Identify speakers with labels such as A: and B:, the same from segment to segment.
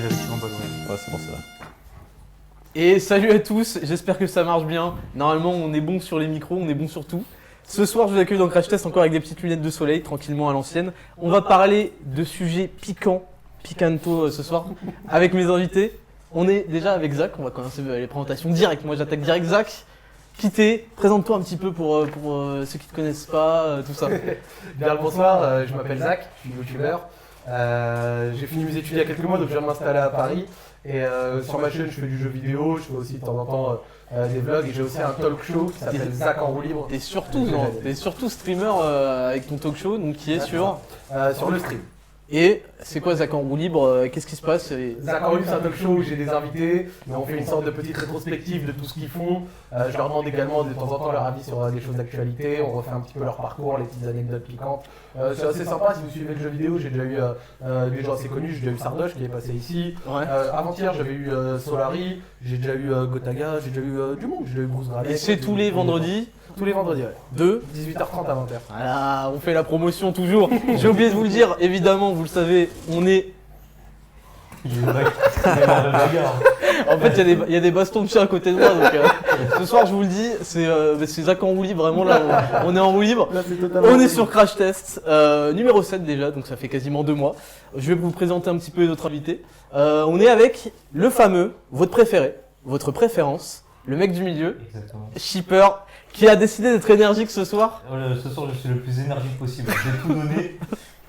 A: j'avais effectivement pas compris.
B: Ouais, c'est bon, c'est vrai.
C: Et salut à tous, j'espère que ça marche bien. Normalement, on est bon sur les micros, on est bon sur tout. Ce soir, je vous accueille dans Crash Test encore avec des petites lunettes de soleil, tranquillement à l'ancienne. On va parler de sujets piquants, picanto ce soir, avec mes invités. On est déjà avec Zach, on va commencer les présentations direct. Moi, j'attaque direct Zach. Qui t'es? Présente-toi un petit peu pour ceux qui te connaissent pas, tout ça.
D: Bien le bonsoir, je m'appelle Zach, je suis youtubeur. J'ai fini mes études il y a quelques mois, donc je viens de m'installer à Paris. Et sur ma chaîne, je fais du jeu vidéo, je fais aussi de temps en temps des vlogs et j'ai aussi un talk show qui s'appelle Zach en roue libre.
C: T'es surtout streamer avec ton talk show, donc qui est sur
D: le stream.
C: Et c'est quoi Zach en roue libre? Qu'est-ce qui se passe?
D: Zach en roue libre, c'est un talk show où j'ai des invités, et on fait une sorte de petite rétrospective de tout ce qu'ils font. Je leur demande également de temps en temps leur avis sur des choses d'actualité, on refait un petit peu leur parcours, les petites anecdotes piquantes. C'est assez sympa, si vous suivez le jeu vidéo, j'ai déjà eu des gens assez connus, j'ai déjà eu Sardoche qui est passé ici.
C: Ouais.
D: Avant-hier, j'avais eu Solari, j'ai déjà eu Gotaga, j'ai déjà eu du monde, j'ai déjà eu Bruce Gralet.
C: Et c'est tous les vendredis
D: Tous les vendredis, ouais.
C: de
D: 18h30 à 20h.
C: Voilà, on fait la promotion toujours. J'ai oublié de vous le dire, évidemment, vous le savez, on est.
A: J'ai une vague de bagarre.
C: En fait, il y a des bastons de chien à côté de moi, donc ce soir, je vous le dis, c'est Zach en roue libre, vraiment là, on est en roue libre.
D: Là, c'est totalement
C: On est sur Crash Test, numéro 7 déjà, donc ça fait quasiment 2 mois. Je vais vous présenter un petit peu notre invité. On est avec le fameux, votre préféré, votre préférence, le mec du milieu,
A: Exactement.
C: Shipper, qui a décidé d'être énergique ce soir.
A: Ce soir, je suis le plus énergique possible. J'ai tout donné.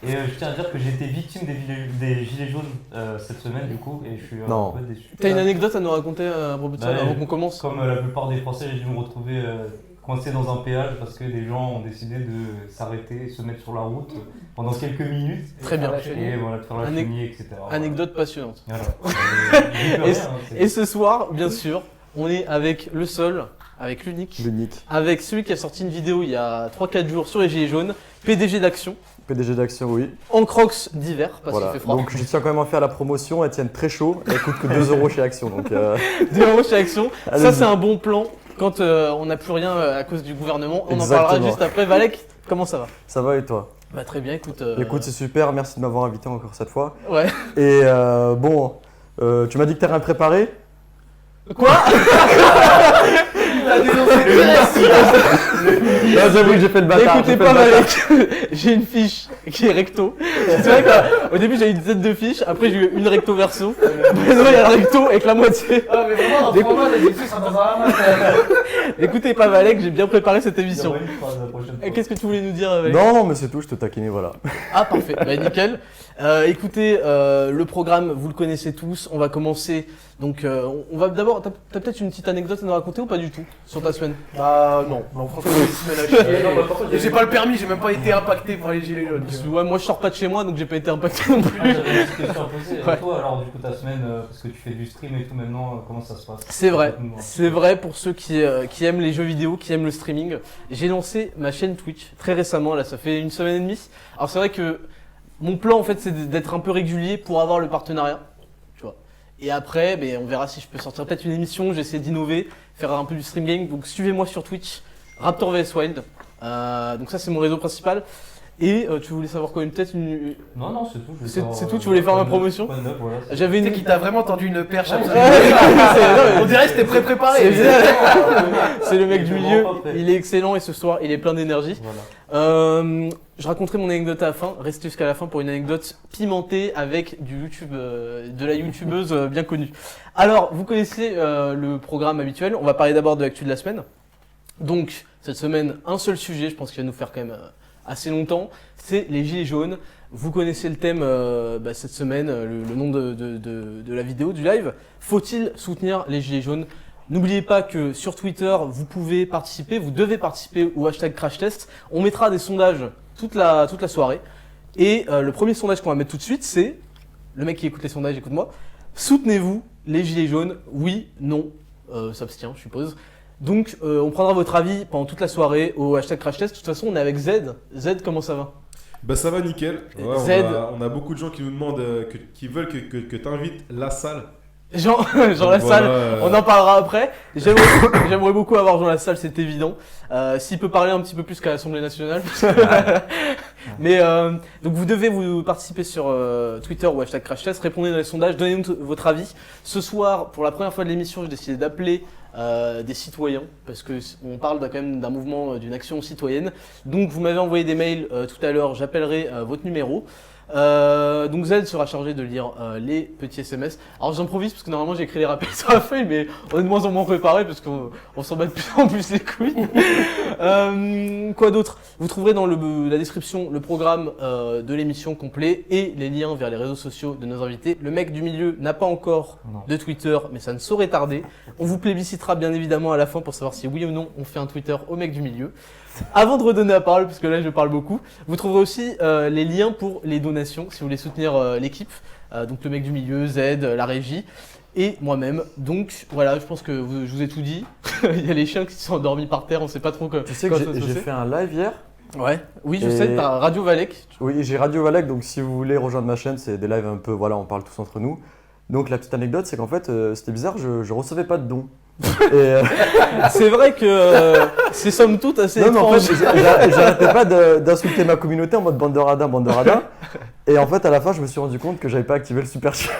A: Et je tiens à dire que j'ai été victime des gilets jaunes cette semaine, du coup, et je suis un peu déçu.
C: T'as une anecdote à nous raconter à propos de ça avant qu'on commence?
A: Comme la plupart des Français, j'ai dû me retrouver coincé dans un péage parce que des gens ont décidé de s'arrêter et se mettre sur la route pendant quelques minutes.
C: Très bien.
A: Et voilà, de faire la chenille, etc.
C: Anecdote passionnante.
A: Voilà.
C: Et ce soir, bien sûr, on est avec le seul, avec l'unique, avec celui qui a sorti une vidéo il y a 3-4 jours sur les gilets jaunes, PDG d'Action.
B: PDG d'Action, oui.
C: En crocs d'hiver, parce qu'il fait froid.
B: Donc je tiens quand même à faire la promotion, elles tiennent très chaud, elles coûtent que 2 € chez Action. Donc,
C: 2 € chez Action,
B: allez-y.
C: ça c'est un bon plan quand on n'a plus rien à cause du gouvernement. On en parlera juste après. Valek, comment ça va?
B: Ça va et toi?
C: Bah très bien, écoute.
B: Écoute, c'est super, merci de m'avoir invité encore cette fois.
C: Ouais.
B: Et bon, tu m'as dit que t'as rien préparé?
C: Quoi?
B: Non, j'avoue que j'ai fait le bâtard.
C: Écoutez pas Valek, j'ai une fiche qui est recto. C'est vrai qu'au début j'ai eu une dizaine de fiches, après j'ai eu une recto verso. Maintenant il y a la recto avec la moitié.
D: Ah, mais vraiment, dans 3 mois, les études sont dans un ramas.
C: Écoutez pas Valek, j'ai bien préparé cette émission.
A: Il y aura une phrase la prochaine fois.
C: Et qu'est-ce que tu voulais nous dire Valek?
B: Non, mais c'est tout, je te taquinais, voilà.
C: Ah parfait, bah nickel. Écoutez, le programme, vous le connaissez tous. On va commencer. Donc, on va d'abord. T'as peut-être une petite anecdote à nous raconter ou pas du tout sur ta semaine?
D: Ah non, franchement, j'ai une semaine à chier. J'ai pas le permis, j'ai même pas été impacté par les gilets jaunes.
C: Parce que, ouais, moi je sors pas de chez moi, donc j'ai pas été impacté non plus.
A: Ah, j'avais une petite question à poser.
C: Ouais.
A: Toi, alors, du coup, ta semaine, parce que tu fais du stream et tout maintenant, comment ça se passe?
C: C'est vrai,
A: Raconte-nous.
C: c'est vrai pour ceux qui aiment les jeux vidéo, qui aiment le streaming. J'ai lancé ma chaîne Twitch très récemment, là ça fait une semaine et demie. Alors c'est vrai que mon plan en fait c'est d'être un peu régulier pour avoir le partenariat, tu vois. Et après, ben, on verra si je peux sortir peut-être une émission, j'essaie d'innover, faire un peu du stream game. Donc suivez-moi sur Twitch, Raptor vs Wild. Donc ça c'est mon réseau principal. Et tu voulais savoir quoi, peut-être une...
A: Non, c'est tout.
C: C'est tout, tu voulais faire ma promotion? J'avais
D: Tu
C: une...
D: sais qui t'a vraiment tendu une perche
C: Ouais,
D: absolument.
C: c'est-
D: On dirait que c'était préparé.
C: C'est le mec du milieu,
A: Vraiment pas prêt.
C: il est excellent et ce soir il est plein d'énergie.
A: Voilà.
C: Je raconterai mon anecdote à la fin, restez jusqu'à la fin pour une anecdote pimentée avec du YouTube, de la youtubeuse bien connue. Alors, vous connaissez le programme habituel, on va parler d'abord de l'actu de la semaine. Donc, cette semaine, un seul sujet, je pense qu'il va nous faire quand même assez longtemps, c'est les gilets jaunes. Vous connaissez le thème cette semaine, le nom de la vidéo, du live. Faut-il soutenir les gilets jaunes? N'oubliez pas que sur Twitter, vous pouvez participer, vous devez participer au hashtag CrashTest. On mettra des sondages toute la soirée. Et le premier sondage qu'on va mettre tout de suite, c'est, le mec qui écoute les sondages, écoute-moi, soutenez-vous les gilets jaunes? Oui, non, s'abstient, je suppose. Donc, on prendra votre avis pendant toute la soirée au hashtag CrashTest. De toute façon, on est avec Z. Z, comment ça va?
E: Bah ça va nickel. Ouais,
C: Z.
E: on a beaucoup de gens qui nous demandent, qui veulent que tu invites la salle.
C: Jean
E: Donc
C: Lassalle,
E: voilà,
C: on en parlera après. J'aimerais beaucoup avoir Jean Lassalle, c'est évident. S'il peut parler un petit peu plus qu'à l'Assemblée nationale. Mais donc vous devez vous participer sur Twitter ou hashtag CrashTest, répondez dans les sondages, donnez-nous votre avis. Ce soir, pour la première fois de l'émission, j'ai décidé d'appeler des citoyens, parce qu'on parle quand même d'un mouvement, d'une action citoyenne. Donc vous m'avez envoyé des mails tout à l'heure, j'appellerai votre numéro. Donc Z sera chargé de lire les petits SMS. Alors j'improvise parce que normalement j'ai écrit les rappels sur la feuille, mais on est de moins en moins préparé parce qu'on s'en bat de plus en plus les couilles. Quoi d'autre? Vous trouverez dans la description le programme de l'émission complet et les liens vers les réseaux sociaux de nos invités. Le mec du milieu n'a pas encore de Twitter, mais ça ne saurait tarder. On vous plébiscitera bien évidemment à la fin pour savoir si oui ou non on fait un Twitter au mec du milieu. Avant de redonner la parole, parce que là je parle beaucoup, vous trouverez aussi les liens pour les donations si vous voulez soutenir l'équipe. Donc le mec du milieu, Z, la régie et moi-même. Donc voilà, je pense que je vous ai tout dit. Il y a les chiens qui se sont endormis par terre, on sait pas trop quoi.
B: Tu sais que j'ai fait un live hier.
C: Ouais, oui je sais, t'as Radio Valek.
B: Oui, j'ai Radio Valek, donc si vous voulez rejoindre ma chaîne, c'est des lives un peu, voilà, on parle tous entre nous. Donc la petite anecdote, c'est qu'en fait, c'était bizarre, je recevais pas de dons.
C: C'est vrai que c'est somme toute assez étrange.
B: Non, mais en fait, j'arrêtais pas d'insulter ma communauté en mode bande de radins, bande de radins. Et en fait, à la fin, je me suis rendu compte que j'avais pas activé le super chat.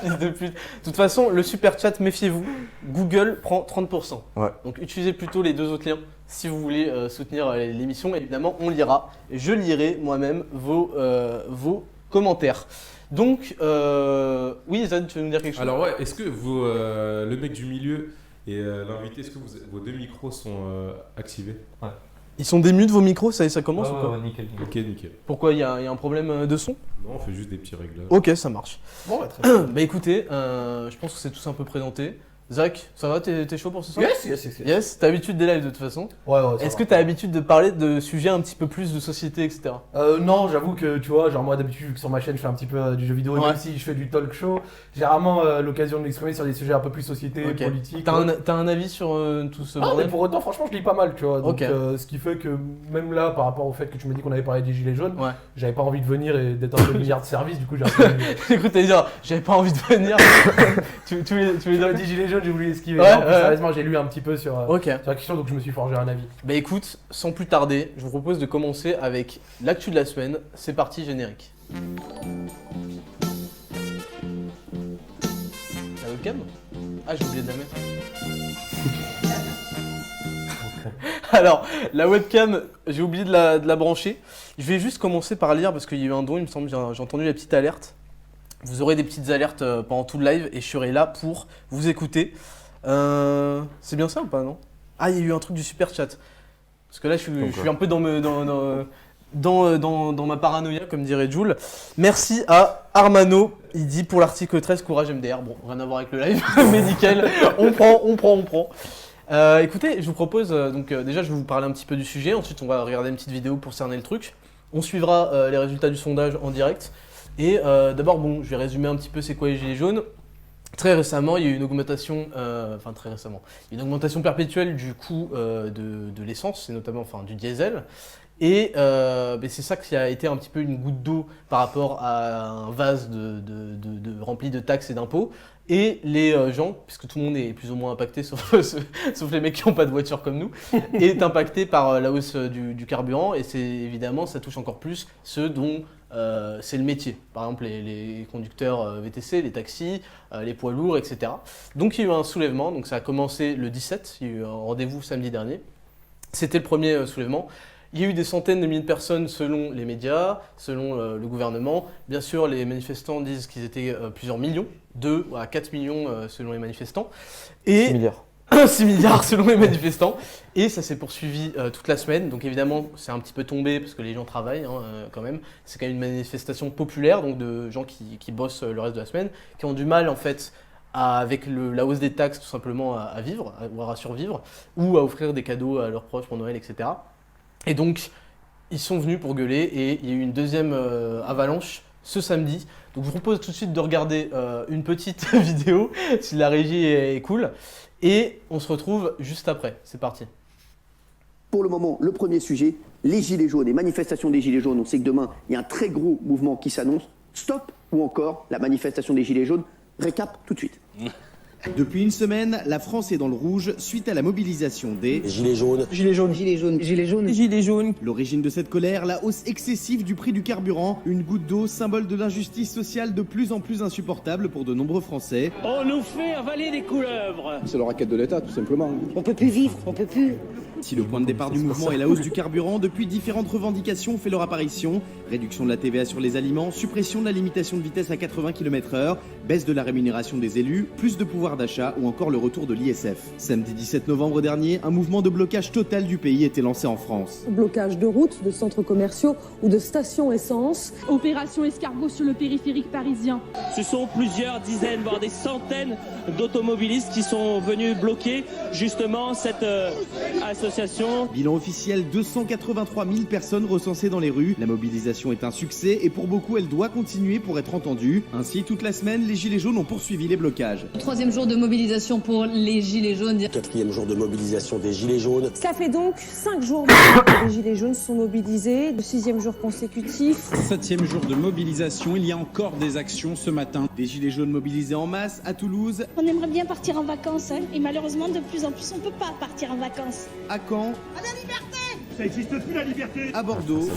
C: Fils de pute. De toute façon, le super chat, méfiez-vous, Google prend 30%.
B: Ouais.
C: Donc utilisez plutôt les deux autres liens si vous voulez soutenir l'émission. Évidemment, on lira. Je lirai moi-même vos commentaires. Donc, oui, Zad, tu veux nous dire quelque chose?
E: Alors ouais, est-ce que le mec du milieu et l'invité, est-ce que vos deux micros sont activés?
A: Ouais.
C: Ils sont démutes vos micros, ça commence ou quoi?
A: Ouais, nickel.
E: Ok, nickel.
C: Pourquoi, il y a un problème de son?
E: Non, on fait juste des petits réglages.
C: Ok, ça marche.
D: Bon, bah, très bien.
C: Bah écoutez, je pense que c'est tous un peu présenté. Zach, ça va, t'es chaud pour ce soir?
D: Yes.
C: Yes, t'as l'habitude des lives de toute façon.
D: Ouais,
C: Est-ce que t'as l'habitude de parler de sujets un petit peu plus de société, etc.
D: Non, j'avoue que tu vois, genre moi d'habitude, vu que sur ma chaîne je fais un petit peu du jeu vidéo, et
C: Ouais.
D: même si je fais du talk show, j'ai rarement l'occasion de m'exprimer sur des sujets un peu plus société,
C: Ok.
D: politique.
C: T'as un avis sur tout ce
D: Ah, mais
C: bordel?
D: pour autant, franchement, je lis pas mal, tu vois. Donc,
C: Ok.
D: ce qui fait que même là, par rapport au fait que tu m'as dit qu'on avait parlé des gilets jaunes,
C: Ouais.
D: j'avais pas envie de venir et d'être un peu milliard de service, du coup j'ai un peu.
C: Écoute, t'allais dire, j'avais pas envie de venir. tu voulais
D: Tu
C: dire
D: m'as dit gilets jaunes, j'ai voulu esquiver.
C: Ouais,
D: Non, plus
C: ouais.
D: sérieusement, j'ai lu un petit peu sur
C: Ok.
D: la question, donc je me suis forgé un avis.
C: Bah écoute, sans plus tarder, je vous propose de commencer avec l'actu de la semaine. C'est parti, générique. La webcam? Ah, j'ai oublié de la mettre. Alors, la webcam, j'ai oublié de la brancher. Je vais juste commencer par lire parce qu'il y a eu un don, il me semble, j'ai entendu la petite alerte. Vous aurez des petites alertes pendant tout le live et je serai là pour vous écouter. C'est bien ça ou pas, non? Ah, il y a eu un truc du super chat. Parce que là, je suis un peu dans ma paranoïa, comme dirait Jules. Merci à Armano. Il dit pour l'article 13, courage MDR. Bon, rien à voir avec le live, mais nickel. On prend. Écoutez, je vous propose, déjà, je vais vous parler un petit peu du sujet. Ensuite, on va regarder une petite vidéo pour cerner le truc. On suivra les résultats du sondage en direct. Et d'abord, bon, je vais résumer un petit peu c'est quoi les gilets jaunes. Très récemment, il y a eu une augmentation, une augmentation perpétuelle du coût de l'essence, et notamment du diesel. Et c'est ça qui a été un petit peu une goutte d'eau par rapport à un vase rempli de taxes et d'impôts. Et les gens, puisque tout le monde est plus ou moins impacté, sauf les mecs qui n'ont pas de voiture comme nous, est impacté par la hausse du carburant. Et c'est évidemment, ça touche encore plus ceux dont c'est le métier. Par exemple, les conducteurs VTC, les taxis, les poids lourds, etc. Donc il y a eu un soulèvement, donc ça a commencé le 17, il y a eu un rendez-vous samedi dernier. C'était le premier soulèvement. Il y a eu des centaines de milliers de personnes selon les médias, selon le gouvernement. Bien sûr, les manifestants disent qu'ils étaient plusieurs millions, 2 à 4 millions selon les manifestants. Et
B: 6 milliards.
C: 6 milliards selon les manifestants. Et ça s'est poursuivi toute la semaine. Donc évidemment, c'est un petit peu tombé parce que les gens travaillent quand même. C'est quand même une manifestation populaire, donc de gens qui bossent le reste de la semaine, qui ont du mal en fait avec la hausse des taxes tout simplement à vivre, voire à survivre, ou à offrir des cadeaux à leurs proches pour Noël, etc. Et donc, ils sont venus pour gueuler et il y a eu une deuxième avalanche ce samedi. Donc, je vous propose tout de suite de regarder une petite vidéo, si la régie est cool. Et on se retrouve juste après. C'est parti.
F: Pour le moment, le premier sujet, les gilets jaunes et manifestations des gilets jaunes. On sait que demain, il y a un très gros mouvement qui s'annonce. Stop ou encore la manifestation des gilets jaunes. Récap tout de suite.
G: Depuis une semaine, la France est dans le rouge suite à la mobilisation des
H: Gilets jaunes.
I: Gilets jaunes. Gilets jaunes. Gilets jaunes. Gilets jaunes.
G: L'origine de cette colère, la hausse excessive du prix du carburant, une goutte d'eau, symbole de l'injustice sociale de plus en plus insupportable pour de nombreux Français.
J: On nous fait avaler des couleuvres.
K: C'est la raquette de l'État, tout simplement.
I: On peut plus vivre, on peut plus.
G: Si le point de départ du mouvement est la hausse du carburant, depuis différentes revendications ont fait leur apparition. Réduction de la TVA sur les aliments, suppression de la limitation de vitesse à 80 km/h, baisse de la rémunération des élus, plus de pouvoir d'achat ou encore le retour de l'ISF. Samedi 17 novembre dernier, un mouvement de blocage total du pays était lancé en France.
L: Blocage de routes, de centres commerciaux ou de stations essence.
M: Opération escargot sur le périphérique parisien.
J: Ce sont plusieurs dizaines, voire des centaines d'automobilistes qui sont venus bloquer justement cette association.
G: Bilan officiel, 283 000 personnes recensées dans les rues. La mobilisation est un succès et pour beaucoup, elle doit continuer pour être entendue. Ainsi, toute la semaine, les Gilets jaunes ont poursuivi les blocages.
N: 3e jour de mobilisation pour les Gilets jaunes.
H: 4e jour de mobilisation des Gilets jaunes.
L: Ça fait donc 5 jours que les Gilets jaunes sont mobilisés, le 6e jour consécutif.
O: 7e jour de mobilisation, il y a encore des actions ce matin.
G: Des Gilets jaunes mobilisés en masse à Toulouse.
M: On aimerait bien partir en vacances et malheureusement de plus en plus on peut pas partir en vacances.
G: À Caen.
M: À la liberté!
K: Ça existe plus la liberté!
G: À Bordeaux.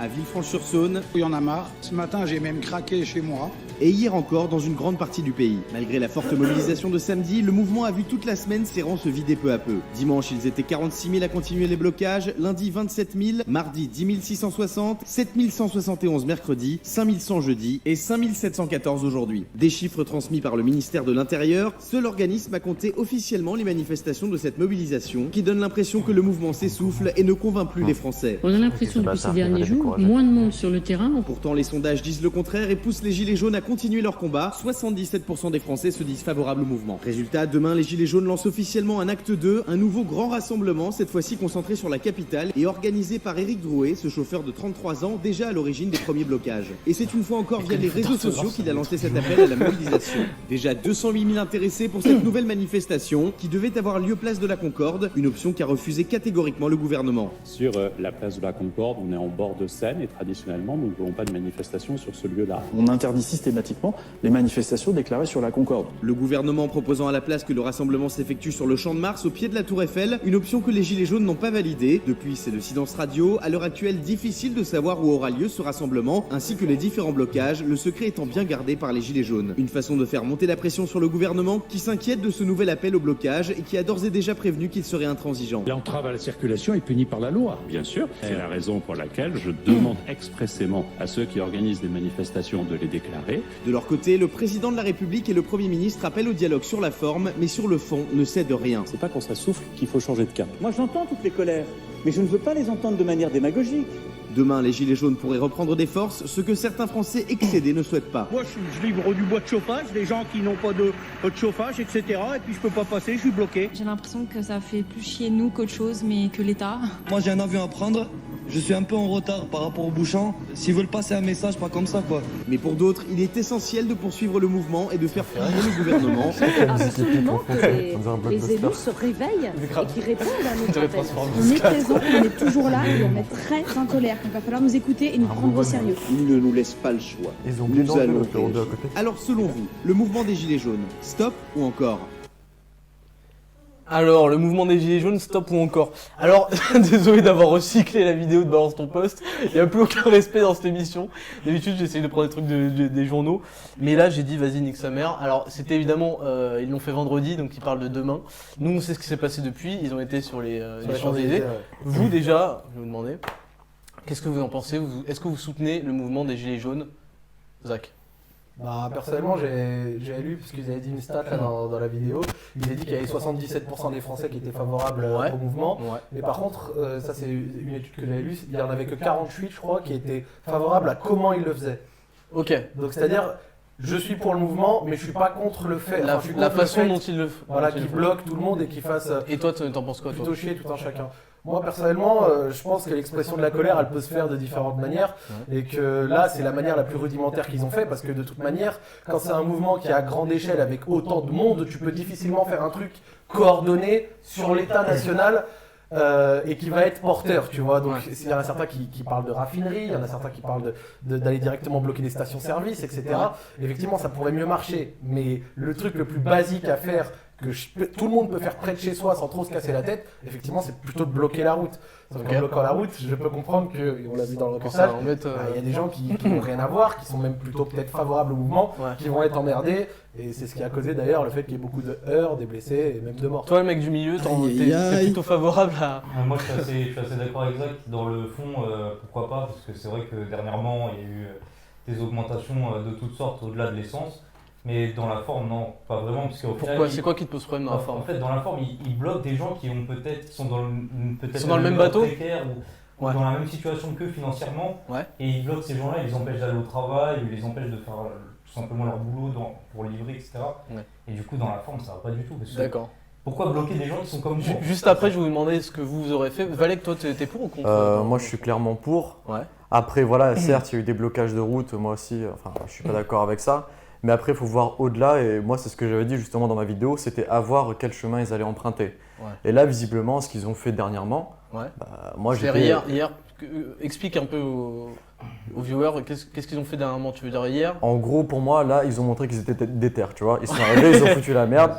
G: À Villefranche-sur-Saône.
O: Il y en a marre. Ce matin, j'ai même craqué chez moi.
G: Et hier encore dans une grande partie du pays. Malgré la forte mobilisation de samedi, le mouvement a vu toute la semaine ses rangs se vider peu à peu. Dimanche, ils étaient 46 000 à continuer les blocages, lundi 27 000, mardi 10 660, 7 171 mercredi, 5 100 jeudi et 5 714 aujourd'hui. Des chiffres transmis par le ministère de l'Intérieur, seul organisme a compté officiellement les manifestations de cette mobilisation qui donne l'impression que le mouvement s'essouffle et ne convainc plus les Français.
P: On a l'impression depuis ces derniers jours, moins de monde sur le terrain.
G: Pourtant, les sondages disent le contraire et poussent les Gilets jaunes à continuer leur combat. 77% des Français se disent favorables au mouvement. Résultat, demain, les Gilets jaunes lancent officiellement un acte 2, un nouveau grand rassemblement, cette fois-ci concentré sur la capitale et organisé par Éric Drouet, ce chauffeur de 33 ans, déjà à l'origine des premiers blocages. Et c'est une fois encore via les réseaux sociaux qu'il a lancé cet appel à la mobilisation. Déjà 208 000 intéressés pour cette nouvelle manifestation qui devait avoir lieu place de la Concorde, une option qu'a refusé catégoriquement le gouvernement.
Q: Sur la place de la Concorde, on est en bord de Seine et traditionnellement, nous ne voulons pas de manifestation sur ce lieu-là.
R: On interdit systématiquement les manifestations déclarées sur la Concorde.
G: Le gouvernement proposant à la place que le rassemblement s'effectue sur le Champ de Mars au pied de la Tour Eiffel, une option que les Gilets jaunes n'ont pas validée. Depuis, c'est le silence radio. À l'heure actuelle, difficile de savoir où aura lieu ce rassemblement, ainsi que les différents blocages, le secret étant bien gardé par les Gilets jaunes. Une façon de faire monter la pression sur le gouvernement qui s'inquiète de ce nouvel appel au blocage et qui a d'ores et déjà prévenu qu'il serait intransigeant.
Q: L'entrave à la circulation est punie par la loi, bien sûr. C'est la raison pour laquelle je demande expressément à ceux qui organisent des manifestations de les déclarer.
G: De leur côté, le président de la République et le Premier ministre appellent au dialogue sur la forme, mais sur le fond, ne cèdent rien.
Q: C'est pas quand ça souffle qu'il faut changer de cap.
I: Moi j'entends toutes les colères, mais je ne veux pas les entendre de manière démagogique.
G: Demain, les Gilets jaunes pourraient reprendre des forces, ce que certains Français excédés ne souhaitent pas.
K: Moi je livre du bois de chauffage, des gens qui n'ont pas de chauffage, etc. Et puis je peux pas passer, je suis bloqué.
M: J'ai l'impression que ça fait plus chier nous qu'autre chose, mais que l'État.
S: Moi j'ai un avion à prendre, je suis un peu en retard par rapport aux bouchons. S'ils veulent passer un message, pas comme ça quoi.
G: Mais pour d'autres, il est essentiel de poursuivre le mouvement et de faire plier le gouvernement.
L: Absolument que les élus se réveillent et qu'ils répondent à notre appel.
M: On est présents, on est toujours là et on est très en colère. Il va falloir nous écouter et nous prendre au sérieux.
F: Ils ne nous laissent pas le choix.
B: Ils ont oublié
F: Nous allons
B: de à côté.
G: Alors selon vous, le mouvement des Gilets jaunes, stop ou encore?
C: Alors, le mouvement des Gilets jaunes, stop ou encore? Alors, désolé d'avoir recyclé la vidéo de Balance ton poste. Il n'y a plus aucun respect dans cette émission. D'habitude, j'essaye de prendre des trucs des journaux. Mais là, j'ai dit, vas-y, nique sa mère. Alors, c'était évidemment, ils l'ont fait vendredi, donc ils parlent de demain. Nous, on sait ce qui s'est passé depuis. Ils ont été sur les Champs-Élysées. Vous, déjà, je vais vous demander, qu'est-ce que vous en pensez? Est-ce que vous soutenez le mouvement des Gilets jaunes? Zach?
D: Bah, personnellement, j'ai lu, parce qu'ils avaient dit une stat là, dans la vidéo, ils avaient dit qu'il y avait 77% des Français qui étaient favorables au mouvement. Ouais. Mais par contre, ça c'est une étude que j'avais lue, il n'y en avait que 48, je crois, qui étaient favorables à comment ils le faisaient.
C: Ok.
D: Donc c'est-à-dire, je suis pour le mouvement, mais je suis pas contre le fait.
C: La façon dont ils le font.
D: Voilà, qui bloque tout le monde et qui fasse.
C: Et toi, t'en penses quoi,
D: plutôt chier tout un chacun. Moi, personnellement, je pense que l'expression de la colère, elle peut se faire de différentes manières. Et que là, c'est la manière la plus rudimentaire qu'ils ont fait. Parce que de toute manière, quand c'est un mouvement qui est à grande échelle avec autant de monde, tu peux difficilement faire un truc coordonné sur l'État national. et qui va être porteur, tu vois. Donc il y en a certains qui parlent de raffinerie, il y en a certains qui parlent d'aller directement bloquer des stations-service, etc. Effectivement, ça pourrait mieux marcher, mais le truc le plus basique à faire, tout le monde peut faire près de chez soi sans trop se casser la tête, effectivement, c'est plutôt de bloquer la route. Sauf qu'en bloquant la route, je peux comprendre que, on l'a vu dans le reportage, il y a des gens qui n'ont rien à voir, qui sont même plutôt peut-être favorables au mouvement, qui vont être emmerdés, et c'est ce qui a causé d'ailleurs le fait qu'il y ait beaucoup de heurts, des blessés et même de morts.
C: Toi, le mec du milieu, t'es plutôt favorable à...
A: Moi, je suis assez d'accord avec Zach. Dans le fond, pourquoi pas, parce que c'est vrai que dernièrement, il y a eu des augmentations de toutes sortes au-delà de l'essence. Mais dans la forme, non, pas vraiment. Parce qu'au final,
C: pourquoi ? C'est quoi qui te pose problème dans la forme ?
A: En fait, dans la forme, ils bloquent des gens qui sont dans
C: le même bateau
A: précaire ou dans la même situation qu'eux financièrement. Et ils bloquent ces gens-là, ils les empêchent d'aller au travail, ils les empêchent de faire tout simplement leur boulot pour livrer, etc. Et du coup, dans la forme, ça va pas du tout.
C: D'accord.
A: Pourquoi bloquer des gens qui sont comme vous ?
C: Juste après, je vais vous demander ce que vous aurez fait. Valek, toi, t'es pour ou contre ?
B: Moi, je suis clairement pour. Après, voilà, certes, il y a eu des blocages de route, moi aussi, je suis pas d'accord avec ça. Mais après, il faut voir au-delà, et moi, c'est ce que j'avais dit justement dans ma vidéo, c'était à voir quel chemin ils allaient emprunter. Et là, visiblement, ce qu'ils ont fait dernièrement, moi j'ai
C: hier, explique un peu aux viewers, qu'est-ce qu'ils ont fait dernièrement, tu veux dire hier ?
B: En gros, pour moi, là, ils ont montré qu'ils étaient déter, tu vois. Ils sont arrivés, ils ont foutu la merde,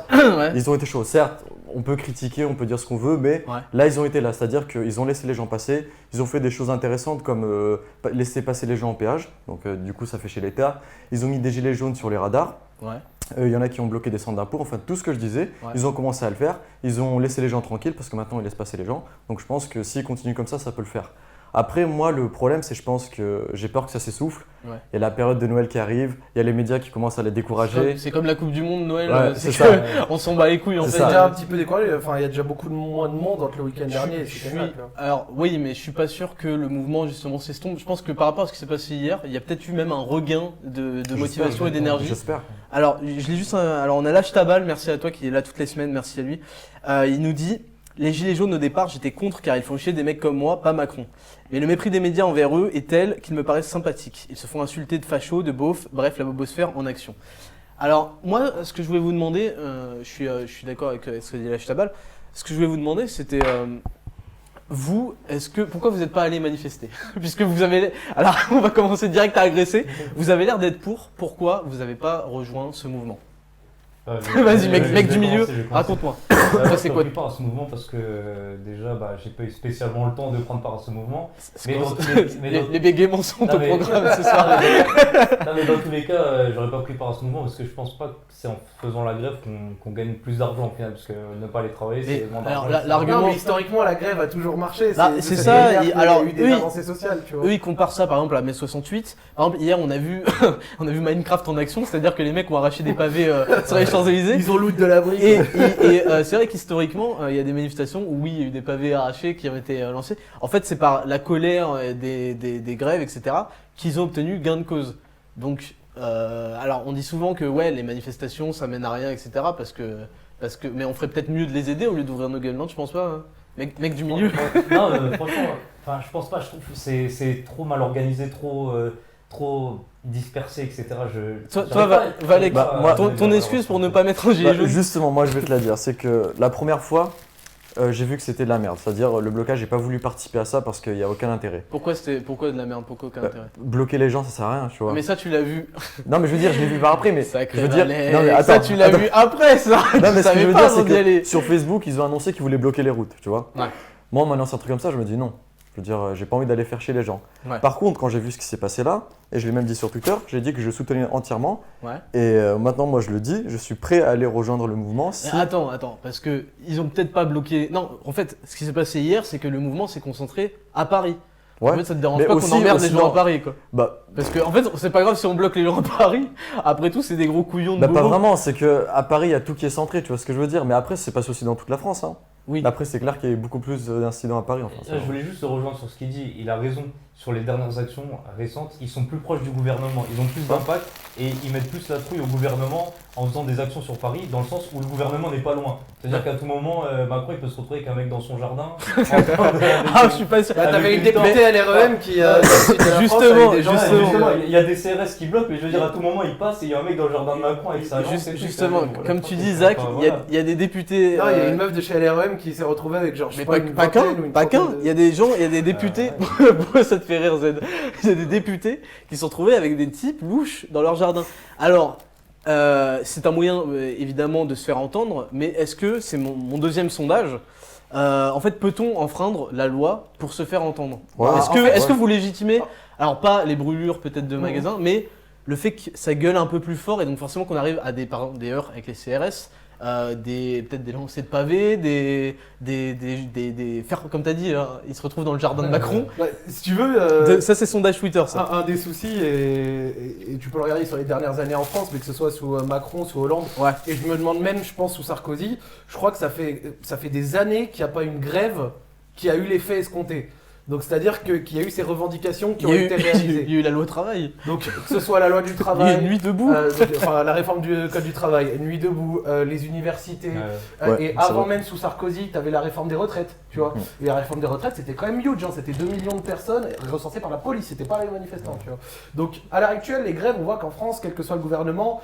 B: ils ont été chauds. Certes, on peut critiquer, on peut dire ce qu'on veut, mais là, ils ont été là. C'est-à-dire qu'ils ont laissé les gens passer, ils ont fait des choses intéressantes comme laisser passer les gens en péage, donc du coup, ça fait chez l'État. Ils ont mis des gilets jaunes sur les radars. Il y en a qui ont bloqué des centres d'impôts, enfin tout ce que je disais, ils ont commencé à le faire. Ils ont laissé les gens tranquilles parce que maintenant, ils laissent passer les gens. Donc je pense que s'ils continuent comme ça peut le faire. Après, moi, le problème, c'est que je pense que j'ai peur que ça s'essouffle. Il y a la période de Noël qui arrive, il y a les médias qui commencent à les décourager.
C: C'est comme la Coupe du Monde, Noël,
B: c'est ça.
C: On s'en bat les couilles en fait.
D: C'est déjà un petit peu découragé, il y a déjà beaucoup moins de monde entre le week-end dernier.
C: Alors oui, mais je suis pas sûr que le mouvement justement s'estompe. Je pense que par rapport à ce qui s'est passé hier, il y a peut-être eu même un regain de motivation et d'énergie.
B: J'espère.
C: Alors, je l'ai juste. Alors, on a Lâche ta balle, merci à toi qui est là toutes les semaines, merci à lui. Il nous dit. Les gilets jaunes au départ, j'étais contre car ils font chier des mecs comme moi, pas Macron. Mais le mépris des médias envers eux est tel qu'ils me paraissent sympathiques. Ils se font insulter de fachos, de beaufs, bref, la bobosphère en action. Alors, moi, ce que je voulais vous demander, je suis d'accord avec ce que dit Lâche ta balle, ce que je voulais vous demander, c'était pourquoi vous n'êtes pas allé manifester ? Puisque vous avez... Alors, on va commencer direct à agresser. Vous avez l'air d'être pour. Pourquoi vous n'avez pas rejoint ce mouvement ? Vas-y, mec du milieu, raconte-moi.
A: C'est quoi ? Je ne pas à ce mouvement parce que déjà, j'ai pas eu spécialement le temps de prendre part à ce mouvement.
C: Les bégaiements sont au programme ce soir.
A: Non, mais dans tous les cas, j'aurais pas pris part à ce mouvement parce que je pense pas que c'est en faisant la grève qu'on gagne plus d'argent au final, parce que ne pas aller travailler, c'est moins d'argent.
D: Alors, l'argument, historiquement, la grève a toujours marché.
C: C'est ça. Alors,
D: il y a eu des avancées sociales, tu vois.
C: Eux, ils comparent ça par exemple à mai 68. Par exemple, hier, on a vu Minecraft en action, c'est-à-dire que les mecs ont arraché des pavés sur les Champs-Élysées.
D: Ils ont loot de la brique.
C: Et c'est vrai qu'historiquement, il y a des manifestations où oui, il y a eu des pavés arrachés qui ont été lancés. En fait, c'est par la colère des grèves, etc., qu'ils ont obtenu gain de cause. Donc, alors on dit souvent que les manifestations, ça mène à rien, etc., parce que mais on ferait peut-être mieux de les aider au lieu d'ouvrir nos gueules, non, tu penses pas, hein, mec du milieu.
A: Non, franchement, je pense pas. Je trouve que c'est trop mal organisé, trop dispersé, etc.
C: Toi, Valek, ton excuse pour ne pas mettre un gilet jaune.
B: Justement, moi je vais te la dire, c'est que la première fois, j'ai vu que c'était de la merde. C'est-à-dire le blocage, j'ai pas voulu participer à ça parce qu'il n'y a aucun intérêt.
C: Pourquoi de la merde ? Pourquoi aucun intérêt ?
B: Bloquer les gens, ça sert à rien, tu vois.
C: Mais ça, tu l'as vu.
B: Non, mais je veux dire, je l'ai vu par après, mais
C: je
B: veux dire,
C: non, mais attends, ça, tu l'as vu après, ça.
B: Non, mais ce que je veux dire, c'est que sur Facebook, ils ont annoncé qu'ils voulaient bloquer les routes, tu vois. Moi, maintenant, c'est un truc comme ça, je me dis non. Je veux dire, j'ai pas envie d'aller faire chier les gens. Par contre, quand j'ai vu ce qui s'est passé là, et je l'ai même dit sur Twitter, j'ai dit que je soutenais entièrement. Et maintenant, moi, je le dis, je suis prêt à aller rejoindre le mouvement. Si...
C: Attends, parce que ils ont peut-être pas bloqué. Non, en fait, ce qui s'est passé hier, c'est que le mouvement s'est concentré à Paris. En fait, ça te dérange pas qu'on emmerde les gens à Paris, quoi. Parce que en fait, c'est pas grave si on bloque les gens à Paris. Après tout, c'est des gros couillons de
B: pas vraiment, c'est que à Paris, il y a tout qui est centré, tu vois ce que je veux dire. Mais après, c'est passé aussi dans toute la France, hein.
C: Oui.
B: Après, c'est clair qu'il y a eu beaucoup plus d'incidents à Paris. Enfin,
A: je voulais juste le rejoindre sur ce qu'il dit. Il a raison sur les dernières actions récentes. Ils sont plus proches du gouvernement. Ils ont plus d'impact et ils mettent plus la trouille au gouvernement en faisant des actions sur Paris, dans le sens où le gouvernement n'est pas loin. C'est-à-dire qu'à tout moment, Macron il peut se retrouver avec un mec dans son jardin.
C: Je suis pas sûr.
D: T'avais une députée à l'REM qui.
C: Justement,
A: il y a des CRS qui bloquent, mais je veux dire, à tout moment, il passe et il y a un mec dans le jardin de Macron avec sa.
C: Justement, comme tu dis, Zach, il y a des députés.
D: Non, il y a une meuf de chez LREM qui s'est retrouvé avec genre, je sais
C: Mais
D: pas,
C: pas qu'un, il y a des gens, il y a des députés, pourquoi ça te fait rire Z? Il y a des députés qui se sont retrouvés avec des types louches dans leur jardin. Alors, c'est un moyen évidemment de se faire entendre, mais est-ce que, c'est mon deuxième sondage, en fait, peut-on enfreindre la loi pour se faire entendre? Est-ce que vous légitimez, alors pas les brûlures peut-être de magasins, mais le fait que ça gueule un peu plus fort et donc forcément qu'on arrive à des heurts avec les CRS, peut-être des lancers de pavés, des faire comme tu as dit, ils se retrouvent dans le jardin de Macron.
D: Si tu veux,
C: ça c'est sondage Twitter ça.
D: Un des soucis, et tu peux le regarder sur les dernières années en France, mais que ce soit sous Macron, sous Hollande, et je me demande même, je pense, sous Sarkozy, je crois que ça fait des années qu'il n'y a pas une grève qui a eu l'effet escompté. Donc c'est-à-dire qu'il y a eu ces revendications qui ont été réalisées.
C: Il y a eu la loi travail.
D: Donc que ce soit la loi du travail,
C: il y a une nuit debout,
D: la réforme du code du travail, une nuit debout, les universités, et avant même sous Sarkozy, tu avais la réforme des retraites, tu vois. Et la réforme des retraites, c'était quand même huge, c'était 2 millions de personnes recensées par la police, c'était pas les manifestants, tu vois. Donc à l'heure actuelle, les grèves, on voit qu'en France, quel que soit le gouvernement,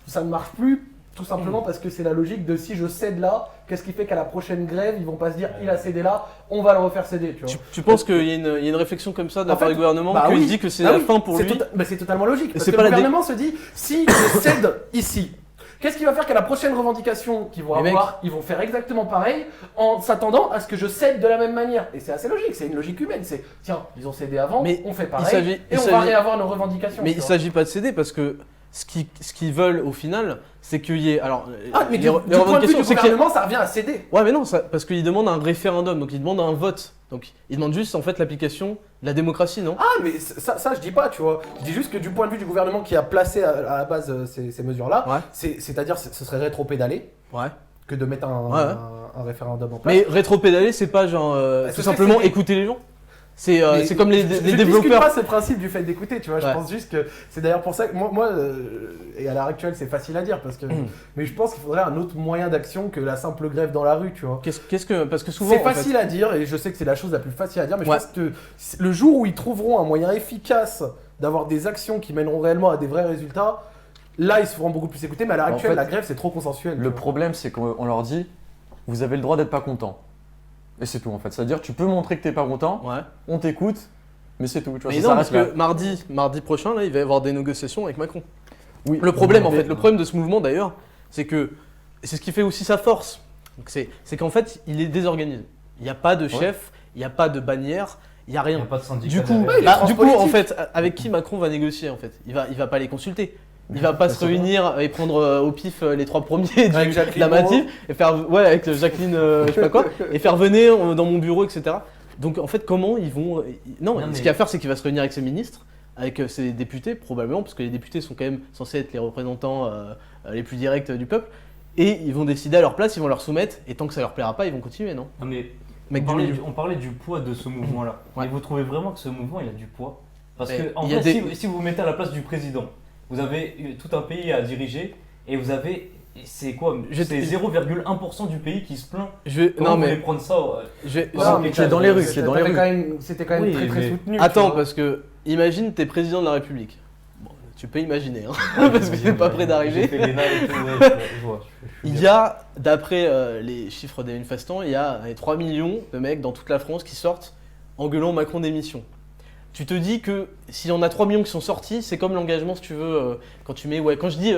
D: ça ne marche plus. Tout simplement parce que c'est la logique de si je cède là, qu'est-ce qui fait qu'à la prochaine grève, ils vont pas se dire il a cédé là, on va le refaire céder. Tu
C: penses qu'il y a une réflexion comme ça de la part du gouvernement qui se dit que c'est la fin pour lui
D: c'est totalement logique. Parce que le gouvernement se dit si je cède ici, qu'est-ce qui va faire qu'à la prochaine revendication qu'ils vont avoir, ils vont faire exactement pareil en s'attendant à ce que je cède de la même manière. Et c'est assez logique, c'est une logique humaine. C'est tiens, ils ont cédé avant, mais on fait pareil et on va réavoir nos revendications.
C: Mais il ne s'agit pas de céder parce que ce qu'ils veulent au final, c'est qu'il y ait. Alors,
D: mais du point de vue du gouvernement, ça revient à céder.
C: Ouais, mais non, parce qu'ils demandent un référendum, donc ils demandent un vote. Donc ils demandent juste en fait l'application de la démocratie, non?
D: Ah, mais ça je dis pas, tu vois. Je dis juste que du point de vue du gouvernement qui a placé à la base ces mesures-là, c'est-à-dire ce serait rétro-pédaler. Que de mettre un référendum en place.
C: Mais rétro-pédaler, c'est pas genre tout simplement écouter les gens? C'est comme les développeurs. Je ne discute
D: pas ce principe du fait d'écouter, tu vois. Je pense juste que c'est d'ailleurs pour ça que moi et à l'heure actuelle, c'est facile à dire parce que, mais je pense qu'il faudrait un autre moyen d'action que la simple grève dans la rue, tu vois.
C: Parce que souvent
D: c'est facile à dire et je sais que c'est la chose la plus facile à dire, mais je pense que le jour où ils trouveront un moyen efficace d'avoir des actions qui mèneront réellement à des vrais résultats, là ils se feront beaucoup plus écouter. Mais à l'heure actuelle, la grève c'est trop consensuel.
B: Le problème, c'est qu'on leur dit, vous avez le droit d'être pas content. Et c'est tout en fait. C'est-à-dire tu peux montrer que t'es pas content, on t'écoute, mais c'est tout. Tu vois,
C: mais non, parce que mardi prochain, là, il va y avoir des négociations avec Macron. Oui. Le problème de ce mouvement d'ailleurs, c'est que c'est ce qui fait aussi sa force. C'est qu'en fait, il est désorganisé. Il n'y a pas de chef, il n'y a pas de bannière, il n'y a rien.
A: Il n'y a pas de syndicat.
C: Du coup, en fait, avec qui Macron va négocier en fait? Il va pas les consulter. Il va pas se réunir et prendre au pif les 3 premiers de la Matif et faire avec Jacqueline je sais pas quoi et faire venir dans mon bureau, etc. Donc en fait comment ils vont ce qu'il va faire c'est qu'il va se réunir avec ses ministres, avec ses députés probablement parce que les députés sont quand même censés être les représentants les plus directs du peuple et ils vont décider à leur place, ils vont leur soumettre et tant que ça leur plaira pas ils vont continuer, non?
A: Non mais on parlait du poids de ce mouvement là. Et vous trouvez vraiment que ce mouvement il a du poids? Parce que en fait, si vous vous mettez à la place du président, vous avez tout un pays à diriger et vous avez, c'est quoi? C'est 0,1% du pays qui se plaint. Comment vous voulez prendre ça?
B: Qui est dans les rues,
D: C'était quand même très soutenu.
C: Attends, parce que imagine t'es président de la République. Bon, tu peux imaginer, hein, parce que c'est pas près d'arriver. Il y a, d'après les chiffres des manifestants, il y a 3 millions de mecs dans toute la France qui sortent en gueulant Macron démission. Tu te dis que s'il y en a 3 millions qui sont sortis, c'est comme l'engagement, si tu veux, quand tu mets, quand je dis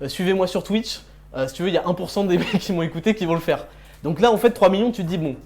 C: suivez-moi sur Twitch, si tu veux, il y a 1% des mecs qui m'ont écouté qui vont le faire. Donc là, en fait, 3 millions, tu te dis, bon,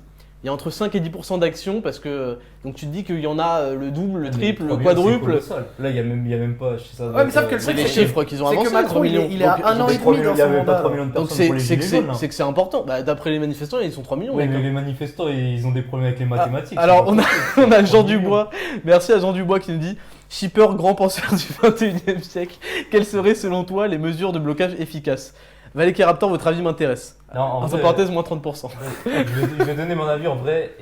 C: il y a entre 5 et 10% d'actions parce que, donc tu te dis qu'il y en a le double, le triple, le quadruple.
A: Là, il y a même pas, je sais ça.
D: Ouais, mais sauf que
C: c'est les chiffres qu'ils ont avancés.
D: C'est que Macron, il est à 1 an et demi dans son mandat.
C: Donc c'est que c'est important. D'après les manifestants, ils sont 3 millions.
A: Oui, mais les manifestants, ils ont des problèmes avec les mathématiques.
C: Alors, on a Jean Dubois. Merci à Jean Dubois qui nous dit Shipper, grand penseur du 21e siècle, quelles seraient selon toi les mesures de blocage efficaces? Valérie Raptor, votre avis m'intéresse. Entre parenthèses, moins 30%.
A: Je vais donner mon avis en vrai.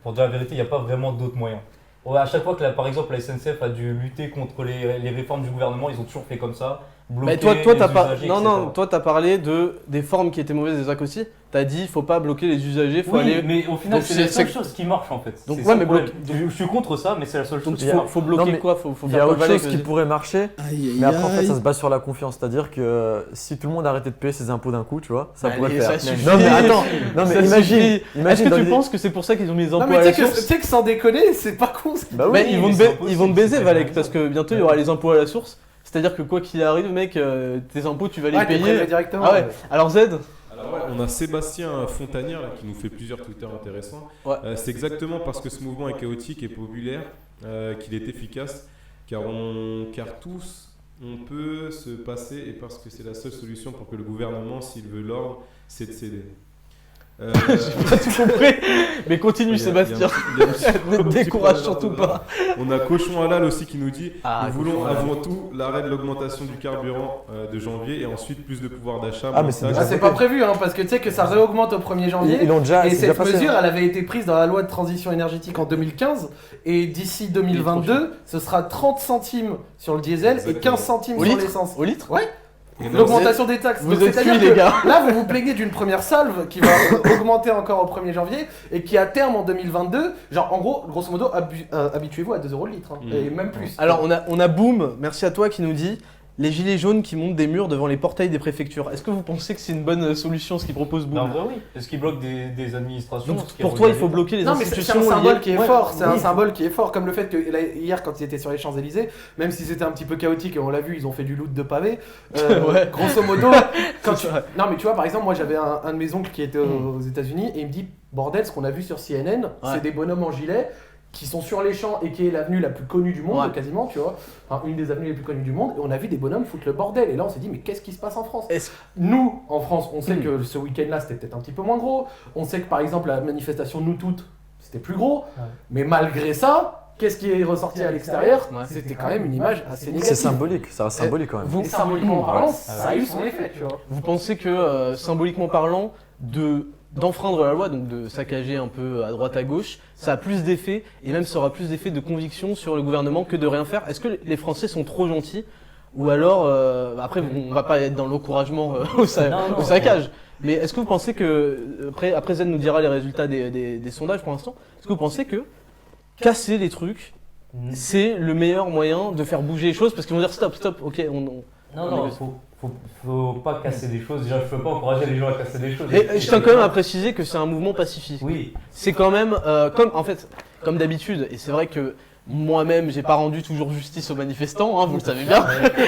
A: Pour dire la vérité, il n'y a pas vraiment d'autres moyens. À chaque fois que, par exemple, la SNCF a dû lutter contre les réformes du gouvernement, ils ont toujours fait comme ça. bloquer
C: toi,
A: les
C: t'as pas.
A: usagers,
C: Non,
A: etc.
C: non, toi, t'as parlé des formes qui étaient mauvaises des actes aussi. T'as dit, faut pas bloquer les usagers, faut
A: Oui,
C: aller.
A: mais au final,
C: Donc,
A: c'est la seule chose qui marche en fait.
C: Donc,
A: C'est
C: ouais,
A: ça
C: mais
A: le problème. Je suis contre ça, mais c'est la seule chose
C: Donc,
A: qui marche.
C: faut bloquer
B: Non, mais
C: quoi? Faut
B: Il y
C: faire
B: a
C: quoi,
B: autre
C: Valek,
B: chose qui
C: vas-y.
B: pourrait marcher,
R: Aïe,
B: mais après en fait
R: aïe.
B: ça se base sur la confiance, c'est-à-dire que si tout le monde arrêtait de payer ses impôts d'un coup, tu vois, ça pourrait
C: Allez,
B: le faire.
C: ça suffit.
B: Non mais attends, non mais
C: Ça
B: imagine,
C: suffit.
B: imagine
C: Est-ce que
B: dans
C: tu
B: l'idée-
C: penses que c'est pour ça qu'ils ont mis les
D: Non
C: impôts
D: mais
C: à la
D: tu sais
C: source?
D: que sans déconner, c'est pas con.
B: Bah oui,
C: Mais ils vont
A: mais
C: te
A: c'est
C: ba-
A: impossible,
C: ils vont te baiser,
A: c'est
C: Valek,
A: pas
C: parce que bientôt il y aura les impôts à la source. C'est-à-dire que quoi qu'il arrive, mec, tes impôts tu vas les
D: Ouais, t'es
C: payer.
D: prélevé directement,
C: Ah ouais.
D: ouais.
C: Alors Z.
E: Alors ouais, on a Sébastien Fontanière là, qui nous fait plusieurs Twitter intéressants.
C: Ouais.
E: C'est exactement parce que ce mouvement est chaotique et populaire qu'il est efficace, car tous on peut se passer et parce que c'est la seule solution pour que le gouvernement, s'il veut l'ordre, c'est de céder.
C: J'ai pas tout compris, mais continue Sébastien. Ne te décourage surtout pas.
E: On a Cochon Halal aussi qui nous dit
C: Ah,
E: nous voulons
C: Cochon Halal.
E: avant tout l'arrêt de l'augmentation du carburant de janvier et ensuite plus de pouvoir d'achat.
B: Ah, mais
E: moins
B: c'est
E: de
B: déjà
E: taxes.
D: C'est pas prévu, hein, parce que tu sais que ça réaugmente au 1er janvier.
B: Ils l'ont déjà,
D: Et
B: c'est déjà
D: cette
B: passé,
D: mesure,
B: hein.
D: elle avait été prise dans la loi de transition énergétique en 2015. Et d'ici 2022, ce sera 30 centimes sur le diesel et 15 centimes
C: Au
D: sur
C: litre
D: l'essence.
C: Au litre
D: Ouais.
E: Et
D: L'augmentation des taxes.
C: vous
D: Donc,
C: êtes
D: c'est-à-dire
C: cuits, les
D: que
C: gars.
D: là, vous vous plaignez d'une première salve qui va augmenter encore au 1er janvier et qui, à terme, en 2022, genre, en gros, grosso modo, habituez-vous à 2 € le litre. Hein, et même plus.
C: Alors on a Boom, merci à toi, qui nous dit les gilets jaunes qui montent des murs devant les portails des préfectures. Est-ce que vous pensez que c'est une bonne solution ce qu'il propose Boom?
A: En vrai, oui. Est-ce qu'ils bloquent des administrations?
C: Donc
A: ce qui est
C: pour toi, il
A: regardé.
C: faut bloquer les
D: Non mais c'est
C: institutions.
D: un symbole
C: liées-
D: qui est
C: Ouais.
D: fort, c'est un
C: Oui.
D: symbole qui est fort, comme le fait que là, hier quand ils étaient sur les Champs-Élysées, même si c'était un petit peu chaotique et on l'a vu, ils ont fait du loot de pavés,
C: Ouais.
D: grosso modo, quand
C: C'est
D: tu...
C: vrai.
D: Non mais tu vois par exemple moi j'avais un de mes oncles qui était aux États-Unis et il me dit bordel ce qu'on a vu sur CNN,
C: Ouais.
D: c'est des bonhommes en gilet qui sont sur les champs et qui est l'avenue la plus connue du monde
C: Ouais.
D: quasiment, tu vois, enfin, une des avenues les plus connues du monde et on a vu des bonhommes foutre le bordel et là on s'est dit mais qu'est-ce qui se passe en France? Nous en France on sait que ce week-end là c'était peut-être un petit peu moins gros, on sait que par exemple la manifestation Nous Toutes c'était plus gros, mais malgré ça, qu'est-ce qui est ressorti à l'extérieur? C'était quand même une image assez négative.
B: C'est symbolique, ça reste symbolique quand même.
D: Et symboliquement parlant, ça a eu son effet, tu vois.
C: Vous pensez que symboliquement parlant, d'enfreindre la loi, donc de saccager un peu à droite à gauche, ça a plus d'effet, et même ça aura plus d'effet de conviction sur le gouvernement que de rien faire? Est-ce que les Français sont trop gentils? Ou alors, après on va pas être dans l'encouragement au saccage, mais est-ce que vous pensez que, après Zen nous dira les résultats des sondages pour l'instant, est-ce que vous pensez que casser les trucs, c'est le meilleur moyen de faire bouger les choses? Parce qu'ils vont dire stop, ok,
A: Non, faut pas casser des choses. Déjà, je peux pas encourager les gens à casser des choses.
C: Et je tiens quand même à préciser que c'est un mouvement pacifiste.
A: Oui.
C: C'est quand même, comme d'habitude, et c'est vrai que moi-même, j'ai pas rendu toujours justice aux manifestants, hein, vous le savez bien,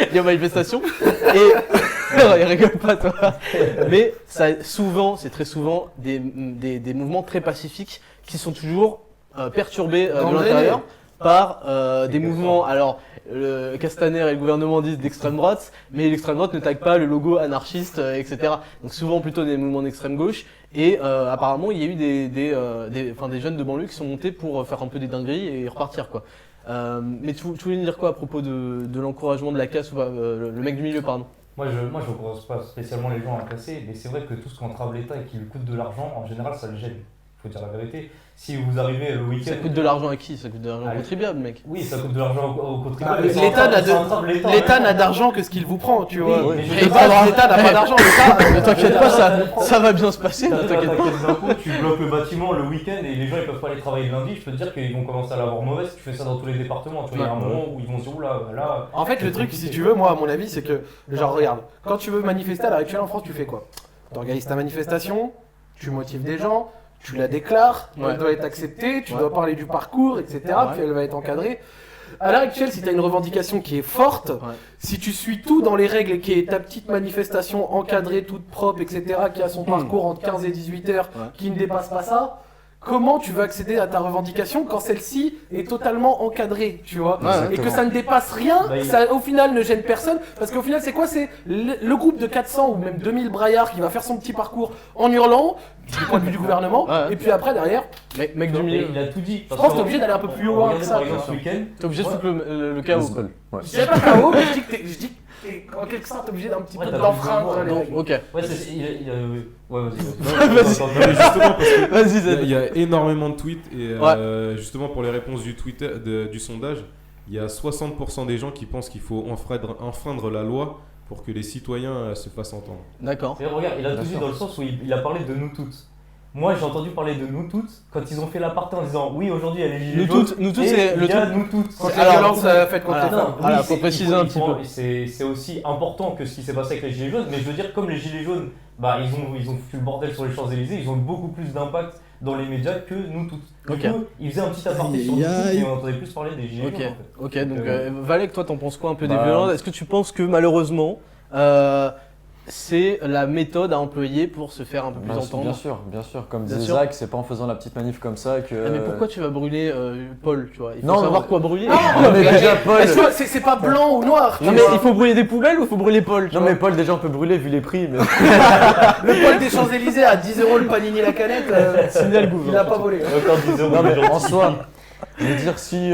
C: il y a manifestation. Et il rigole pas toi. Mais c'est très souvent des mouvements très pacifiques qui sont toujours perturbés de l'intérieur par des mouvements. Alors, Castaner et le gouvernement disent d'extrême droite, mais l'extrême droite ne tague pas le logo anarchiste, etc. Donc souvent plutôt des mouvements d'extrême gauche. Et apparemment, il y a eu des jeunes de banlieue qui sont montés pour faire un peu des dingueries et repartir, quoi. Mais tu voulais nous dire quoi à propos de l'encouragement de la casse, le mec du milieu, pardon?
A: Moi, je n'encourage pas spécialement les gens à casser, mais c'est vrai que tout ce qu'entrave l'État et qui lui coûte de l'argent, en général, ça le gêne. Faut dire la vérité. Si vous arrivez le week-end.
C: Ça coûte de l'argent à qui? Ça coûte de l'argent aux contribuables, mec.
A: Oui, ça coûte de l'argent aux contribuables.
D: L'État n'a d'argent que ce qu'il vous prend, tu vois.
A: Oui,
D: L'État n'a pas d'argent.
C: Ne t'inquiète pas, ça va bien se passer. Ne t'inquiète pas.
A: Tu bloques le bâtiment le week-end et les gens ils peuvent pas aller travailler le lundi. Je peux te dire qu'ils vont commencer à l'avoir mauvaise. Tu fais ça dans tous les départements. Tu vois, il y a un moment où ils vont se dire oula, là.
D: En fait, le truc, si tu veux, moi, à mon avis, c'est que, genre, regarde, quand tu veux manifester à l'heure actuelle en France, tu fais quoi? Tu organises ta manifestation, tu motives des gens, tu la déclares, elle doit être acceptée, tu dois parler du parcours, etc. Puis elle va être encadrée. À l'heure actuelle, si tu as une revendication qui est forte, si tu suis tout dans les règles et qui est ta petite manifestation encadrée, toute propre, etc., qui a son parcours entre 15 et 18 heures, qui ne dépasse pas ça, comment tu veux accéder à ta revendication quand celle-ci est totalement encadrée, tu vois, et que ça ne dépasse rien, ça au final ne gêne personne, parce qu'au final c'est quoi? C'est le groupe de 400 ou même 2000 braillards qui va faire son petit parcours en hurlant, du point de vue du gouvernement, et puis après derrière,
C: mec du milieu,
A: il a tout dit.
D: Je pense que t'es obligé d'aller un peu plus loin que ça.
A: Par exemple, ce week-end,
C: t'es obligé de foutre le chaos.
D: Je dirais pas chaos, mais je dis que en quelque sorte t'es obligé d'un petit peu d'enfreindre les règles.
C: Ok.
A: Ouais, vas-y.
E: Justement, parce que
C: vas-y,
E: il y a énormément de tweets et justement pour les réponses du sondage, il y a 60% des gens qui pensent qu'il faut enfreindre la loi pour que les citoyens se fassent entendre.
C: D'accord.
A: Et regarde, il a tout dit dans le sens où il a parlé de nous toutes. Moi, j'ai entendu parler de nous toutes quand ils ont fait l'aparté en disant oui, aujourd'hui, il y a les gilets jaunes.
C: Nous toutes, c'est le truc.
A: Nous toutes.
D: Quand la violence faite contre les femmes.
C: Voilà, faut préciser un petit peu.
A: C'est aussi important que ce qui s'est passé avec les gilets jaunes, mais je veux dire, comme les gilets jaunes, ils ont foutu le bordel sur les Champs-Élysées, ils ont eu beaucoup plus d'impact dans les médias que nous toutes. Du coup, ils faisaient un petit aparté sur nous toutes et on entendait plus parler des gilets jaunes.
C: Ok, donc Valek, toi, t'en penses quoi un peu des violences? Est-ce que tu penses que malheureusement, c'est la méthode à employer pour se faire un peu plus entendre?
B: Bien sûr. Comme disait Zach, c'est pas en faisant la petite manif comme ça que.
C: Ah, mais pourquoi tu vas brûler Paul, tu vois? Il faut savoir quoi brûler.
B: Non, mais déjà Paul.
D: C'est pas blanc ou noir.
C: Non, mais il faut brûler des poubelles ou il faut brûler Paul?
B: Non, mais Paul, déjà on peut brûler vu les prix. Mais...
D: le Paul des Champs-Élysées à 10 € le panini la canette. Il a pas volé.
A: Encore 10 €.
B: Non, mais en soi. Je veux dire, si,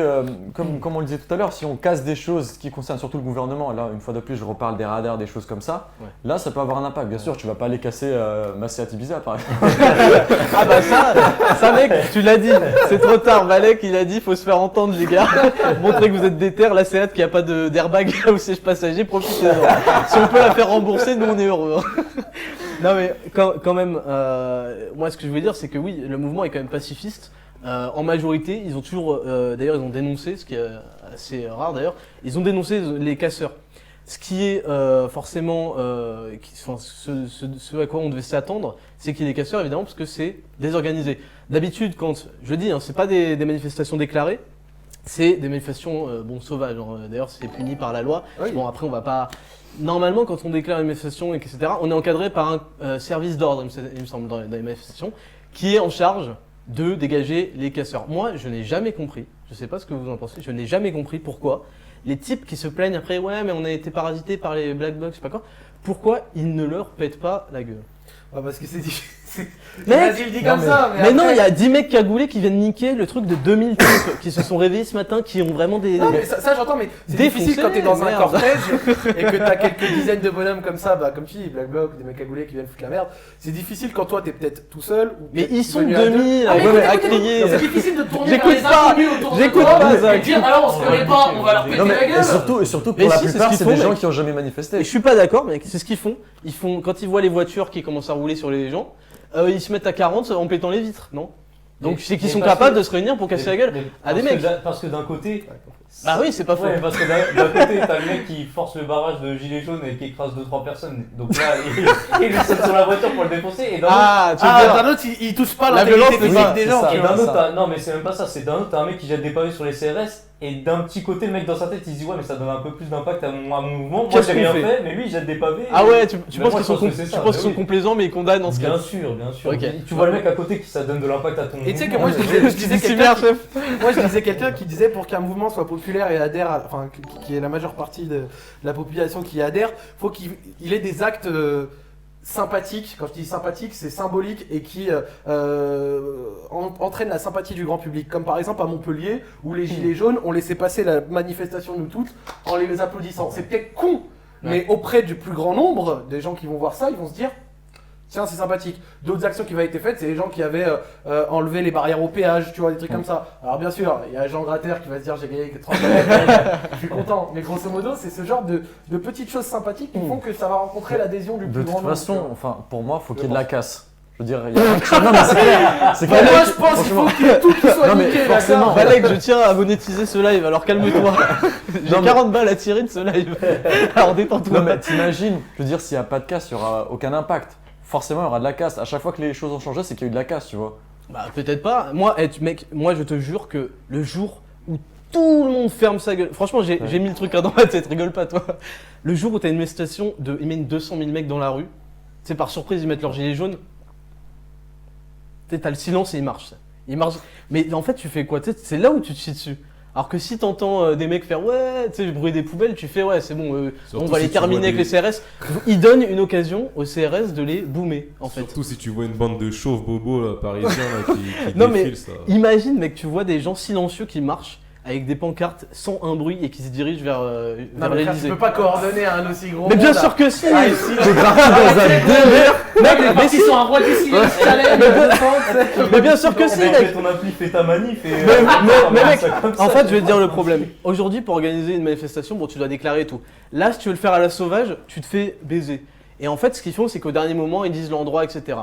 B: comme on le disait tout à l'heure, si on casse des choses qui concernent surtout le gouvernement, là, une fois de plus, je reparle des radars, des choses comme ça, là, ça peut avoir un impact. Bien sûr, tu vas pas aller casser ma Seat Ibiza, par exemple.
C: Ah bah ça mec, tu l'as dit, c'est trop tard. Valek, il a dit, faut se faire entendre, les gars. Montrez que vous êtes déter, la Seat qui a pas d'airbag au siège passager, profitez-en. Si on peut la faire rembourser, nous, on est heureux. Non mais quand même, moi, ce que je veux dire, c'est que oui, le mouvement est quand même pacifiste. En majorité, ils ont toujours, d'ailleurs, ils ont dénoncé, ce qui est assez rare d'ailleurs, ils ont dénoncé les casseurs. Ce qui est forcément, ce à quoi on devait s'attendre, c'est qu'il y ait des casseurs évidemment parce que c'est désorganisé. D'habitude, quand, je le dis, hein, c'est pas des manifestations déclarées, c'est des manifestations sauvages. D'ailleurs, c'est puni par la loi. Oui. Bon, après, on va pas. Normalement, quand on déclare une manifestation, etc., on est encadré par un service d'ordre, il me semble, dans les manifestations, qui est en charge de dégager les casseurs. Moi, je n'ai jamais compris, je sais pas ce que vous en pensez, je n'ai jamais compris pourquoi les types qui se plaignent après, ouais, mais on a été parasités par les black box, je sais pas quoi, pourquoi ils ne leur pètent pas la gueule?
D: Parce que c'est dit.
C: Mais non, il y a 10 mecs cagoulés qui viennent niquer le truc de 2000 types qui se sont réveillés ce matin, qui ont vraiment des.
D: Non, mais ça j'entends, mais c'est difficile quand t'es dans un cortège et que t'as quelques dizaines de bonhommes comme ça, comme tu dis, Black Bloc, des mecs cagoulés qui viennent foutre la merde. C'est difficile quand toi t'es peut-être tout seul.
C: Mais ils sont 2000 à crier.
D: C'est difficile de tourner vers les inconnus autour de toi et dire alors on se connaît pas, on va leur péter la gueule.
B: Et surtout pour la plupart, c'est des gens qui ont jamais manifesté.
C: Et je suis pas d'accord, mec, c'est ce qu'ils font. Ils font quand ils voient les voitures qui commencent à rouler sur les gens. Ils se mettent à 40 en pétant les vitres, non? Donc c'est qu'ils sont capables de se réunir pour casser la gueule à des mecs.
A: Parce que d'un côté...
C: Bah oui, c'est pas faux.
A: Ouais, parce que d'un côté, t'as le mec qui force le barrage de gilets jaunes et qui écrase 2-3 personnes. Donc là, il le saute sur la voiture pour le défoncer. Et
D: d'un autre, il touche pas l'intégrité physique des gens.
A: Et d'un autre, non mais c'est même pas ça. C'est d'un autre, t'as un mec qui jette des pavés sur les CRS. Et d'un petit côté, le mec dans sa tête, il se dit ouais, mais ça donne un peu plus d'impact à mon mouvement. Moi, j'ai rien fait, mais lui, il jette des pavés.
C: Ah ouais, tu penses qu'ils sont complaisants, mais ils condamnent en ce cas.
A: Bien sûr. Tu vois le mec à côté qui ça donne de l'impact à ton mouvement.
D: Et tu sais que moi, je disais quelqu'un qui disait pour qu'un mouvement soit populaire et adhère, enfin, qui est la majeure partie de la population qui adhère, faut qu'il ait des actes sympathiques. Quand je dis sympathique, c'est symbolique et qui entraîne la sympathie du grand public. Comme par exemple à Montpellier, où les gilets jaunes ont laissé passer la manifestation Nous Toutes en les applaudissant. C'est peut-être con, mais auprès du plus grand nombre des gens qui vont voir ça, ils vont se dire tiens, c'est sympathique. D'autres actions qui avaient été faites, c'est les gens qui avaient enlevé les barrières au péage, tu vois, des trucs comme ça. Alors bien sûr, il y a Jean Gratter qui va se dire j'ai gagné 30 je suis content. Mais grosso modo, c'est ce genre de petites choses sympathiques qui font que ça va rencontrer l'adhésion du plus grand nombre.
B: De toute façon, enfin, pour moi, il faut qu'il y ait de la casse. Je veux dire, il y a non mais c'est clair. C'est clair.
D: Moi je pense qu'il faut qu'il y ait tout qui soit niqué.
C: Forcément. Valek, je tiens à monétiser ce live, alors calme-toi. J'ai 40 balles à tirer de ce live. Alors détends-toi.
B: Non mais t'imagines, je veux dire, s'il n'y a pas de casse, il n'y aura aucun impact. Forcément, il y aura de la casse. À chaque fois que les choses ont changé, c'est qu'il y a eu de la casse, tu vois.
C: Bah peut-être pas. Moi, mec, je te jure que le jour où tout le monde ferme sa gueule. Franchement, j'ai mis le truc là dans ma tête, rigole pas toi. Le jour où t'as une manifestation ils mettent 200 000 mecs dans la rue, c'est par surprise, ils mettent leurs gilets jaunes. T'as le silence et ils marchent. Mais en fait, tu fais quoi? C'est là où tu te chies dessus. Alors que si t'entends des mecs faire ouais, tu sais, bruit des poubelles, tu fais ouais, c'est bon, on va les terminer avec les CRS. Ils donnent une occasion aux CRS de les boomer, en fait.
E: Surtout si tu vois une bande de chauves bobos là, parisiens là, qui
C: non,
E: défilent,
C: mais
E: ça.
C: Imagine, mec, tu vois des gens silencieux qui marchent avec des pancartes sans un bruit et qui se dirigent vers l'Élysée.
D: Tu peux pas coordonner un aussi gros.
C: Mais bien sûr que si.
D: Ah, ici,
C: t'es parti dans un délire.
D: Mec, mais ils sont un roi du silence.
C: Mais bien sûr que si, mec.
A: Ton appli, fais ta manif.
C: Mais mec, en fait, je vais te dire le problème. Aujourd'hui, pour organiser une manifestation, bon, tu dois déclarer et tout. Là, si tu veux le faire à la sauvage, tu te fais baiser. Et en fait, ce qu'ils font, c'est qu'au dernier moment, ils disent l'endroit, etc.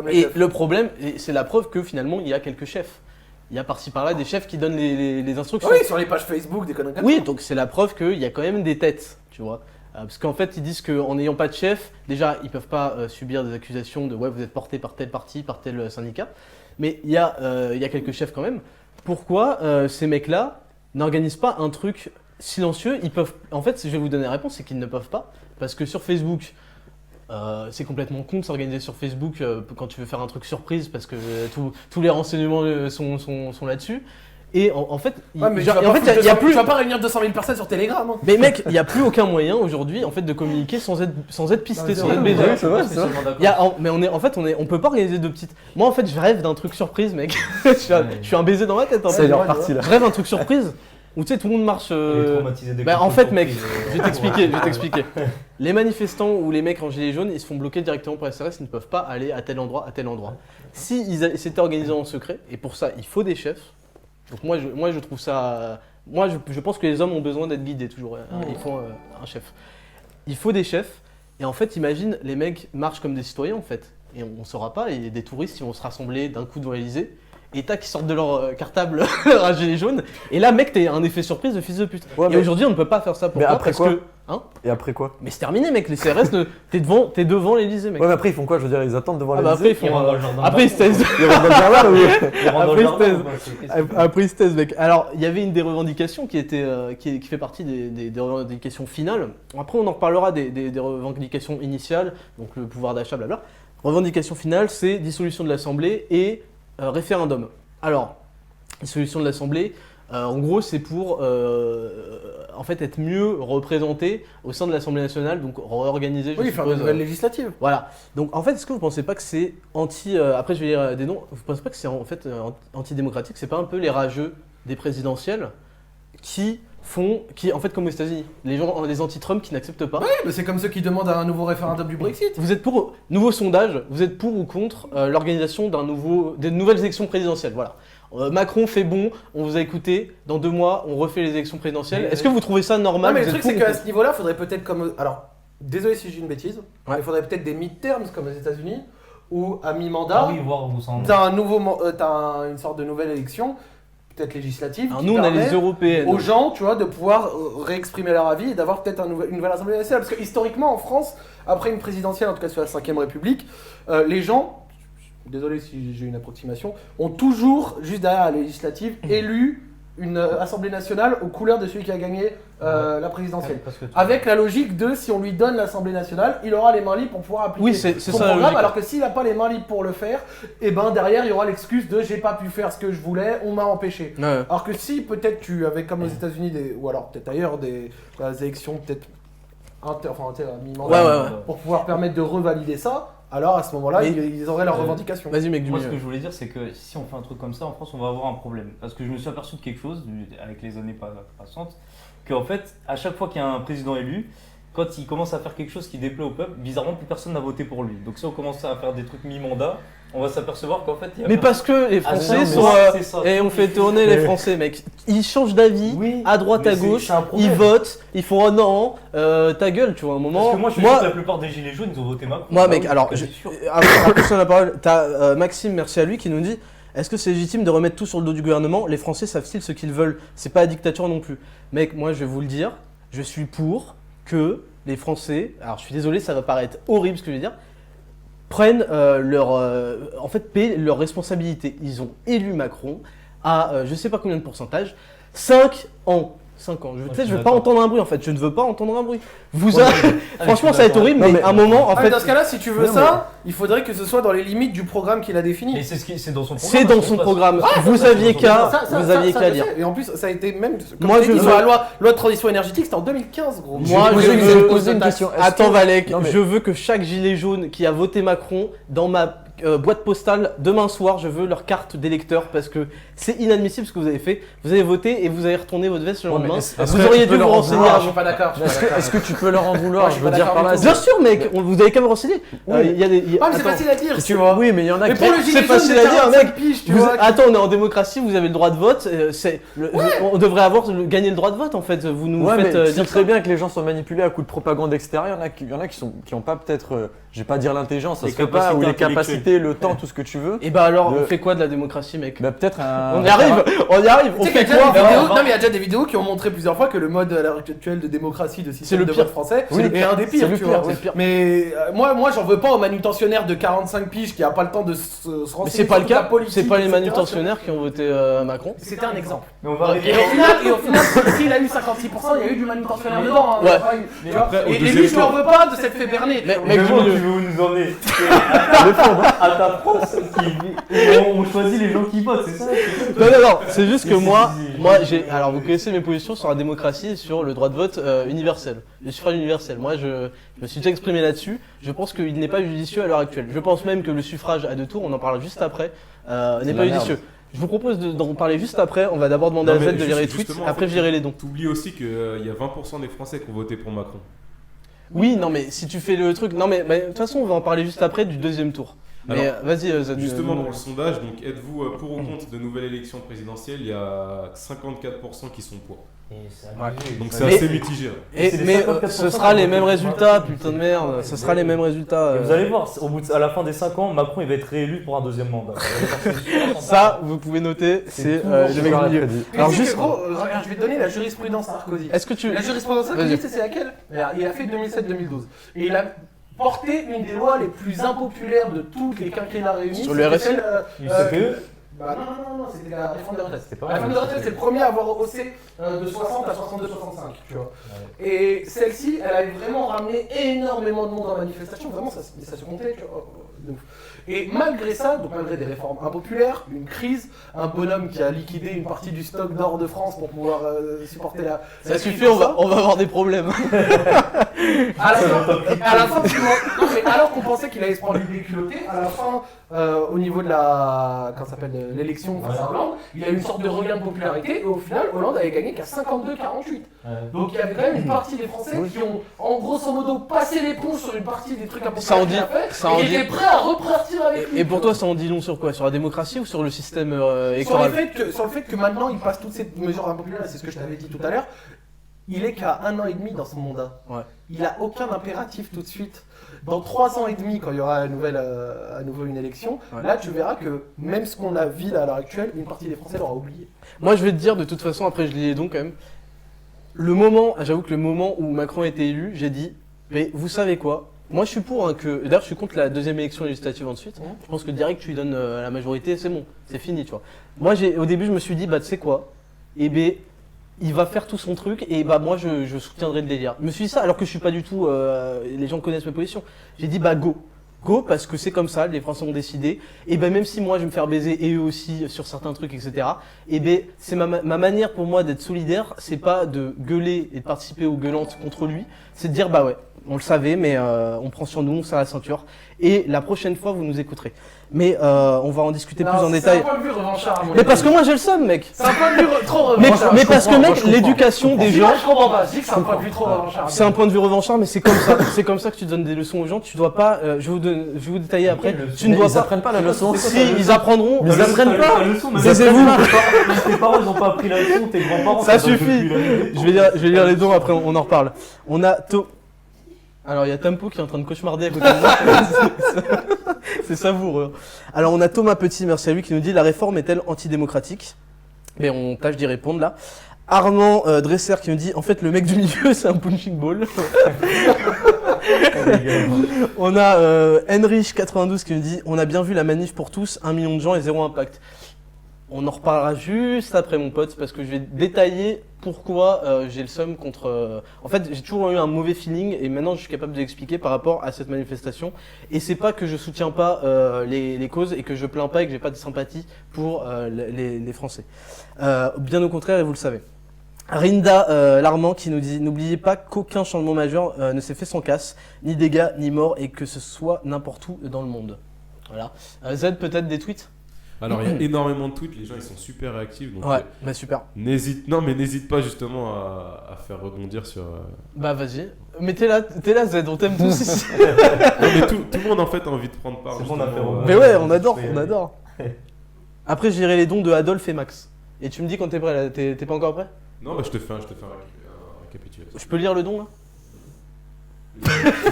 C: Et le problème, c'est la preuve que finalement, il y a quelques chefs. Il y a par-ci par-là des chefs qui donnent les instructions.
D: Oui, sur les pages Facebook, des conneries comme ça.
C: Oui, donc c'est la preuve qu'il y a quand même des têtes, tu vois. Parce qu'en fait, ils disent qu'en n'ayant pas de chef, déjà, ils peuvent pas subir des accusations de « ouais, vous êtes porté par tel parti, par tel syndicat ». Mais il y a quelques chefs quand même. Pourquoi ces mecs-là n'organisent pas un truc silencieux? Ils peuvent. En fait, si je vais vous donner la réponse, c'est qu'ils ne peuvent pas. Parce que sur Facebook, c'est complètement con de s'organiser sur Facebook quand tu veux faire un truc surprise parce que tous les renseignements sont là-dessus. Et en fait, tu vas
D: pas réunir 200 000 personnes sur Telegram. Hein.
C: Mais mec, il n'y a plus aucun moyen aujourd'hui en fait de communiquer sans être pisté, sans être baisé. On peut pas organiser de petites. Moi en fait, je rêve d'un truc surprise, mec. je suis un baiser dans ma tête.
B: C'est leur partie là.
C: Je rêve d'un truc surprise. Où tu sais, tout le monde marche. En fait, mec, je vais t'expliquer. Les manifestants ou les mecs en gilet jaune, ils se font bloquer directement par SRS, ils ne peuvent pas aller à tel endroit, à tel endroit. Si ils s'étaient organisés en secret, et pour ça, il faut des chefs. Donc moi, je trouve ça. Moi, je pense que les hommes ont besoin d'être guidés toujours. Il faut un chef. Il faut des chefs. Et en fait, imagine, les mecs marchent comme des citoyens en fait. Et on ne saura pas. Et des touristes, ils vont se rassembler d'un coup devant l'Élysée. Et tac, ils sortent de leur cartable à gilet jaune. Et là, mec, t'es un effet surprise de fils de pute. Ouais, et aujourd'hui, on ne peut pas faire ça. Pourquoi?
B: Mais après
C: parce
B: quoi
C: que, hein?
B: Et après quoi?
C: Mais c'est terminé, mec. Les CRS, t'es devant l'Élysée, mec.
B: Ouais, mais après, ils font quoi? Je veux dire, ils attendent devant l'Élysée.
C: Après, ils font. Après, ils se taisent.
B: Ils rentrent dans le jardin ou
C: Après, ils se taisent, mec. Alors, il y avait une des revendications qui fait partie des revendications finales. Après, on en reparlera des revendications initiales, donc le pouvoir d'achat, blabla. Revendication finale, c'est dissolution de l'Assemblée et référendum. Alors, dissolution de l'Assemblée, en gros, c'est pour en fait être mieux représenté au sein de l'Assemblée nationale, donc réorganiser.
D: Oui, faire une nouvelle législative.
C: Voilà. Donc, en fait, est-ce que vous pensez pas que c'est après, je vais lire des noms. Vous pensez pas que c'est en fait antidémocratique? C'est pas un peu les rageux des présidentielles qui en fait, comme aux États-Unis, les gens, les anti-Trump qui n'acceptent pas.
D: Oui, mais c'est comme ceux qui demandent un nouveau référendum du Brexit.
C: Vous êtes pour, nouveau sondage, vous êtes pour ou contre l'organisation des nouvelles élections présidentielles, voilà. Macron fait bon, on vous a écouté, dans 2 mois, on refait les élections présidentielles. Est-ce que vous trouvez ça normal?
D: Non, mais le truc, c'est qu'à ce niveau-là, il faudrait peut-être comme. Alors, désolé si j'ai une bêtise, mais il faudrait peut-être des midterms comme aux États-Unis, où à mi-mandat, t'as une sorte de nouvelle élection. Peut-être législative.
C: Alors nous, on a les européennes.
D: Aux gens, tu vois, de pouvoir réexprimer leur avis et d'avoir peut-être une nouvelle assemblée nationale. Parce que historiquement, en France, après une présidentielle, en tout cas sur la 5ème République, les gens, désolé si j'ai une approximation, ont toujours, juste derrière la législative, élu une assemblée nationale aux couleurs de celui qui a gagné la présidentielle. Avec la logique de si on lui donne l'assemblée nationale, il aura les mains libres pour pouvoir appliquer son programme, alors que s'il n'a pas les mains libres pour le faire, et ben derrière il y aura l'excuse de j'ai pas pu faire ce que je voulais, on m'a empêché. Ouais. Alors que si peut-être tu avais comme aux États-Unis ou alors peut-être ailleurs des élections peut-être mi-mandat pour pouvoir permettre de revalider ça. Alors à ce moment-là, ils auraient leurs revendications.
C: Vas-y mec,
A: moi ce que je voulais dire, c'est que si on fait un truc comme ça en France, on va avoir un problème. Parce que je me suis aperçu de quelque chose, avec les années passantes, qu'en fait, à chaque fois qu'il y a un président élu, quand il commence à faire quelque chose qui déplaît au peuple, bizarrement plus personne n'a voté pour lui. Donc si on commence à faire des trucs mi-mandat, on va s'apercevoir qu'en fait...
C: Mais parce que les Français sont... Et on fait tourner les Français, mec. Ils changent d'avis, à droite, à gauche, ils votent, ils font « oh non, ta gueule », tu vois, à un moment...
A: Parce que moi, je suis sûr que la plupart des gilets jaunes, ils ont voté Macron.
C: Moi, mec, alors, après la parole, t'as Maxime, merci à lui, qui nous dit « Est-ce que c'est légitime de remettre tout sur le dos du gouvernement? Les Français savent-ils ce qu'ils veulent? C'est pas la dictature non plus. » Mec, moi, je vais vous le dire, je suis pour que les Français, alors je suis désolé, ça va paraître horrible ce que je vais dire, prennent en fait, paient leurs responsabilités. Ils ont élu Macron à je sais pas combien de pourcentage, 5 ans. 5 ans. Je veux pas entendre un bruit en fait, je ne veux pas entendre un bruit. Franchement, ça va être horrible, mais à un moment en fait.
D: Dans ce cas-là, si tu veux il faudrait que ce soit dans les limites du programme qu'il a défini.
A: Mais c'est dans son programme.
C: C'est dans son programme. Vous aviez qu'à lire.
D: Et en plus, ça a été même. Moi, je veux la loi de transition énergétique, c'était en 2015, gros.
C: Moi, je veux poser une question. Attends, Valek, je veux que chaque gilet jaune qui a voté Macron dans ma boîte postale demain soir, je veux leur carte d'électeur parce que c'est inadmissible ce que vous avez fait. Vous avez voté et vous avez retourné votre veste le lendemain. Vous auriez dû vous renseigner
D: Je
C: avant.
D: suis pas d'accord.
B: Est-ce que tu peux leur en vouloir? Je veux dire par là.
C: Bien sûr, mec, vous avez qu'à vous renseigner.
D: Mais c'est facile à dire.
B: Tu vois. Oui, mais il y en a
D: Mais
B: qui.
D: pour le gilet
C: C'est
D: jaune,
C: facile à dire, mec.
D: Attends,
C: Attends, on est en démocratie, vous avez le droit de vote. On devrait gagner le droit de vote en fait. Vous nous
B: Ouais,
C: faites
B: mais tu sais
C: dire
B: très bien que les gens sont manipulés à coup de propagande extérieure. Il y en a qui ont pas peut-être, je vais pas dire l'intelligence, ça se fait pas, ou les capacités, le temps, tout ce que tu veux.
C: Et bah alors, on fait quoi de la démocratie, mec?
B: Bah peut-être un.
C: On y arrive. On fait quoi?
D: Non, mais il y a déjà des vidéos qui ont montré plusieurs fois que le mode à l'heure actuelle de démocratie de système de vote français est un des pires. Tu vois. Mais moi, j'en veux pas aux manutentionnaires de 45 piges qui a pas le temps de se renseigner.
C: Mais c'est pas le cas. C'est pas les manutentionnaires qui ont voté Macron.
D: C'était un exemple.
A: Mais on va
D: Et au final, s'il a eu 56%, il y a eu du manutentionnaire dedans.
C: Ouais.
D: Tu vois. Et lui, je leur veux pas de s'être fait berner.
A: Mais comment tu veux nous emmener à ta France on choisit les gens qui votent, c'est ça?
C: Non, c'est juste que moi alors vous connaissez mes positions sur la démocratie et sur le droit de vote universel, le suffrage universel. Moi, je me suis déjà exprimé là-dessus. Je pense qu'il n'est pas judicieux à l'heure actuelle. Je pense même que le suffrage à 2 tours, on en parlera juste après, n'est pas judicieux. Je vous propose d'en parler juste après. On va d'abord demander à Z de lire les tweets, après je lirai les dons.
E: T'oublies aussi qu'il y a 20% des Français qui ont voté pour Macron.
C: Oui, non, mais si tu fais le truc. Non, mais de toute façon, on va en parler juste après du deuxième tour. Mais vas-y, Z.
E: Justement, dans le sondage, donc êtes-vous pour ou contre de nouvelles élections présidentielles? Il y a 54% qui sont pour. Donc c'est assez mitigé.
C: Mais ce sera les mêmes résultats, putain de merde. Ce sera les mêmes résultats.
A: Vous allez voir, à la fin des 5 ans, Macron il va être réélu pour un deuxième mandat.
C: Ça, vous pouvez noter, c'est le mec du milieu.
D: Alors juste, je vais te donner la jurisprudence Sarkozy.
C: Est-ce que tu...
D: La jurisprudence Sarkozy, c'est laquelle? Il a fait 2007-2012. Et il a porté une des lois les plus impopulaires de tous les quinquennats réunis.
C: Sur le RSI
D: Bah non, c'était la réforme des retraites. La réforme des retraites, c'est le premier à avoir haussé de 60 à 62-65, tu vois. Ouais. Et celle-ci, elle avait vraiment ramené énormément de monde en manifestation, vraiment ça se comptait, tu vois. Et malgré ça, donc malgré des réformes impopulaires, une crise, un bonhomme qui a liquidé une partie du stock d'or de France pour pouvoir supporter la...
C: Ça suffit, on va avoir des problèmes.
D: À la fin, non, mais alors qu'on pensait qu'il allait se prendre les déculottés, à la fin, au niveau de la... Comment ça s'appelle, l'élection face à Hollande, il y a eu une sorte de regain de popularité, et au final, Hollande avait gagné qu'à 52-48. Donc il y avait quand même une partie des Français qui ont, en grosso modo, passé l'éponge sur une partie des trucs impopulaires qu'il a fait, et qui étaient prêts à repartir avec lui.
C: Et pour toi, ça en dit long sur quoi? Sur la démocratie ou sur le système électoral?
D: Sur le fait que maintenant, il passe toutes ces mesures impopulaires, et c'est ce que je t'avais dit tout à l'heure, il est qu'à 1 an et demi dans son mandat. Ouais. Il n'a aucun impératif tout de suite. Dans 3 ans et demi, quand il y aura à nouveau une élection, là tu verras que même ce qu'on a vu là, à l'heure actuelle, une partie des Français l'aura oublié.
C: Moi je vais te dire de toute façon, après je lis les dons quand même, j'avoue que le moment où Macron a été élu, j'ai dit, mais vous savez quoi? Moi je suis pour que, d'ailleurs je suis contre la deuxième élection législative ensuite, je pense que direct tu lui donnes la majorité, c'est bon, c'est fini tu vois. Moi au début je me suis dit, bah tu sais quoi, il va faire tout son truc et bah moi je soutiendrai le délire. Je me suis dit ça alors que je suis pas du tout, les gens connaissent mes positions. J'ai dit bah go parce que c'est comme ça, les Français ont décidé. Et ben même si moi je vais me faire baiser et eux aussi sur certains trucs etc. Et ben c'est ma manière pour moi d'être solidaire, c'est pas de gueuler et de participer aux gueulantes contre lui, c'est de dire bah ouais, on le savait mais on prend sur nous, on serre la ceinture et la prochaine fois vous nous écouterez. Mais on va en discuter plus en détail.
D: C'est un point de vue revanchard.
C: Mais parce que moi j'ai le seum, mec.
D: C'est un point de vue trop revanchard.
C: Mais parce que mec, l'éducation des gens.
D: Je comprends pas. Je dis que c'est un point de vue trop revanchard.
C: C'est un point de vue revanchard, mais c'est comme ça. C'est comme ça que tu donnes des leçons aux gens. Tu dois pas. Je vais vous détailler après. Tu ne dois pas.
B: Ils apprennent pas la leçon.
C: Si ils apprendront.
B: Mais ils apprennent pas.
A: Taisez-vous. Tes parents ils ont pas appris la leçon. Tes grands-parents.
C: Ça suffit. Je vais lire les dons après. On en reparle. On a Alors il y a Tempo qui est en train de cauchemarder à côté de moi. C'est savoureux. Alors on a Thomas Petit, merci à lui, qui nous dit: la réforme est-elle antidémocratique? Mais on tâche d'y répondre là. Armand Dresser qui nous dit: en fait le mec du milieu c'est un punching ball. On a Henrich92 qui nous dit: on a bien vu la manif pour tous, 1 million de gens et 0 impact. On en reparlera juste après mon pote parce que je vais détailler pourquoi j'ai le seum contre... En fait, j'ai toujours eu un mauvais feeling et maintenant je suis capable de l'expliquer par rapport à cette manifestation. Et c'est pas que je soutiens pas les causes et que je plains pas et que j'ai pas de sympathie pour les Français. Bien au contraire, et vous le savez. Rinda Larmand qui nous dit: n'oubliez pas qu'aucun changement majeur ne s'est fait sans casse, ni dégâts, ni morts, et que ce soit n'importe où dans le monde. Voilà. Z, peut-être des tweets?
E: Alors, il y a énormément de tweets, les gens ils sont super réactifs. Donc,
C: ouais, bah super.
E: N'hésite pas justement à faire rebondir sur.
C: Bah vas-y. Mais t'es là Z, on t'aime tous ici.
E: Non, mais tout le monde en fait a envie de prendre part.
C: Mais ouais, on adore. Après, j'irai les dons de Adolphe et Max. Et tu me dis quand t'es prêt là, t'es pas encore prêt?
E: Non, bah je te fais un récapitulatif.
C: Je peux lire le don là?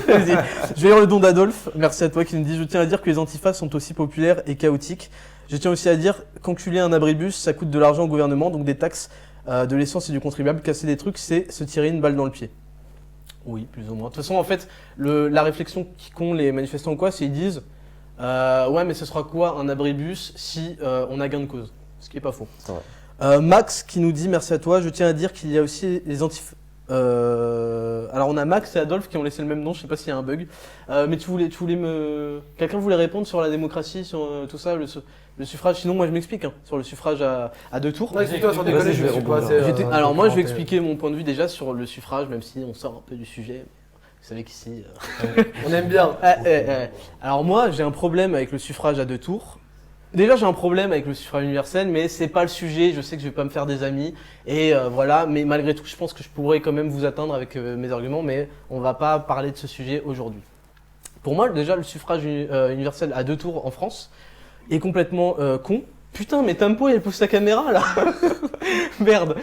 C: Vas-y. Je vais lire le don d'Adolphe. Merci à toi qui nous dit: je tiens à dire que les antifas sont aussi populaires et chaotiques. Je tiens aussi à dire qu'enculer un abribus, ça coûte de l'argent au gouvernement, donc des taxes, de l'essence et du contribuable. Casser des trucs, c'est se tirer une balle dans le pied. Oui, plus ou moins. De toute façon, en fait, la réflexion qu'ont les manifestants ou quoi, c'est qu'ils disent ouais, mais ce sera quoi un abribus si on a gain de cause? Ce qui est pas faux. Max qui nous dit: merci à toi, je tiens à dire qu'il y a aussi les antifas. Alors on a Max et Adolphe qui ont laissé le même nom, je sais pas s'il y a un bug. Mais tu voulais quelqu'un voulait répondre sur la démocratie, sur tout ça, le suffrage? Sinon moi je m'explique sur le suffrage à 2 tours.
D: Ouais, explique-toi sur des collèges, je suis pas assez.
C: Alors moi je vais expliquer mon point de vue déjà sur le suffrage, même si on sort un peu du sujet. Vous savez qu'ici
D: on aime bien.
C: Alors moi j'ai un problème avec le suffrage à 2 tours. Déjà j'ai un problème avec le suffrage universel, mais c'est pas le sujet, je sais que je vais pas me faire des amis, et voilà, mais malgré tout je pense que je pourrais quand même vous atteindre avec mes arguments, mais on va pas parler de ce sujet aujourd'hui. Pour moi déjà le suffrage universel à 2 tours en France est complètement con. Putain, mais Tempo elle pousse sa caméra là. Merde.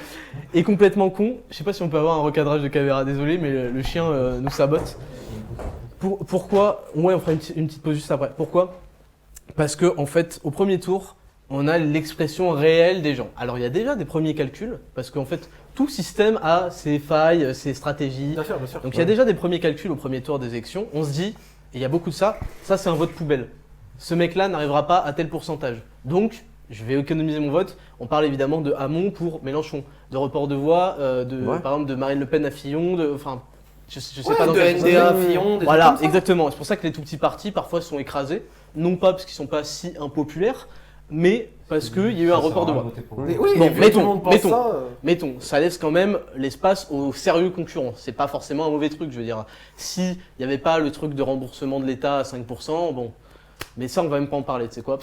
C: Est complètement con, je sais pas si on peut avoir un recadrage de caméra, désolé, mais le chien nous sabote. Pourquoi? Ouais, on fera une petite pause juste après. Pourquoi? Parce que en fait, au premier tour, on a l'expression réelle des gens. Alors il y a déjà des premiers calculs, parce qu'en fait, tout système a ses failles, ses stratégies.
D: Bien sûr.
C: Donc il y a déjà des premiers calculs au premier tour des élections. On se dit, et il y a beaucoup de ça c'est un vote poubelle. Ce mec-là n'arrivera pas à tel pourcentage. Donc, je vais économiser mon vote. On parle évidemment de Hamon pour Mélenchon, de report de voix, par exemple de Marine Le Pen à Fillon, je sais pas dans quel
D: NDA, Fillon, des
C: voilà,
D: trucs comme ça.
C: exactement. C'est pour ça que les tout petits partis parfois sont écrasés, non pas parce qu'ils sont pas si impopulaires, mais parce qu'il y a eu un report de voix.
D: Oui,
C: bon, mettons, ça laisse quand même l'espace aux sérieux concurrents. C'est pas forcément un mauvais truc, je veux dire. S'il n'y avait pas le truc de remboursement de l'État à 5%, bon. Mais ça, on va même pas en parler, tu sais quoi,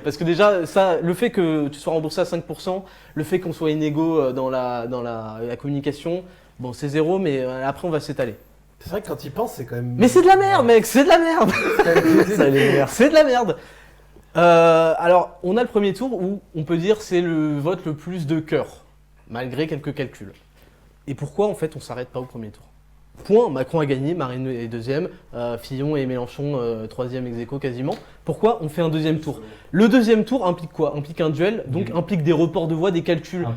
C: parce que déjà, ça, le fait que tu sois remboursé à 5%, le fait qu'on soit inégaux dans la communication, bon, c'est 0, mais après, on va s'étaler.
D: C'est vrai que quand il pense, c'est quand même.
C: Mais c'est de la merde, mec, c'est de la merde. C'est de la merde. Alors, on a le premier tour où on peut dire c'est le vote le plus de cœur, malgré quelques calculs. Et pourquoi, en fait, on s'arrête pas au premier tour? Point, Macron a gagné, Marine est deuxième, Fillon et Mélenchon troisième ex aequo quasiment. Pourquoi on fait un deuxième tour? Le deuxième tour implique quoi? Implique un duel, donc implique des reports de voix, des calculs,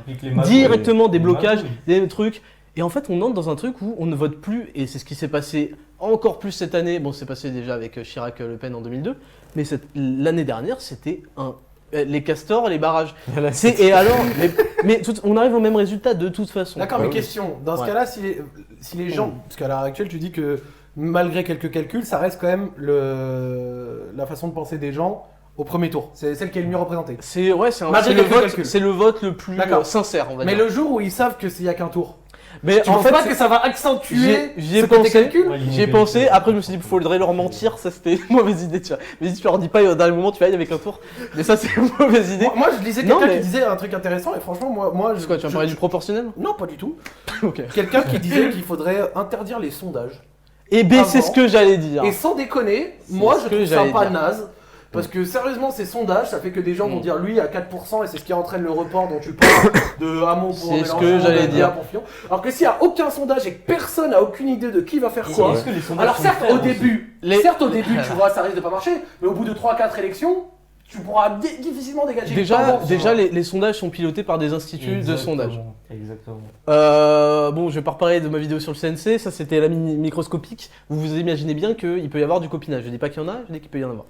C: directement des blocages, des trucs. Et en fait, on entre dans un truc où on ne vote plus, et c'est ce qui s'est passé encore plus cette année. Bon, c'est passé déjà avec Chirac-Le Pen en 2002, mais l'année dernière, c'était les castors, les barrages. Et alors, on arrive au même résultat de toute façon.
D: D'accord, mais question, dans ce cas-là, si les gens, parce qu'à l'heure actuelle, tu dis que malgré quelques calculs, ça reste quand même la façon de penser des gens au premier tour. C'est celle qui est le mieux représentée.
C: C'est le vote le plus sincère, on va dire.
D: Mais le jour où ils savent que s'il n'y a qu'un tour,
C: mais
D: tu penses pas que ça va accentuer
C: ce côté calcul? J'y ai pensé, après je me suis dit, il faudrait leur mentir, ça c'était une mauvaise idée, tu vois. Mais si tu leur dis pas au dernier moment, tu vas y avec un tour. Mais ça c'est une mauvaise idée.
D: Moi je lisais quelqu'un qui disait un truc intéressant, et franchement, moi
C: c'est quoi, tu vas parler du proportionnel?
D: Non, pas du tout.
C: Ok.
D: Quelqu'un qui disait qu'il faudrait interdire les sondages.
C: Et ben c'est ce que j'allais dire.
D: Et sans déconner, moi je trouve ça pas naze. Parce que sérieusement, ces sondages, ça fait que des gens vont dire lui à 4%, et c'est ce qui entraîne le report dont tu parles de Hamon pour Mélenchon.
C: C'est ce que j'allais dire.
D: Alors que s'il n'y a aucun sondage et que personne n'a aucune idée de qui va faire quoi. Alors certes au début, tu vois, ça risque de pas marcher, mais au bout de 3-4 élections, tu pourras difficilement dégager
C: déjà les sondages sont pilotés par des instituts de sondage.
A: Exactement.
C: Bon, je vais pas reparler de ma vidéo sur le CNC, ça c'était la microscopique. Vous imaginez bien qu'il peut y avoir du copinage. Je dis pas qu'il y en a, je dis qu'il peut y en avoir.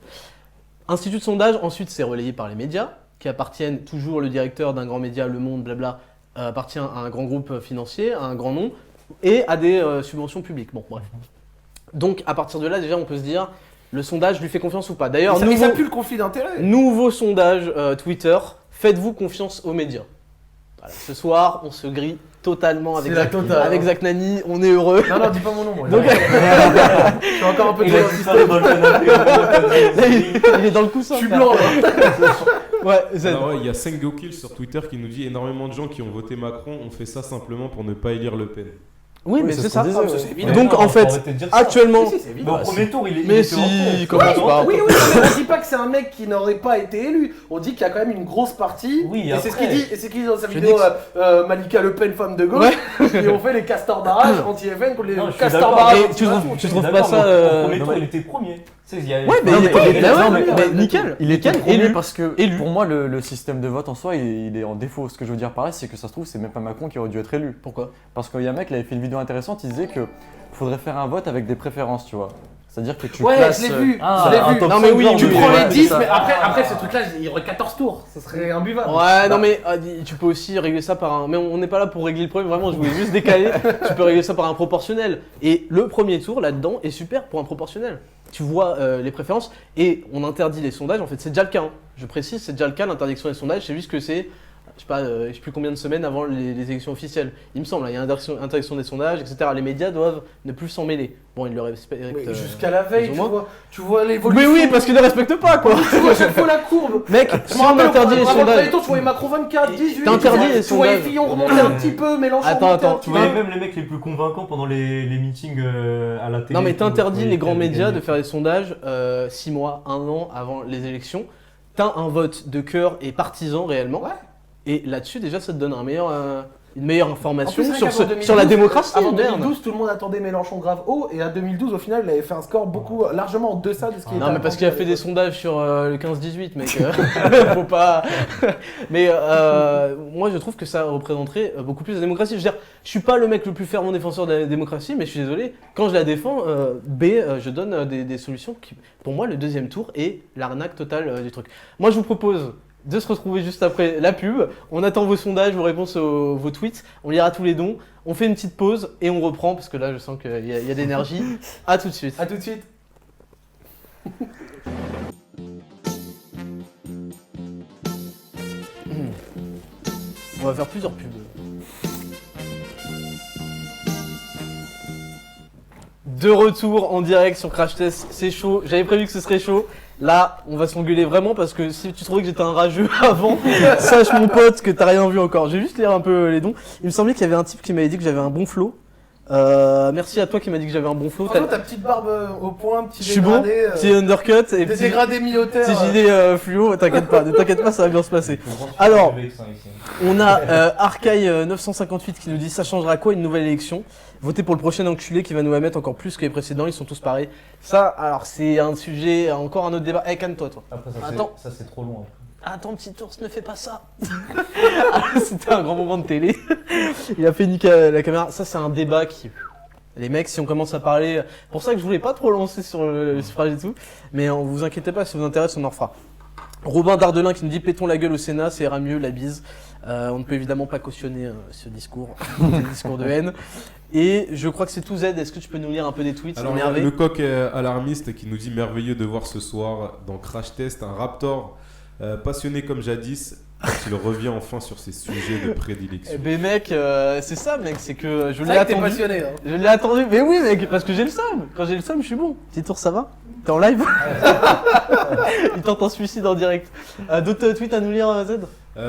C: Institut de sondage, ensuite c'est relayé par les médias, qui appartiennent toujours, le directeur d'un grand média, Le Monde, blabla, appartient à un grand groupe financier, à un grand nom, et à des subventions publiques. Bon, bref. Donc à partir de là, déjà on peut se dire, le sondage lui fait confiance ou pas. D'ailleurs,
D: ça pue le conflit d'intérêt.
C: Nouveau sondage Twitter, faites-vous confiance aux médias. Voilà, ce soir, on se grille totalement avec
D: C'est la
C: Zach,
D: totale,
C: avec
D: hein.
C: Zach Nani, on est heureux.
D: Non, dis pas mon nom. Moi,
C: Donc-
D: je suis encore un peu
A: Il a disparu dans le canapé.
C: Là, il est dans le coussin.
D: Je suis
C: frère.
D: blanc là.
C: Ouais, Z.
E: Alors ouais, il y a Sengokil sur Twitter qui nous dit énormément de gens qui ont voté Macron ont fait ça simplement pour ne pas élire Le Pen.
C: Oui, mais
B: c'est
C: c'est
B: ce qu'on
C: ça.
B: disait,
D: c'est évident.
C: Donc
A: Non,
C: en
A: faut
C: fait,
A: arrêter de dire ça.
C: actuellement.
D: Si, c'est évident.
A: Mais au premier tour, il est.
C: Mais
A: il était
C: si,
A: rentré.
C: comment tu parles
D: Oui, mais on dit pas que c'est un mec qui n'aurait pas été élu. On dit qu'il y a quand même une grosse partie.
A: Oui,
D: et c'est ce
A: après.
D: qu'il dit. Et c'est ce qu'il dit dans sa
C: Je
D: vidéo
C: dis
D: Malika Le Pen, femme de gauche. Et on fait les castors barrage anti-FN contre les
A: Non, je suis
D: castors
A: d'accord.
D: barrage.
C: Et tu trouves pas
A: D'accord,
C: ça.
A: mais au premier tour, il était premier. Tu sais, il y a-
C: Ouais, mais
B: Non,
C: il
B: mais-
C: était-
B: non,
C: mais nickel.
B: Il était
C: nickel,
B: premier
C: élu.
B: parce que
C: Élu.
B: pour moi le système de vote en soi il est en défaut. Ce que je veux dire par là c'est que ça se trouve c'est même pas Macron qui aurait dû être élu.
C: Pourquoi?
B: Parce qu'il y a un mec il avait fait une vidéo intéressante, il disait que faudrait faire un vote avec des préférences, tu vois. C'est-à-dire que tu
D: Ouais,
B: classes.
D: je l'ai vu.
B: Ah,
D: je l'ai
B: un
D: vu.
B: top
C: Non, mais
B: 5
C: oui,
B: genre
D: Tu
B: de-
D: prends
B: ouais,
D: les 10,
B: c'est
D: mais
B: ça.
D: après ce truc-là, il y aurait 14 tours. Ça serait imbuvable.
C: Ouais, non mais tu peux aussi régler ça par un... Mais on n'est pas là pour régler le problème, vraiment, je voulais juste décaler. Tu peux régler ça par un proportionnel. Et le premier tour, là-dedans, est super pour un proportionnel. Tu vois les préférences et on interdit les sondages, en fait c'est déjà le cas. Hein. Je précise, c'est déjà le cas, l'interdiction des sondages, c'est juste que c'est... Je sais pas, je sais plus combien de semaines avant les élections officielles. Il me semble, il y a une interdiction des sondages, etc. Les médias doivent ne plus s'en mêler. Bon, ils le respectent.
D: Mais jusqu'à la veille,
C: plus ou moins.
D: tu vois l'évolution.
C: Mais oui, parce qu'ils ne respectent pas quoi.
D: Tu vois chaque fois la courbe.
C: Mec,
D: Je
C: si
D: me
C: on
D: rappelle,
C: interdit les
D: avant le
C: sondages.
D: premier tour, tu voyais Macron 24, 18.
C: T'interdis les
D: Tu voyais
C: sondages.
D: Fillon remonter un petit peu, Mélenchon
C: Attends,
D: remonter un
C: attends,
D: petit
A: Tu
D: peu.
A: voyais même les mecs les plus convaincants pendant les meetings à la télé.
C: Non mais
A: tout,
C: t'interdis
A: oui,
C: les grands
A: quel-
C: médias
A: quel-
C: de faire des sondages 6 mois, 1 an avant les élections. T'as un vote de cœur et partisan réellement.
D: Ouais.
C: Et là-dessus déjà ça te donne une meilleure
D: En
C: information
D: plus, c'est
C: sur,
D: vrai qu'avant
C: sur la
D: 2012,
C: démocratie.
D: Avant
C: merde.
D: 2012, tout le monde attendait Mélenchon grave haut. Et à 2012, au final, il avait fait un score beaucoup largement en deçà de ce qui était.
C: Non mais parce qu'il a fait des sondages sur le 15-18 mec, faut pas... Mais moi je trouve que ça représenterait beaucoup plus la démocratie. Je veux dire, je suis pas le mec le plus fervent défenseur de la démocratie, mais je suis désolé, quand je la défends, je donne des solutions qui, pour moi, le deuxième tour est l'arnaque totale du truc. Moi je vous propose de se retrouver juste après la pub, on attend vos sondages, vos réponses, vos tweets, on lira tous les dons, on fait une petite pause et on reprend parce que là je sens qu'il y a de l'énergie. À tout de suite.
D: A tout de suite.
C: On va faire plusieurs pubs. De retour en direct sur Crash Test, c'est chaud, j'avais prévu que ce serait chaud. Là, on va s'engueuler vraiment parce que si tu trouvais que j'étais un rageux avant, sache mon pote que t'as rien vu encore. Je vais juste lire un peu les dons. Il me semblait qu'il y avait un type qui m'avait dit que j'avais un bon flow. Merci à toi qui m'a dit que j'avais un bon flow.
D: Franchement, ta petite barbe au point, petit
C: Je suis bon,
D: dégradé.
C: petit undercut et
D: Des dégradés mi-hauteur.
C: petit gilet fluo, t'inquiète pas, ne t'inquiète pas, ça va bien se passer. Alors, on a Arcaille 958 qui nous dit ça changera quoi une nouvelle élection? Votez pour le prochain enculé qui va nous la mettre encore plus que les précédents, ils sont tous pareils. Ça, alors c'est un sujet, encore un autre débat. Eh, calme-toi, toi.
A: Après,
C: Attends.
A: ça c'est trop loin.
C: Attends, petit ours, ne fais pas ça. C'était un grand moment de télé. Il a fait niquer la caméra. Ça, c'est un débat qui... Les mecs, si on commence à parler... Pour ça que je voulais pas trop lancer sur le suffrage et tout. Mais vous inquiétez pas, si ça vous intéresse, on en refera. Robin Dardelin qui nous dit « Pétons la gueule au Sénat, ça ira mieux, la bise ». On ne peut évidemment pas cautionner ce discours, ce discours de haine. Et je crois que c'est tout Z. Est-ce que tu peux nous lire un peu des tweets?
E: Alors, le coq alarmiste qui nous dit merveilleux de voir ce soir dans Crash Test un Raptor passionné comme jadis quand il revient enfin sur ses sujets de prédilection.
C: Eh ben mec, c'est ça mec, c'est que je l'ai
D: vrai que t'es
C: attendu.
D: passionné, hein.
C: Je l'ai attendu, mais oui mec, parce que j'ai le seum. Quand j'ai le seum, je suis bon. Petit tour, ça va? T'es en live? Il tente un suicide en direct. D'autres tweets à nous lire, Z?
E: Il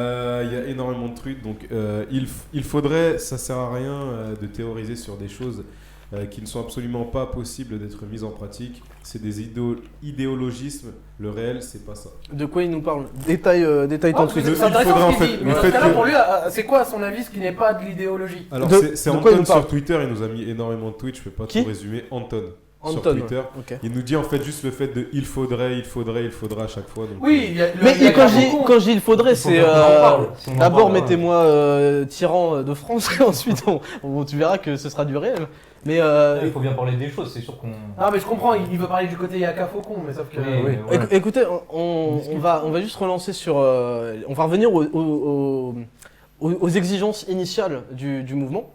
E: y a énormément de trucs, donc il faudrait, ça sert à rien de théoriser sur des choses qui ne sont absolument pas possibles d'être mises en pratique. C'est des idéologismes, le réel c'est pas ça.
C: De quoi il nous parle? Détaille ton tweet.
D: C'est intéressant ce qu'il dit. Dans ce cas-là,
E: que-
D: pour lui, c'est quoi à son avis ce qui n'est pas de l'idéologie?
E: Alors c'est
C: de quoi il
E: Anton
C: nous parle
E: sur Twitter, il nous a mis énormément de tweets, je peux pas
C: Qui
E: tout résumer. Anton sur
C: Anton,
E: Twitter,
C: ok.
E: il nous dit en fait juste le fait de il faudrait à chaque fois. Donc,
D: Oui, il y a
C: Mais
D: il y a
C: quand
D: Carfaucon.
C: je dis il faudrait, c'est
A: qu'on en parle. Si on en
C: d'abord
A: parle,
C: mettez-moi tyran de France et ensuite tu verras que ce sera du réel. Mais
A: Il faut bien parler des choses, c'est sûr qu'on.
D: Non, mais je comprends, il veut parler du côté Yaka Faucon, mais sauf que.
A: Oui, oui.
C: Éc- Écoutez, on va juste relancer sur... on va revenir aux exigences initiales du mouvement.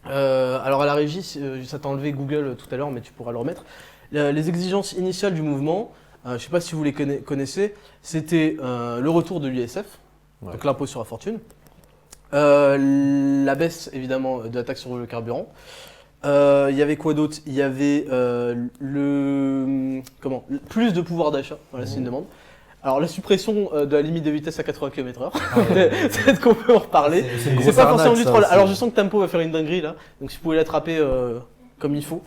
C: Alors à la régie, ça t'a enlevé Google tout à l'heure, mais tu pourras le remettre. Les exigences initiales du mouvement, je ne sais pas si vous les connaissez, c'était le retour de l'ISF, donc l'impôt sur la fortune. La baisse évidemment de la taxe sur le carburant. Il y avait quoi d'autre? Il y avait plus de pouvoir d'achat, voilà, c'est une demande. Alors la suppression de la limite de vitesse à 80 km/h, peut-être qu'on peut en reparler. C'est pas forcément du troll. Alors je sens que Tempo va faire une dinguerie là, donc si vous pouvez l'attraper comme il faut.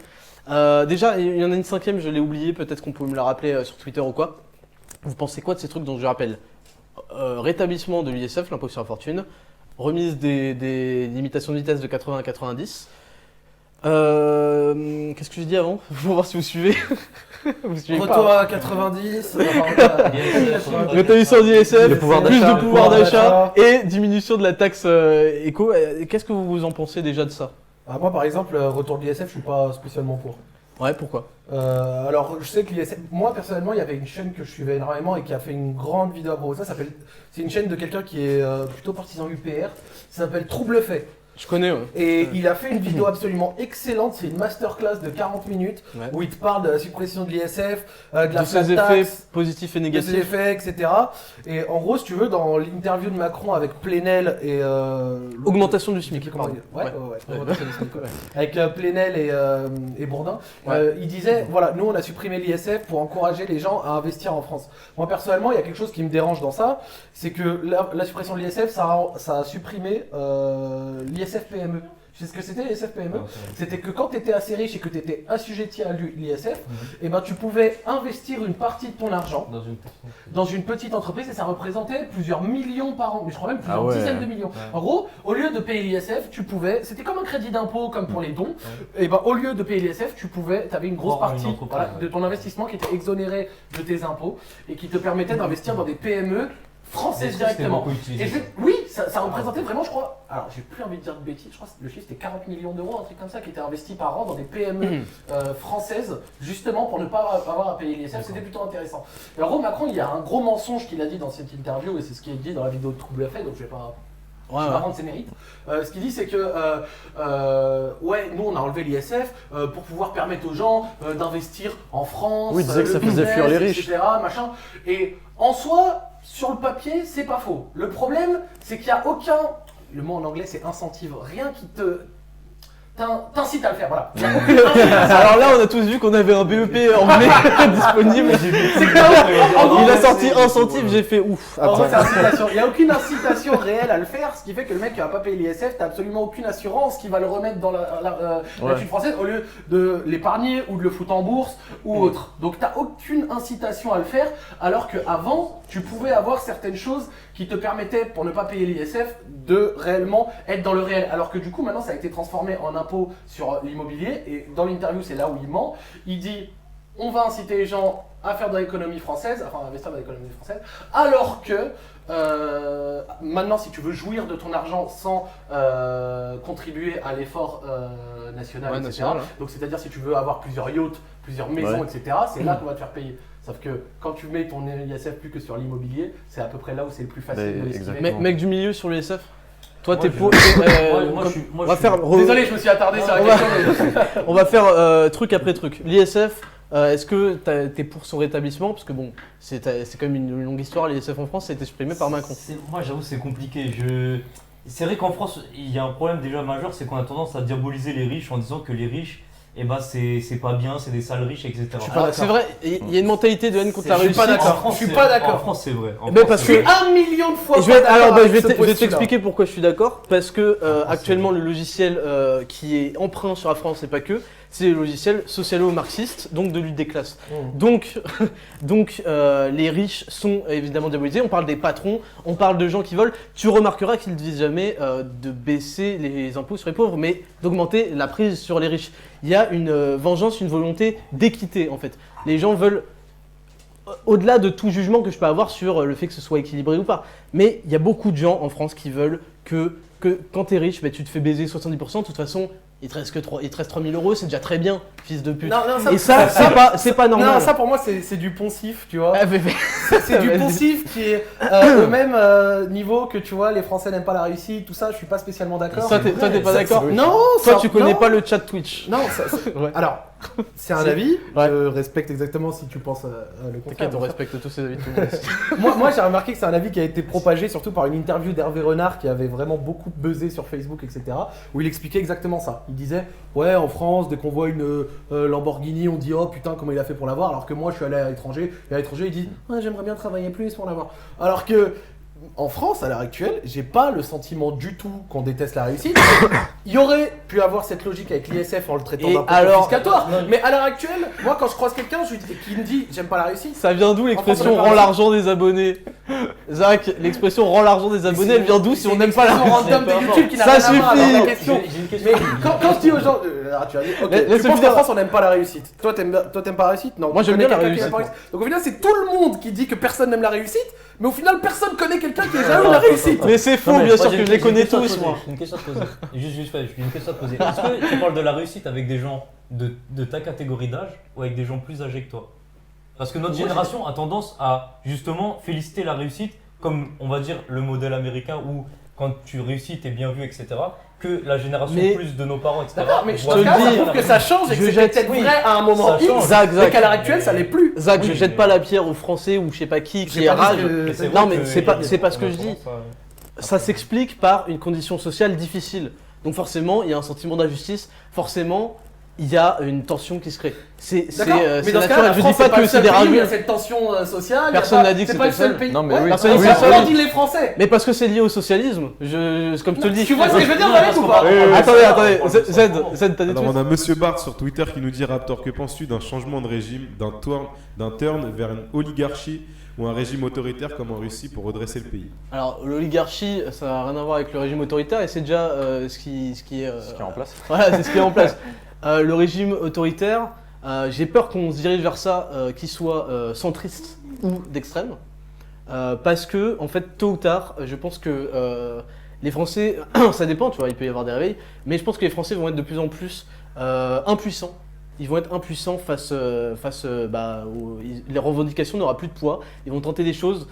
C: Déjà, il y en a une cinquième, je l'ai oubliée, peut-être qu'on peut me la rappeler sur Twitter ou quoi. Vous pensez quoi de ces trucs dont je rappelle rétablissement de l'ISF, l'impôt sur la fortune, remise des limitations de vitesse de 80 à 90. Qu'est-ce que j'ai dit avant? Pour voir si vous suivez.
D: Retour à 90.
C: Rétablissement du ISF, plus de pouvoir d'achat
D: d'achat.
C: et diminution de la taxe éco. Qu'est-ce que vous en pensez déjà de ça?
D: Moi par exemple, retour de l'ISF, je suis pas spécialement pour.
C: Ouais, pourquoi?
D: Alors je sais que l'ISF, moi personnellement, il y avait une chaîne que je suivais énormément et qui a fait une grande vidéo à propos de ça. C'est une chaîne de quelqu'un qui est plutôt partisan UPR. Ça s'appelle Trouble Fait.
C: Je connais, ouais.
D: Et il a fait une vidéo absolument excellente, c'est une masterclass de 40 minutes où il te parle de la suppression de l'ISF, de la
C: ses effets positifs et négatifs.
D: De ses effets, etc. Et en gros, si tu veux, dans l'interview de Macron avec Plenel et...
C: augmentation du SMIC.
D: Augmentation du SMIC. Avec Plenel et Bourdin, il disait, voilà, nous on a supprimé l'ISF pour encourager les gens à investir en France. Moi personnellement, il y a quelque chose qui me dérange dans ça, c'est que la suppression de l'ISF, ça a supprimé l'ISF PME. Tu sais ce que c'était l'ISF PME? C'était que quand tu étais assez riche et que tu étais assujetti à l'ISF, et ben tu pouvais investir une partie de ton argent dans une petite entreprise et ça représentait plusieurs millions par an, mais je crois même plusieurs dizaines de millions. En gros, au lieu de payer l'ISF, tu pouvais, c'était comme un crédit d'impôt comme pour les dons, et ben au lieu de payer l'ISF, tu avais une grosse partie de ton investissement qui était exonéré de tes impôts et qui te permettait d'investir dans des PME françaises directement. Et oui, ça représentait vraiment, je crois, alors j'ai plus envie de dire de bêtises, je crois que le chiffre c'était 40 millions d'euros, un truc comme ça, qui était investi par an dans des PME françaises, justement pour ne pas avoir à payer l'ISF, c'était plutôt intéressant. Et en gros, Macron, il y a un gros mensonge qu'il a dit dans cette interview, et c'est ce qui est dit dans la vidéo de Trouble Fait, donc je vais pas rendre ses mérites. Ce qu'il dit, c'est que nous on a enlevé l'ISF pour pouvoir permettre aux gens d'investir en France,
B: oui, il disait que ça faisait fuir les riches,
D: etc., machin. Et en soi, sur le papier, c'est pas faux. Le problème, c'est qu'il n'y a aucun, le mot en anglais c'est incentive, rien qui t'incite à le faire, voilà.
C: Alors là, on a tous vu qu'on avait un BEP anglais disponible. Il a sorti incentive, j'ai fait ouf.
D: En fait, c'est incitation. Il n'y a aucune incitation réelle à le faire, ce qui fait que le mec qui va pas payer l'ISF, t'as absolument aucune assurance qui va le remettre dans la thune française au lieu de l'épargner ou de le foutre en bourse ou autre. Donc t'as aucune incitation à le faire, alors qu'avant, tu pouvais avoir certaines choses qui te permettaient, pour ne pas payer l'ISF, de réellement être dans le réel. Alors que du coup, maintenant, ça a été transformé en impôt sur l'immobilier. Et dans l'interview, c'est là où il ment. Il dit, on va inciter les gens à faire de l'économie française, enfin à investir dans l'économie française, alors que maintenant, si tu veux jouir de ton argent sans contribuer à l'effort national, etc. Donc c'est-à-dire si tu veux avoir plusieurs yachts, plusieurs maisons, etc., c'est là qu'on va te faire payer. Sauf que quand tu mets ton ISF plus que sur l'immobilier, c'est à peu près là où c'est le plus facile de l'estimer.
C: Mec du milieu sur l'ISF, toi t'es pour...
D: Désolé, je me suis attardé sur la question.
C: On va faire truc après truc. L'ISF, est-ce que t'es pour son rétablissement? Parce que bon, c'est quand même une longue histoire, l'ISF en France, ça a été supprimé par Macron.
A: Moi j'avoue c'est compliqué. C'est vrai qu'en France, il y a un problème déjà majeur, c'est qu'on a tendance à diaboliser les riches en disant que les riches, c'est pas bien, c'est des sales riches, etc.
C: C'est vrai, il y a une mentalité de haine contre la réussite.
D: Je suis pas d'accord.
A: En France, c'est vrai.
C: Parce que
D: 1 million de fois.
C: Je vais t'expliquer pourquoi je suis d'accord. Parce que actuellement, le logiciel qui est emprunt sur la France, et pas que, c'est le logiciel socialo-marxiste, donc de lutte des classes. Donc les riches sont évidemment diabolisés. On parle des patrons, on parle de gens qui volent. Tu remarqueras qu'ils ne disent jamais de baisser les impôts sur les pauvres, mais d'augmenter la prise sur les riches. Il y a une vengeance, une volonté d'équité en fait. Les gens veulent, au-delà de tout jugement que je peux avoir sur le fait que ce soit équilibré ou pas, mais il y a beaucoup de gens en France qui veulent que quand t'es riche, tu te fais baiser 70%, de toute façon, il te reste 3 000 €, c'est déjà très bien, fils de pute. Et ça, c'est pas normal.
D: Non, ça pour moi, c'est du poncif, tu vois. C'est du poncif qui est au même niveau que, tu vois, les Français n'aiment pas la réussite, tout ça, je suis pas spécialement d'accord.
C: Toi, t'es pas d'accord?
D: Non,
C: toi, tu connais pas le chat Twitch.
D: Non, alors, C'est un avis, je respecte exactement si tu penses le contraire.
C: T'inquiète, on respecte tous ces avis. Tout le monde.
D: moi j'ai remarqué que c'est un avis qui a été propagé surtout par une interview d'Hervé Renard qui avait vraiment beaucoup buzzé sur Facebook, etc. où il expliquait exactement ça. Il disait, ouais, en France, dès qu'on voit une Lamborghini, on dit, oh putain, comment il a fait pour l'avoir, alors que moi je suis allé à l'étranger, et à l'étranger il dit, ouais, j'aimerais bien travailler plus pour l'avoir. Alors que en France, à l'heure actuelle, j'ai pas le sentiment du tout qu'on déteste la réussite. Il y aurait pu avoir cette logique avec l'ISF en le traitant d'un peu confiscatoire. Mais à l'heure actuelle, moi quand je croise quelqu'un qui me dit j'aime pas la réussite.
C: Ça vient d'où l'expression rend l'argent des abonnés? Zach, l'expression rend l'argent des abonnés, elle vient d'où si on n'aime pas la réussite? Ça suffit.
D: Mais quand je dis aux gens, tu vas dire, ok, tu penses qu'en France on n'aime pas la réussite? Toi t'aimes pas la réussite? Non.
C: Moi j'aime bien la réussite.
D: Donc au final c'est tout le monde qui dit que personne n'aime la réussite. Mais au final, personne connaît quelqu'un qui a déjà eu la réussite.
C: Mais c'est faux, bien sûr que je les connais tous, moi.
A: J'ai une question à te poser. J'ai une question à te poser. Est-ce que tu parles de la réussite avec des gens de ta catégorie d'âge ou avec des gens plus âgés que toi? Parce que notre génération a tendance à justement féliciter la réussite comme, on va dire, le modèle américain où quand tu réussis, t'es bien vu, etc. Que la génération plus de nos parents, etc.
D: D'accord, mais je te le dis, je trouve que ça change et que c'était peut-être vrai à un moment X, mais qu'à l'heure actuelle, ça l'est plus.
C: Zach, je jette pas la pierre aux Français ou je sais pas qui est rage. Non, mais c'est pas ce que je dis. Ça s'explique par une condition sociale difficile. Donc forcément, il y a un sentiment d'injustice. Forcément, il y a une tension qui se crée. C'est naturel. Je dis pas que c'est des rageux.
D: Il y a cette tension sociale.
C: Personne n'a dit que
D: c'était le seul pays.
B: Non, mais oui.
D: Personne n'a dit les Français.
C: Mais parce que c'est lié au socialisme. Comme je te le dis.
D: Tu vois ce que je veux dire, Valérie, ou pas?
C: Attendez. Z, t'as des trucs.
E: On a Monsieur Bart sur Twitter qui nous dit Raptor, que penses-tu d'un changement de régime, d'un turn vers une oligarchie ou un régime autoritaire comme en Russie pour redresser le pays?
C: Alors l'oligarchie, ça n'a rien à voir avec le régime autoritaire et c'est déjà ce qui est
B: en place.
C: Voilà, c'est ce qui est en place. Le régime autoritaire, j'ai peur qu'on se dirige vers ça, qu'il soit centriste ou d'extrême, parce que en fait tôt ou tard, je pense que les Français, ça dépend, tu vois, il peut y avoir des réveils, mais je pense que les Français vont être de plus en plus impuissants. Ils vont être impuissants face les revendications n'aura plus de poids. Ils vont tenter des choses,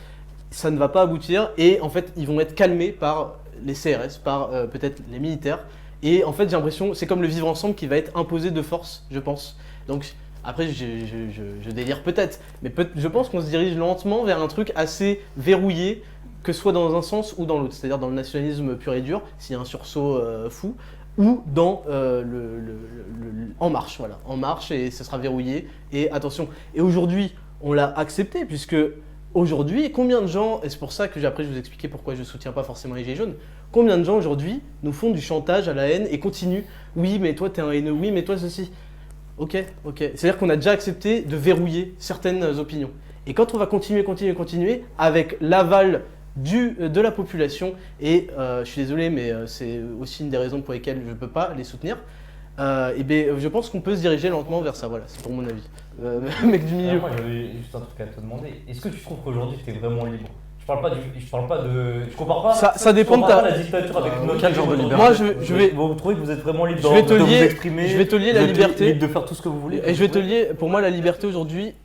C: ça ne va pas aboutir, et en fait ils vont être calmés par les CRS, par peut-être les militaires. Et en fait, j'ai l'impression, c'est comme le vivre ensemble qui va être imposé de force, je pense. Donc, après, je délire peut-être, mais je pense qu'on se dirige lentement vers un truc assez verrouillé, que ce soit dans un sens ou dans l'autre. C'est-à-dire dans le nationalisme pur et dur, s'il y a un sursaut fou, ou dans En Marche, voilà. En Marche, et ce sera verrouillé. Et attention, et aujourd'hui, on l'a accepté, puisque aujourd'hui, combien de gens, et c'est pour ça que après je vous expliquer pourquoi je ne soutiens pas forcément les Gilets jaunes, combien de gens aujourd'hui nous font du chantage à la haine et continuent, oui mais toi t'es un haineux, oui mais toi ceci. Ok. C'est-à-dire qu'on a déjà accepté de verrouiller certaines opinions. Et quand on va continuer avec l'aval de la population, et je suis désolé mais c'est aussi une des raisons pour lesquelles je ne peux pas les soutenir, je pense qu'on peut se diriger lentement vers ça, voilà, c'est pour mon avis. Mec du milieu.
A: Moi j'avais juste un truc à te demander, est-ce que tu trouves qu'aujourd'hui tu es vraiment libre? Je compare pas.
C: Ça dépend de
A: la dictature avec
B: quel genre de liberté.
A: Moi, vous trouvez que vous êtes vraiment libre de vous exprimer.
C: Je vais te lier la liberté.
A: Libre de faire tout ce que vous voulez.
C: Et je vais te lier. Pour moi, la liberté aujourd'hui,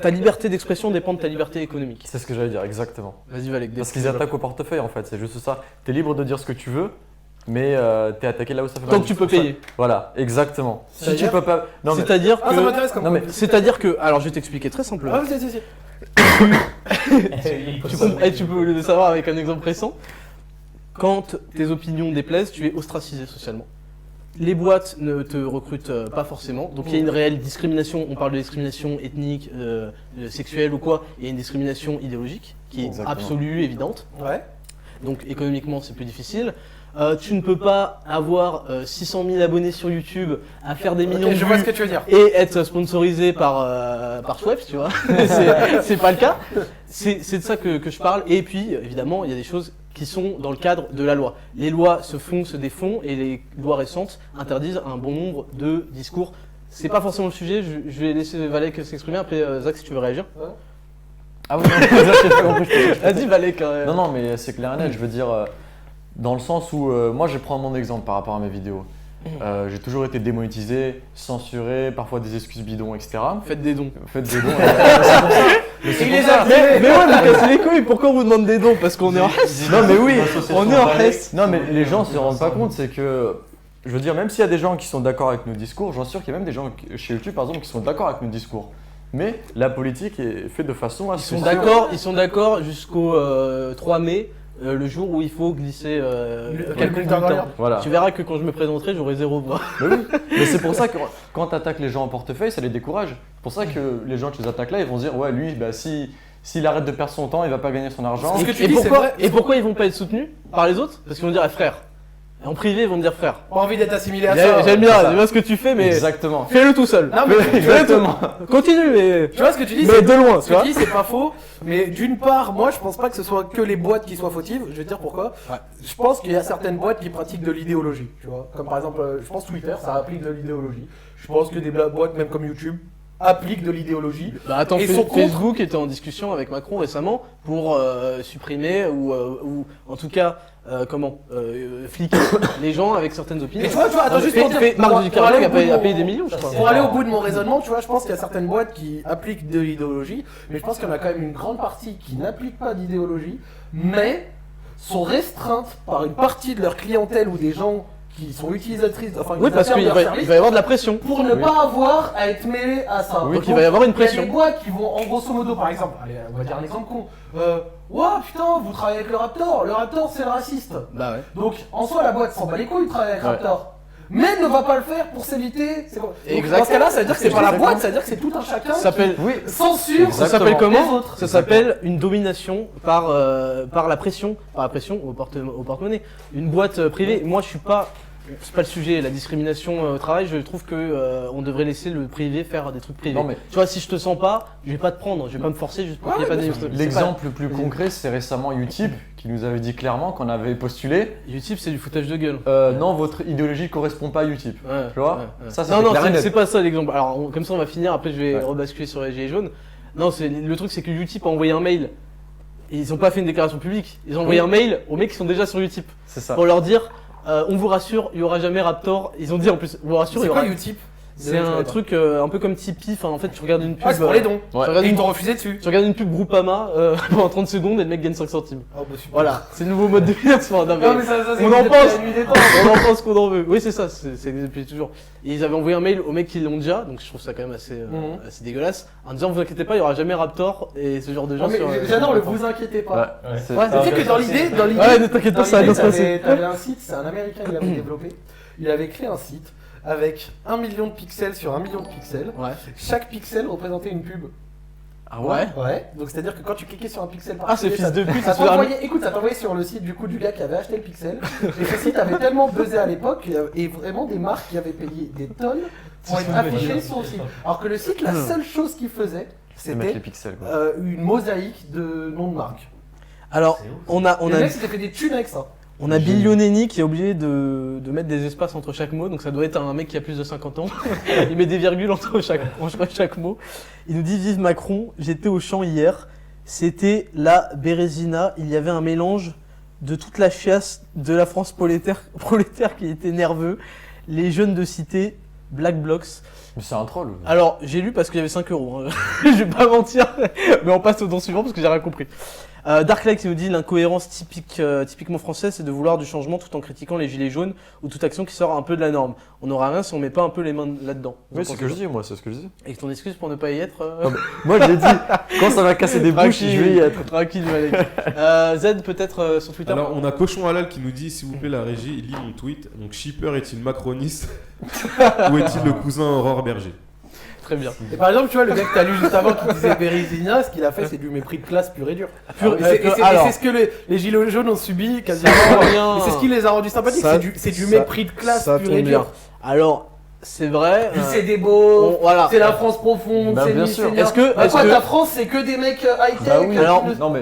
C: ta liberté d'expression dépend de ta liberté économique.
B: C'est ce que j'allais dire, exactement.
C: Vas-y, Valek.
B: Parce qu'ils attaquent au portefeuille, en fait. C'est juste ça. T'es libre de dire ce que tu veux, mais t'es attaqué là où ça fait mal.
C: Tant que tu peux payer.
B: Voilà, exactement. Si tu peux pas.
C: C'est-à-dire que.
D: Ça m'intéresse comme.
C: C'est-à-dire que. Alors, je vais t'expliquer très simplement.
D: Ah, si.
C: Tu peux le savoir avec un exemple récent. Quand tes opinions déplaisent, tu es ostracisé socialement. Les boîtes ne te recrutent pas forcément, donc il y a une réelle discrimination. On parle de discrimination ethnique, sexuelle ou quoi. Il y a une discrimination idéologique qui est absolue, évidente.
D: Ouais.
C: Donc économiquement, c'est plus difficile. Tu ne peux pas avoir 600 000 abonnés sur YouTube, à faire des millions de vues,
D: je vois ce que tu veux dire,
C: et être sponsorisé par Schweppes, tu vois. c'est pas le cas. C'est de ça que je parle. Et puis, évidemment, il y a des choses qui sont dans le cadre de la loi. Les lois se défont, et les lois récentes interdisent un bon nombre de discours. C'est pas forcément le sujet, je vais laisser Valek s'exprimer, après Zach si tu veux réagir.
D: Ouais.
B: Ah oui, non,
C: vas-y Valek.
B: Non, mais c'est clair et net, je veux dire, dans le sens où, moi je vais prendre mon exemple par rapport à mes vidéos. J'ai toujours été démonétisé, censuré, parfois des excuses bidons, etc.
C: Faites des dons.
B: Faites des dons.
C: Mais ouais, vous cassez les couilles, pourquoi on vous demande des dons? Parce qu'on est en Hesse.
B: Non mais oui,
C: on est en Hesse.
B: Non mais les gens se rendent pas compte, c'est que je veux dire, même s'il y a des gens qui sont d'accord avec nos discours, j'en suis sûr qu'il y a même des gens chez YouTube, par exemple, qui sont d'accord avec nos discours. Mais la politique est faite de façon à ce que...
C: Ils sont d'accord jusqu'au 3 mai. Le jour où il faut glisser quelques bulletins.
B: Voilà.
C: Tu verras que quand je me présenterai, j'aurai 0 voix.
B: Mais c'est pour ça que quand tu attaques les gens en portefeuille, ça les décourage. C'est pour ça que les gens qui les attaquent là, ils vont se dire ouais, lui, bah, s'il arrête de perdre son temps, il va pas gagner son argent.
C: Et pourquoi ils vont pas être soutenus par les autres? Parce qu'ils vont dire frère. En privé, ils vont me dire frère.
D: Pas envie d'être assimilé à ça.
C: J'aime bien ce que tu fais, mais
B: exactement.
C: Fais-le tout seul.
D: Non, mais
B: exactement.
C: Continue, mais
D: tu vois ce que tu dis,
C: mais de loin.
D: Ce que tu dis, c'est pas faux. Mais d'une part, moi, je pense pas que ce soit que les boîtes qui soient fautives. Je vais te dire pourquoi. Ouais. Je pense qu'il y a certaines boîtes qui pratiquent de l'idéologie. Tu vois, comme par exemple, je pense Twitter, ça applique de l'idéologie. Je pense que des boîtes, même comme YouTube, appliquent de l'idéologie.
C: Bah attends, Facebook était en discussion avec Macron récemment pour supprimer ou en tout cas fliquer les gens avec certaines opinions.
D: Et tu vois, attends, juste pour dire,
C: Mark Zuckerberg a payé des millions, je crois.
D: Pour aller au bout de mon raisonnement, tu vois, je pense qu'il y a certaines boîtes qui appliquent de l'idéologie, mais je pense qu'il y en a quand même une grande partie qui n'appliquent pas d'idéologie, mais sont restreintes par une partie de leur clientèle ou des gens qui sont utilisatrices, enfin
C: oui, parce qu'il va y avoir de la pression
D: pour ne pas avoir à être mêlé à ça.
C: Oui, donc il va y avoir une pression.
D: Il y a des boîtes qui vont, en grosso modo, par exemple, allez, on va dire un exemple con. Ouah, putain, vous travaillez avec le Raptor c'est le raciste.
C: Bah ouais.
D: Donc en soi, la boîte s'en bat les couilles de travailler avec Raptor. Mais ne va pas le faire pour s'éviter. Dans ce cas-là, ça veut dire que c'est pas la boîte, ça veut dire que c'est tout un chacun qui censure.
C: Ça s'appelle comment? Ça s'appelle une domination par la pression au porte-monnaie. Une boîte privée. Moi, je suis pas. C'est pas le sujet, la discrimination au travail. Je trouve que on devrait laisser le privé faire des trucs privés. Non, mais... Tu vois, si je te sens pas, je vais pas te prendre, je vais pas me forcer juste pour qu'il y ait pas de.
B: L'exemple le plus concret, c'est récemment Utip qui nous avait dit clairement qu'on avait postulé.
C: Utip, c'est du foutage de gueule.
B: Non, votre idéologie correspond pas à Utip.
C: Ouais,
B: tu vois
C: ça non, c'est pas ça l'exemple. Alors, comme ça, on va finir. Après, je vais rebasculer sur les gilets jaunes. Non, le truc, c'est que Utip a envoyé un mail. Et ils ont pas fait une déclaration publique. Ils ont envoyé un mail aux mecs qui sont déjà sur Utip.
B: C'est ça.
C: Pour leur dire. On vous rassure, il y aura jamais Raptor. Ils ont dit en plus, on vous rassure.
D: C'est quoi Utip?
C: C'est un truc un peu comme Tipeee. Enfin, en fait, tu regardes une pub.
D: Ah, c'est pour les dons.
C: Et
D: ils t'ont refusé dessus.
C: Tu regardes une pub Groupama pendant 30 secondes et le mec gagne 5 centimes.
D: Oh, bah,
C: voilà, c'est le nouveau mode de financement.
D: Non, mais ça,
C: on en pense qu'on en veut. Oui, c'est ça, c'est depuis toujours. Et ils avaient envoyé un mail aux mecs qui l'ont déjà, donc je trouve ça quand même assez dégueulasse, en disant vous inquiétez pas, il y aura jamais Raptor et ce genre de gens.
D: J'adore le vous inquiétez pas.
C: Ouais,
D: tu sais que dans l'idée,
C: ouais, ne t'inquiète pas, ça va bien se passer.
D: T'avais un site, c'est un américain qui l'avait développé. Il avait créé un site avec 1 million de pixels sur 1 million de pixels.
C: Ouais.
D: Chaque pixel représentait une pub.
C: Ah ouais?
D: Ouais. Donc c'est à dire que quand tu cliquais sur un pixel par
C: c'est fils de pute,
D: ça t'envoyait sur le site du gars qui avait acheté le pixel. Et ce site avait tellement buzzé à l'époque et vraiment des marques qui avaient payé des tonnes pour être affichées sur le site. Alors que le site, la seule chose qu'il faisait, c'était une mosaïque de noms de marques.
C: Alors on a
D: les mecs s'étaient fait des thunes avec ça.
C: On a Billioneni qui est obligé de mettre des espaces entre chaque mot, donc ça doit être un mec qui a plus de 50 ans. Il met des virgules entre chaque mot. Il nous dit vive Macron, j'étais au champ hier, c'était la Bérésina, il y avait un mélange de toute la chiasse de la France prolétaire qui était nerveux, les jeunes de cité, Black Blocs.
B: Mais c'est un troll.
C: Alors j'ai lu parce qu'il y avait 5 €, hein. Je vais pas mentir, mais on passe au don suivant parce que j'ai rien compris. Darklight nous dit l'incohérence typiquement française, c'est de vouloir du changement tout en critiquant les gilets jaunes ou toute action qui sort un peu de la norme. On n'aura rien si on met pas un peu les mains là-dedans.
B: Oui, c'est ce que je dis, moi, c'est ce que je dis.
C: Et ton excuse pour ne pas y être
B: Moi, je l'ai dit, quand ça va casser des bouches, je vais y être.
C: Tranquille, Malek. Z, peut-être sur Twitter.
E: Alors, on a Cochon Halal qui nous dit s'il vous plaît, la régie, lit mon tweet. Donc, Shipper est-il macroniste ou est-il le cousin Aurore Berger?
C: Très bien.
D: Et par exemple, tu vois, le mec que t'as lu juste avant qui disait Bérésina, ce qu'il a fait, c'est du mépris de classe pur et dur. C'est ce que les gilets jaunes ont subi quasiment. Et c'est ce qui les a rendus sympathiques. C'est du mépris de classe pur et dur.
C: Alors, c'est vrai.
D: C'est des beaux.
C: Voilà.
D: C'est la France profonde. C'est
B: bien sûr.
D: Est-ce que ta France, c'est que des mecs high-tech?
B: Bah oui.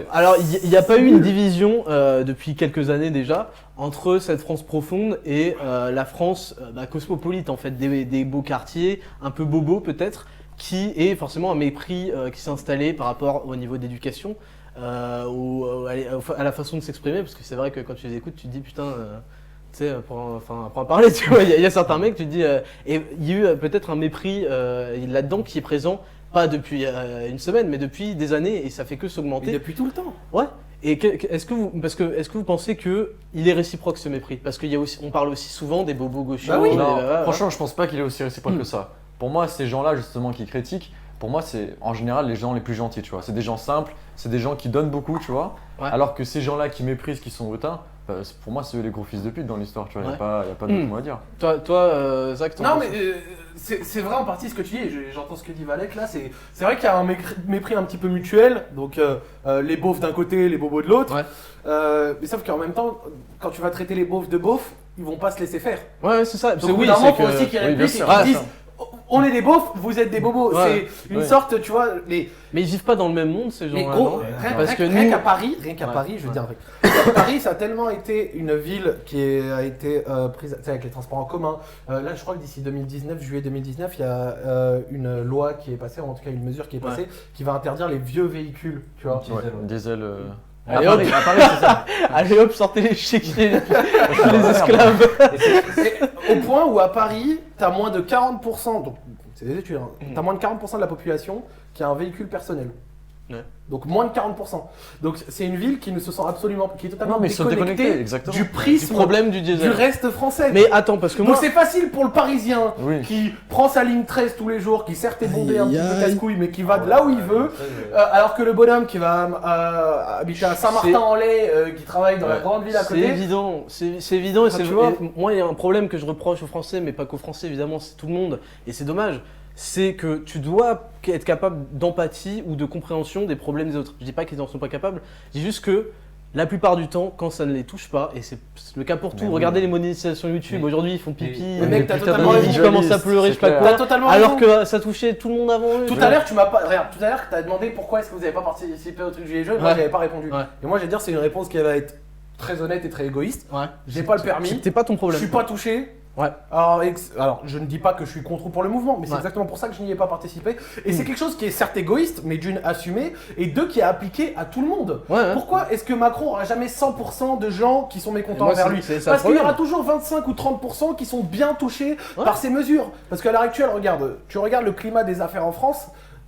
C: Alors, il n'y a pas eu une division depuis quelques années déjà entre cette France profonde et la France cosmopolite en fait, des beaux quartiers, un peu bobos peut-être, qui est forcément un mépris qui s'est installé par rapport au niveau d'éducation, à la façon de s'exprimer, parce que c'est vrai que quand tu les écoutes, tu te dis putain. Tu sais, pour en parler, tu vois, il y a certains mecs, tu te dis, et il y a eu peut-être un mépris là-dedans qui est présent, pas depuis une semaine, mais depuis des années, et ça fait que s'augmenter.
D: Et depuis tout le temps.
C: Ouais. Et est-ce que vous pensez que il est réciproque ce mépris? Parce qu'on parle aussi souvent des bobos gauchos.
B: Bah oui. Non, franchement, je pense pas qu'il est aussi réciproque que ça. Pour moi, ces gens-là justement qui critiquent, pour moi, c'est en général les gens les plus gentils, tu vois. C'est des gens simples, c'est des gens qui donnent beaucoup, tu vois. Ouais. Alors que ces gens-là qui méprisent, qui sont hautains, pour moi, c'est eux les gros fils de pute dans l'histoire, tu vois. Il n'y a pas d'autre mot à dire.
C: Toi, Zach,
D: non, mais c'est vrai en partie ce que tu dis, j'entends ce que dit Valek là. C'est vrai qu'il y a un mépris un petit peu mutuel, donc les beaufs d'un côté, les bobos de l'autre. Ouais. Mais sauf qu'en même temps, quand tu vas traiter les beaufs de beaufs, ils vont pas se laisser faire.
C: Ouais, c'est ça.
D: Donc, au bout d'un moment, il faut aussi qu'ils répliquent et qu'ils disent. On est des beaufs, vous êtes des bobos. Ouais, c'est une sorte, tu vois.
C: Mais ils vivent pas dans le même monde, ces gens-là.
D: Rien qu'à Paris, je veux dire, Paris, ça a tellement été une ville qui a été prise avec les transports en commun. Là, je crois que d'ici 2019, juillet 2019, il y a une loi qui est passée, en tout cas une mesure qui est passée, qui va interdire les vieux véhicules, tu vois.
B: Diesel.
C: Allez hop, c'est ça. Allez hop, sortez les chéquiers, les esclaves.
D: Au point où à Paris, t'as moins de 40%, donc c'est des études, hein, t'as moins de 40% de la population qui a un véhicule personnel. Ouais. Donc moins de 40%. Donc c'est une ville qui ne se sent absolument, qui est totalement déconnectée du prisme,
C: du problème du diesel,
D: du reste français.
C: Mais attends, parce que
D: donc c'est facile pour le Parisien qui prend sa ligne 13 tous les jours, qui certes est bondé un petit peu casse-couille, mais qui va de là où il veut, alors que le bonhomme qui va habiter à Saint-Martin-en-Laye, qui travaille dans la grande ville à côté.
C: C'est évident, et moi il y a un problème que je reproche aux Français, mais pas qu'aux Français évidemment, c'est tout le monde, et c'est dommage. C'est que tu dois être capable d'empathie ou de compréhension des problèmes des autres. Je dis pas qu'ils n'en sont pas capables, je dis juste que la plupart du temps, quand ça ne les touche pas, et c'est le cas pour tout, regardez les monétisations YouTube, aujourd'hui ils font pipi, je commence à pleurer, je sais pas quoi, alors que ça touchait tout le monde avant eux.
D: Tout à l'heure, tu as demandé pourquoi est-ce que vous n'avez pas participé au truc Gilets jaunes, moi j'avais pas répondu. Et moi je vais dire, c'est une réponse qui va être très honnête et très égoïste. J'ai pas le permis,
C: c'était pas ton problème.
D: Je suis pas touché. Ouais. Alors, je ne dis pas que je suis contre ou pour le mouvement, mais c'est exactement pour ça que je n'y ai pas participé. Et c'est quelque chose qui est certes égoïste, mais d'une assumé, et deux qui est appliqué à tout le monde. Pourquoi est-ce que Macron aura jamais 100% de gens qui sont mécontents envers lui? Parce qu'il y aura toujours 25 ou 30% qui sont bien touchés par ces mesures. Parce qu'à l'heure actuelle, tu regardes le climat des affaires en France,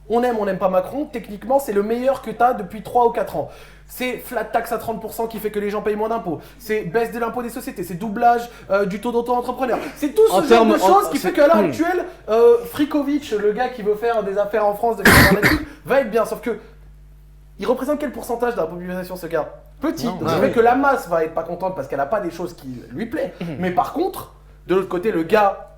D: on n'aime pas Macron, techniquement c'est le meilleur que tu as depuis 3 ou 4 ans. C'est flat tax à 30% qui fait que les gens payent moins d'impôts. C'est baisse de l'impôt des sociétés, c'est doublage du taux d'auto-entrepreneur. C'est tout ce genre de choses qui fait qu'à l'heure actuelle, Frikovic, le gars qui veut faire des affaires en France de va être bien. Sauf que, il représente quel pourcentage de la population ce gars? Petit. Donc ça fait que la masse va être pas contente parce qu'elle a pas des choses qui lui plaisent. Mais par contre, de l'autre côté, le gars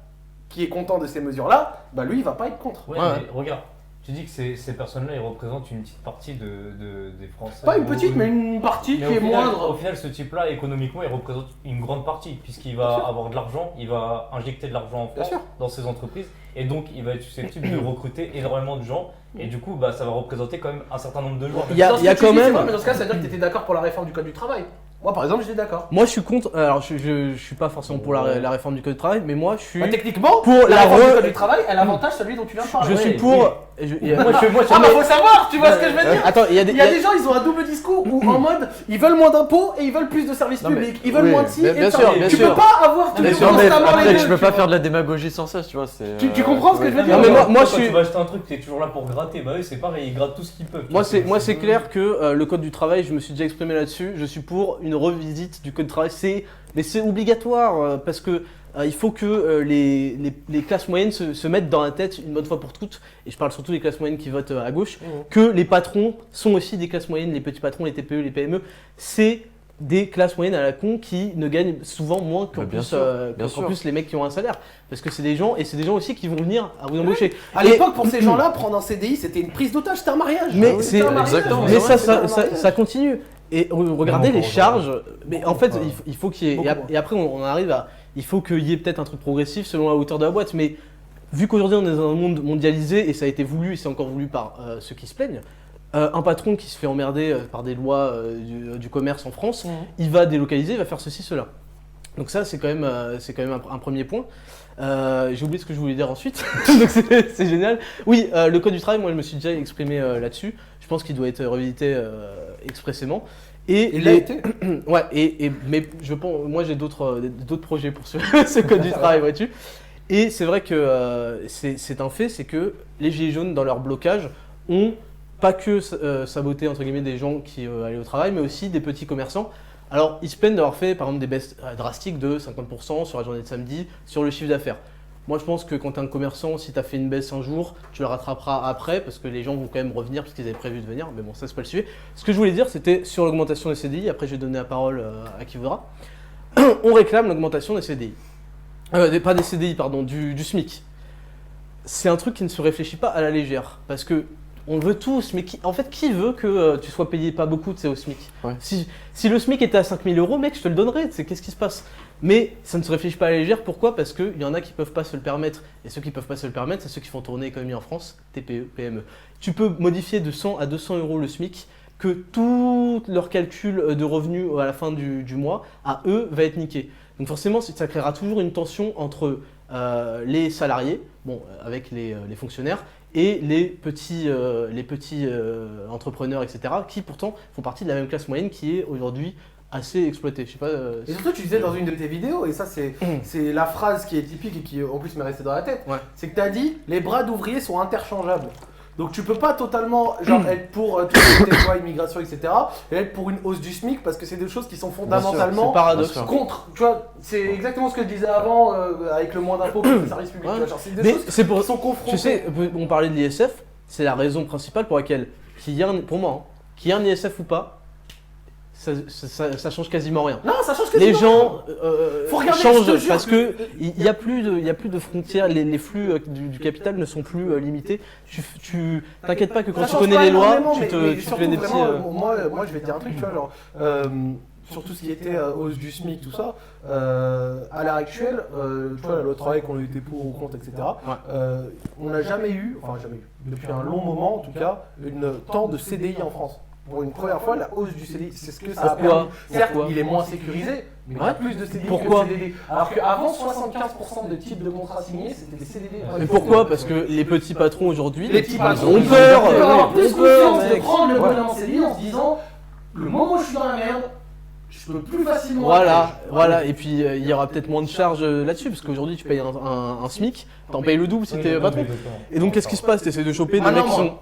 D: qui est content de ces mesures-là, bah lui il va pas être contre.
A: Ouais, mais regarde. Tu dis que ces personnes-là, ils représentent une petite partie des Français.
D: Pas une petite, mais une partie qui est moindre.
A: Au final, ce type-là, économiquement, il représente une grande partie, puisqu'il va avoir de l'argent, il va injecter de l'argent en France dans ses entreprises, et donc il va être susceptible de recruter énormément de gens, et du coup, ça va représenter quand même un certain nombre de gens.
C: Il y a quand même.
D: Mais dans ce cas, ça veut dire que tu étais d'accord pour la réforme du Code du travail. Moi, par exemple, j'étais d'accord.
C: Moi, je suis contre. Alors, je suis pas forcément pour la réforme du Code du travail, mais moi, je suis.
D: Techniquement, pour la réforme du Code du travail, elle avantage celui dont tu viens de parler.
C: Je suis pour.
D: Moi, faut savoir, tu vois ce que je veux dire. Attends, il y a des gens, ils ont un double discours où en mode, ils veulent moins d'impôts et ils veulent plus de services publics. Ils veulent moins de ci et de ça. Tu peux pas avoir tous les constamment les deux.
B: Je peux pas faire de la démagogie sans cesse, tu vois.
D: Tu comprends ce que je veux dire?
A: Non, mais moi, je suis. Tu vas acheter un truc, t'es toujours là pour gratter. Bah oui, c'est pareil, ils grattent tout ce qu'ils peuvent.
C: Moi, c'est clair que le Code du travail, je me suis déjà exprimé là-dessus. Je suis pour une revisite du Code du travail. Mais c'est obligatoire parce que. Il faut que les classes moyennes se mettent dans la tête une bonne fois pour toutes, et je parle surtout des classes moyennes qui votent à gauche, que les patrons sont aussi des classes moyennes, les petits patrons, les TPE, les PME, c'est des classes moyennes à la con qui ne gagnent souvent moins qu'en plus les mecs qui ont un salaire. Parce que c'est des gens, et c'est des gens aussi qui vont venir à vous embaucher.
D: À l'époque, pour ces gens-là, prendre un CDI, c'était une prise d'otage, c'était un mariage.
C: Mais ça continue. Et regardez les charges, mais en fait, il faut qu'il y ait... Et après, on arrive à... Il faut qu'il y ait peut-être un truc progressif selon la hauteur de la boîte, mais vu qu'aujourd'hui on est dans un monde mondialisé, et ça a été voulu, et c'est encore voulu par ceux qui se plaignent, un patron qui se fait emmerder par des lois du commerce en France, il va délocaliser, il va faire ceci, cela. Donc ça, c'est quand même un premier point. J'ai oublié ce que je voulais dire ensuite, donc c'est génial. Oui, le Code du travail, moi je me suis déjà exprimé là-dessus. Je pense qu'il doit être revisité expressément.
D: Il l'a été.
C: Ouais, mais je pense, moi j'ai d'autres projets pour ce Code du travail, vois-tu. Et c'est vrai que c'est un fait, c'est que les Gilets jaunes, dans leur blocage, ont pas que saboter entre guillemets des gens qui allaient au travail, mais aussi des petits commerçants. Alors, ils se plaignent d'avoir fait par exemple des baisses drastiques de 50% sur la journée de samedi sur le chiffre d'affaires. Moi, je pense que quand tu es un commerçant, si tu as fait une baisse un jour, tu la rattraperas après parce que les gens vont quand même revenir parce qu'ils avaient prévu de venir. Mais bon, ça, c'est pas le sujet. Ce que je voulais dire, c'était sur l'augmentation des CDI. Après, je vais donner la parole à qui voudra. On réclame l'augmentation des CDI. Pas des CDI, pardon, du SMIC. C'est un truc qui ne se réfléchit pas à la légère. Parce que on le veut tous, mais qui veut que tu sois payé pas beaucoup au SMIC? Si le SMIC était à 5 000 €, mec, je te le donnerais, qu'est-ce qui se passe? Mais ça ne se réfléchit pas à la légère, pourquoi? Parce qu'il y en a qui peuvent pas se le permettre, et ceux qui peuvent pas se le permettre, c'est ceux qui font tourner l'économie en France, TPE, PME. Tu peux modifier de 100 à 200 € le SMIC, que tout leur calcul de revenus à la fin du mois, à eux, va être niqué. Donc forcément, ça créera toujours une tension entre les salariés, bon, avec les fonctionnaires, et les petits entrepreneurs, etc., qui pourtant font partie de la même classe moyenne qui est aujourd'hui assez exploitée. Je sais pas.
D: Et surtout, tu disais dans une de tes vidéos, et ça c'est la phrase qui est typique et qui en plus m'est restée dans la tête, c'est que tu as dit les bras d'ouvriers sont interchangeables. Donc tu peux pas totalement être pour tout ce qui est loi, immigration, etc. et être pour une hausse du SMIC parce que c'est des choses qui sont fondamentalement contre. Tu vois, c'est exactement ce que je disais avant avec le moins d'impôts pour les services publics. C'est des choses qui sont confrontées.
C: Tu sais, on parlait de l'ISF, c'est la raison principale pour laquelle, pour moi, qu'il y ait un ISF ou pas, ça change quasiment rien.
D: Non, ça change quasiment rien.
C: Les gens changent parce
D: que
C: il y a plus de frontières, les flux du capital ne sont plus limités. Tu t'inquiètes pas que quand tu connais les lois, tu te fais des petits.
D: Moi, je vais te dire un truc, tu vois, genre sur tout ce qui était hausse du SMIC, tout ça, à l'heure actuelle, tu vois, le travail qu'on a été pour ou contre, etc. On n'a jamais eu, depuis un long moment en tout cas, tant de CDI en France. Pour une première fois, la hausse du CDI, c'est ce que ça a permis. Certes, il est moins sécurisé, mais il y a plus de CDI que de CDD. Alors qu'avant, 75% de types de contrats signés, c'était des CDD.
C: Mais pourquoi? Parce que les petits patrons aujourd'hui,
D: les petits patrons
C: ont peur.
D: Ils peuvent avoir plus confiance de prendre le bonhomme en CDI en se disant, le moment où je suis dans la merde, je peux plus facilement.
C: Voilà. Et puis il y aura peut-être moins de charges là-dessus, parce qu'aujourd'hui tu payes un SMIC, t'en payes le double si t'es patron. Et donc qu'est-ce qui se passe? T'essaies de choper des mecs qui sont.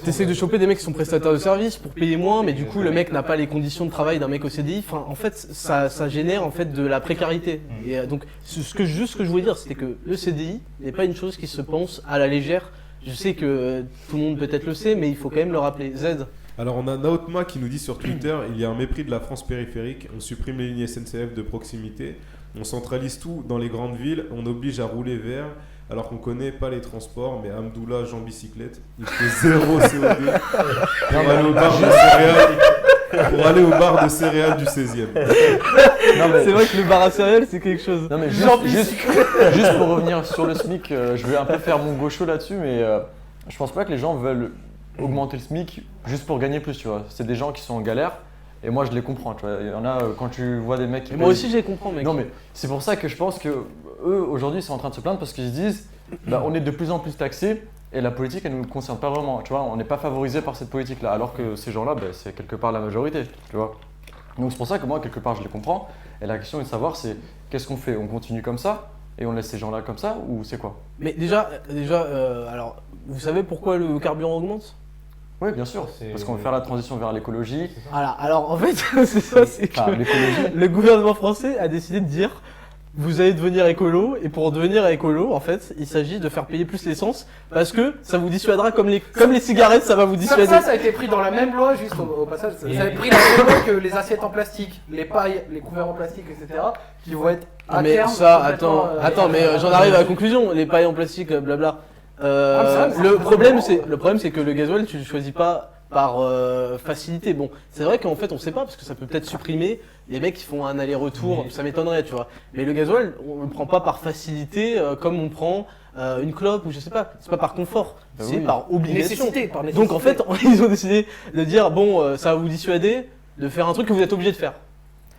C: T'essaies de choper des mecs qui sont prestataires de services pour payer moins, mais du coup le mec n'a pas les conditions de travail d'un mec au CDI. Enfin, en fait, ça génère en fait de la précarité. Et donc, ce que je voulais dire, c'était que le CDI n'est pas une chose qui se pense à la légère. Je sais que tout le monde peut-être le sait, mais il faut quand même le rappeler. Z.
E: Alors on a Naotma qui nous dit sur Twitter, il y a un mépris de la France périphérique, on supprime les lignes SNCF de proximité, on centralise tout dans les grandes villes, on oblige à rouler vert. Alors qu'on connaît pas les transports, mais Amdoula, Jean Bicyclette, il fait 0 CO2 pour aller au bar de céréales du 16e.
C: C'est vrai que le bar à céréales, c'est quelque chose.
B: Non, mais juste pour revenir sur le SMIC, je vais un peu faire mon gaucho là-dessus, mais je pense pas que les gens veulent augmenter le SMIC juste pour gagner plus, tu vois. C'est des gens qui sont en galère. Et moi je les comprends, tu vois. Il y en a quand tu vois des mecs qui.
C: Moi aussi je les comprends, mec.
B: Non mais c'est pour ça que je pense que eux aujourd'hui sont en train de se plaindre parce qu'ils se disent on est de plus en plus taxés et la politique elle ne nous concerne pas vraiment, tu vois. On n'est pas favorisé par cette politique là, alors que ces gens-là c'est quelque part la majorité, tu vois. Donc c'est pour ça que moi quelque part je les comprends. Et la question est de savoir c'est qu'est-ce qu'on fait? On continue comme ça et on laisse ces gens-là comme ça ou c'est quoi?
C: Mais déjà alors vous savez pourquoi le carburant augmente?
B: Oui, bien sûr, parce qu'on veut faire la transition vers l'écologie.
C: Voilà, alors en fait, c'est ça, c'est que le gouvernement français a décidé de dire vous allez devenir écolo, et pour devenir écolo, en fait, il s'agit de faire payer plus l'essence, parce que ça vous dissuadera, comme les cigarettes, ça va vous dissuader.
D: Ça a été pris dans la même loi, juste au passage, ça a été pris dans la même loi que les assiettes en plastique, les pailles, les couverts en plastique, etc., qui vont être à terme.
C: Attends, mais j'en arrive à la conclusion, les pailles en plastique, blabla. Le problème c'est que le gasoil tu le choisis pas par facilité. Bon, c'est vrai qu'en fait on sait pas parce que ça peut peut-être supprimer les mecs qui font un aller-retour, ça m'étonnerait, tu vois. Mais le gasoil on le prend pas par facilité comme on prend une clope ou je sais pas, c'est pas par confort, c'est par obligation.
D: Par nécessité.
C: Donc en fait ils ont décidé de dire bon ça va vous dissuader de faire un truc que vous êtes obligé de faire.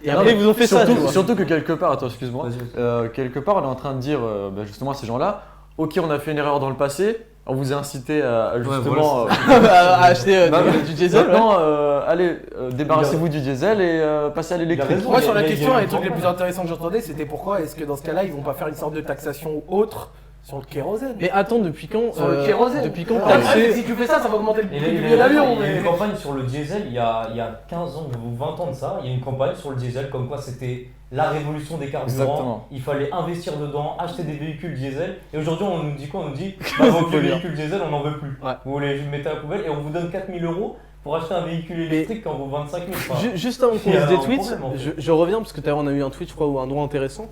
C: Et après ils vous ont fait ça.
B: Surtout que quelque part, attends excuse-moi, quelque part on est en train de dire justement à ces gens-là. Ok, on a fait une erreur dans le passé, on vous a incité à justement
C: à acheter du diesel.
B: Maintenant, allez, débarrassez-vous du diesel et passez à l'électrique.
D: Moi, sur la question, les trucs les plus intéressants que j'entendais, c'était pourquoi est-ce que dans ce cas-là, ils vont pas faire une sorte de taxation autre Sur le kérosène.
C: Mais attends, depuis quand
D: Sur le kérosène.
C: Depuis quand
D: si tu fais ça, ça va augmenter le prix du billet d'avion.
A: Il y a une campagne sur le diesel il y a 15 ans ou 20 ans de ça. Il y a une campagne sur le diesel comme quoi c'était la révolution des carburants.
B: Exactement.
A: Il fallait investir dedans, acheter des véhicules diesel. Et aujourd'hui, on nous dit quoi? On nous dit vos véhicules diesel, on n'en veut plus. Vous les mettez à la poubelle et on vous donne 4 000 € pour acheter un véhicule électrique quand vaut 25 000. Enfin,
C: juste avant qu'on se des tweets, je reviens parce que tout à l'heure on a eu un tweet, je crois, ou un droit intéressant.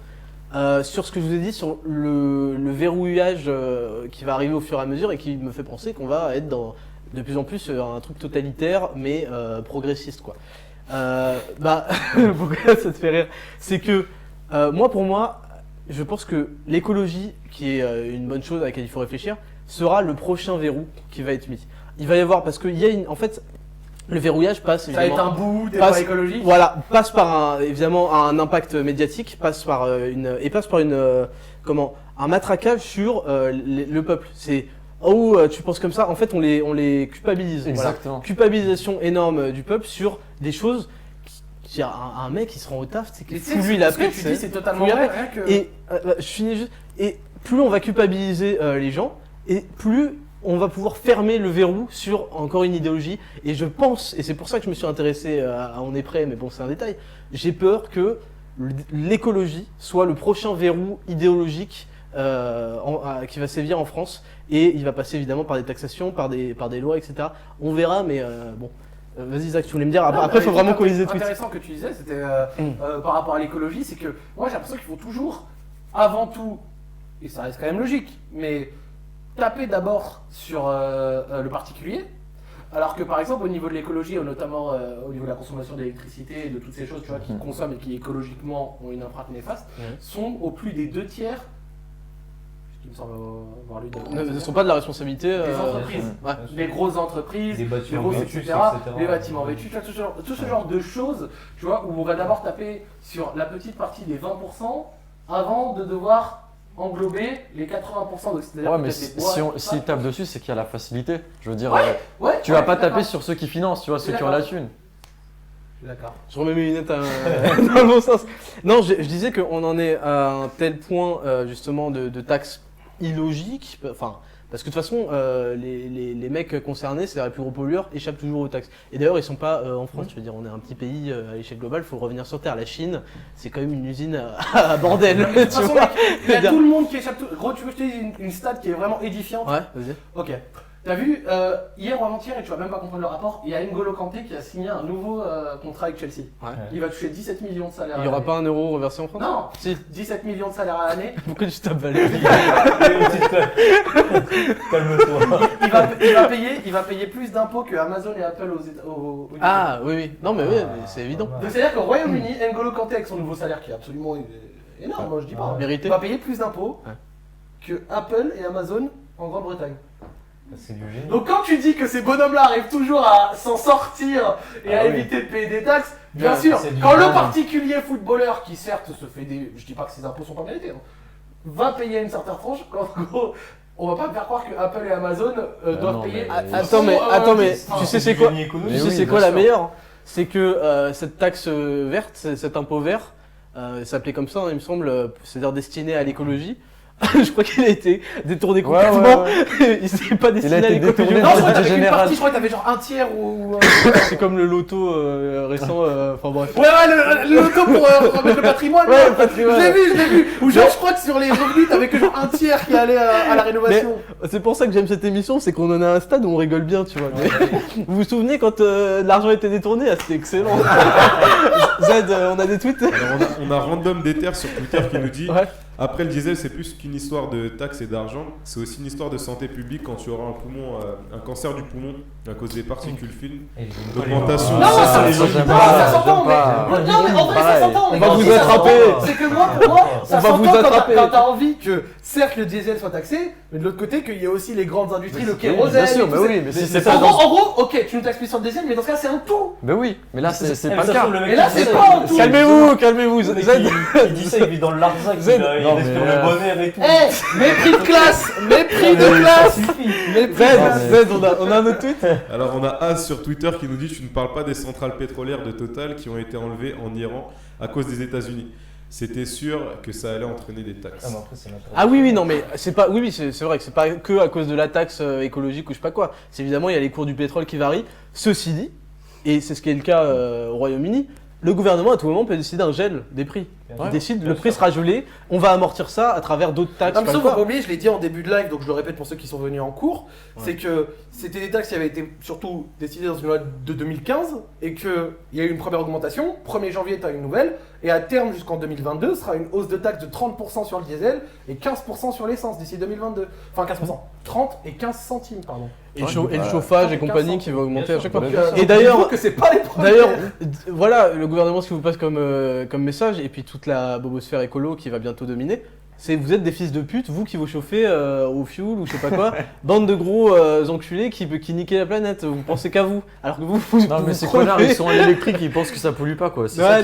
C: Sur ce que je vous ai dit sur le verrouillage qui va arriver au fur et à mesure et qui me fait penser qu'on va être dans de plus en plus un truc totalitaire mais progressiste quoi. Pourquoi ça te fait rire? C'est que pour moi, je pense que l'écologie, qui est une bonne chose à laquelle il faut réfléchir, sera le prochain verrou qui va être mis. Il va y avoir, parce qu'il y a une... En fait, le verrouillage passe évidemment...
D: Ça va être un bout des pas écologiques.
C: Voilà, passe par évidemment un impact médiatique, passe par un matraquage sur le peuple. C'est... Oh, tu penses comme ça? En fait, on les culpabilise.
B: Exactement.
C: Voilà. Culpabilisation énorme du peuple sur des choses... Un mec qui se rend au taf, c'est que plus lui la paix,
D: ce que tu dis, c'est totalement vrai.
C: Et je finis juste. Et plus on va culpabiliser les gens, et plus on va pouvoir fermer le verrou sur encore une idéologie. Et je pense, et c'est pour ça que je me suis intéressé à On est prêt, mais bon, c'est un détail. J'ai peur que l'écologie soit le prochain verrou idéologique qui va sévir en France, et il va passer évidemment par des taxations, par des lois, etc. On verra, mais bon. Vas-y Zach, tu voulais me dire, après il faut vraiment qu'on lise les tweets.
D: Intéressant que tu disais, c'était par rapport à l'écologie, c'est que moi j'ai l'impression qu'il faut toujours, avant tout, et ça reste quand même logique, mais taper d'abord sur le particulier, alors que par exemple au niveau de l'écologie, notamment au niveau de la consommation d'électricité et de toutes ces choses tu vois, qui consomment et qui écologiquement ont une empreinte néfaste, sont au plus des 2 tiers. Qui me semble avoir lu
C: ne sont pas de la responsabilité
D: des entreprises, des grosses entreprises,
A: des bâtiments
D: vêtus, etc. Les bâtiments vêtus, tout ce genre de choses, tu vois, où on va d'abord taper sur la petite partie des 20% avant de devoir englober les 80%. Donc,
B: ouais, mais s'ils tapent dessus, c'est qu'il y a la facilité. Je veux dire, tu
D: vas
B: vas pas taper sur ceux qui financent, tu vois, ceux qui ont la thune.
D: D'accord.
C: Je remets mes lunettes dans le bon sens. Non, je disais qu'on en est à un tel point justement de taxes illogiques, enfin, parce que de toute façon, les mecs concernés, c'est les plus gros pollueurs, échappent toujours aux taxes. Et d'ailleurs, ils sont pas en France, je veux dire, on est un petit pays à l'échelle globale, il faut revenir sur Terre. La Chine, c'est quand même une usine à bordel.
D: De toute façon, il y a tout le monde qui échappe. Gros, tu veux que je te dise une stat qui est vraiment édifiante?
C: Ouais, vas-y.
D: Ok. T'as vu, hier ou avant-hier, et tu vas même pas comprendre le rapport, il y a N'Golo Kanté qui a signé un nouveau contrat avec Chelsea.
C: Ouais.
D: Il va toucher 17 millions de salaire.
C: Il n'y aura pas un euro reversé en France?
D: Non,
C: si. 17
D: millions de salaire à l'année.
C: Pourquoi tu tapes Valérie?
A: Calme-toi.
D: Il va payer plus d'impôts que Amazon et Apple au
C: Ah oui. Non mais oui, mais c'est évident.
D: Donc c'est-à-dire qu'au Royaume-Uni, N'Golo Kanté avec son nouveau salaire qui est absolument énorme, moi je dis pas.
C: Mérité.
D: Il va payer plus d'impôts que Apple et Amazon en Grande-Bretagne.
A: C'est du génie.
D: Donc quand tu dis que ces bonhommes-là arrivent toujours à s'en sortir et à éviter de payer des taxes, bien sûr, quand le particulier footballeur, qui certes se fait des... Je dis pas que ses impôts sont pas mérités, va payer une certaine tranche, en gros, on va pas me faire croire que Apple et Amazon doivent payer...
C: Attends mais tu sais c'est quoi, la meilleure? C'est que cette taxe verte, cet impôt vert, s'appelait comme ça, il me semble, c'est-à-dire destiné à l'écologie. Je crois qu'il a été détourné complètement. Il s'est pas destiné à l'écologie.
D: Non, je crois que t'avais une partie, je crois que t'avais genre un tiers ou...
C: C'est comme le loto récent, enfin bref.
D: Ouais, le loto pour remettre le patrimoine.
C: Ouais, le patrimoine.
D: Je l'ai vu. Ou genre, je crois que sur les revenus, t'avais que genre un tiers qui allait à la rénovation.
C: Mais c'est pour ça que j'aime cette émission, c'est qu'on en a un stade où on rigole bien, tu vois. Vous vous souvenez quand l'argent était détourné? C'était excellent. Z, on a des tweets.
E: Alors, on a Random Déter sur Twitter qui nous dit... Après, le diesel, c'est plus qu'une histoire de taxes et d'argent, c'est aussi une histoire de santé publique quand tu auras un poumon, un cancer du poumon à cause des particules fines, d'augmentation.
D: Non, ça s'entend, mais en vrai, ça s'entend.
C: On va vous attraper.
D: C'est que moi, pour moi, ça s'entend quand t'as envie que, certes, le diesel soit taxé, mais de l'autre côté, qu'il y ait aussi les grandes industries, le kérosène.
B: Bien sûr, mais oui, mais si c'est ça.
D: En gros, ok, tu nous taxes plus sur le diesel, mais dans ce cas, c'est un tout.
B: Mais oui, mais là, c'est pas le cas.
D: Mais là, c'est pas un tout.
C: Calmez-vous.
A: Z, il dit ça, il vit dans le Larzac. Il respire le bonheur et tout.
D: Mépris de classe.
C: On a un autre tweet.
E: Alors on a Az sur Twitter qui nous dit: tu ne parles pas des centrales pétrolières de Total qui ont été enlevées en Iran à cause des États-Unis. c'était sûr que ça allait entraîner des taxes.
A: Ah, mais après, c'est
C: Ah oui, non, mais c'est pas. Oui, c'est vrai que c'est pas que à cause de la taxe écologique ou je sais pas quoi. C'est évidemment, il y a les cours du pétrole qui varient. Ceci dit, et c'est ce qui est le cas au Royaume-Uni, le gouvernement à tout moment peut décider un gel des prix. Il décide, le prix sera gelé, on va amortir ça à travers d'autres taxes.
D: Non, mais ça, faut pas oublier, je l'ai dit en début de live, donc je le répète pour ceux qui sont venus en cours, c'est que c'était des taxes qui avaient été surtout décidées dans une loi de 2015 et qu'il y a eu une première augmentation. 1er janvier, tu as une nouvelle, et à terme jusqu'en 2022, ce sera une hausse de taxes de 30% sur le diesel et 15% sur l'essence d'ici 2022. Enfin 15%, 30 et 15 centimes, pardon.
C: Et le chauffage et compagnie qui va augmenter à chaque fois.
D: Et d'ailleurs, que c'est pas les premiers.
C: D'ailleurs, voilà, le gouvernement, ce qui vous passe comme message, et puis toute la bobosphère écolo qui va bientôt dominer, c'est vous êtes des fils de pute, vous qui vous chauffez au fuel ou je sais pas quoi, bande de gros enculés qui niquent la planète, vous pensez qu'à vous, alors que vous
B: non mais c'est quoi, ils sont à l'électrique, ils pensent que ça pollue pas quoi.
C: Ouais,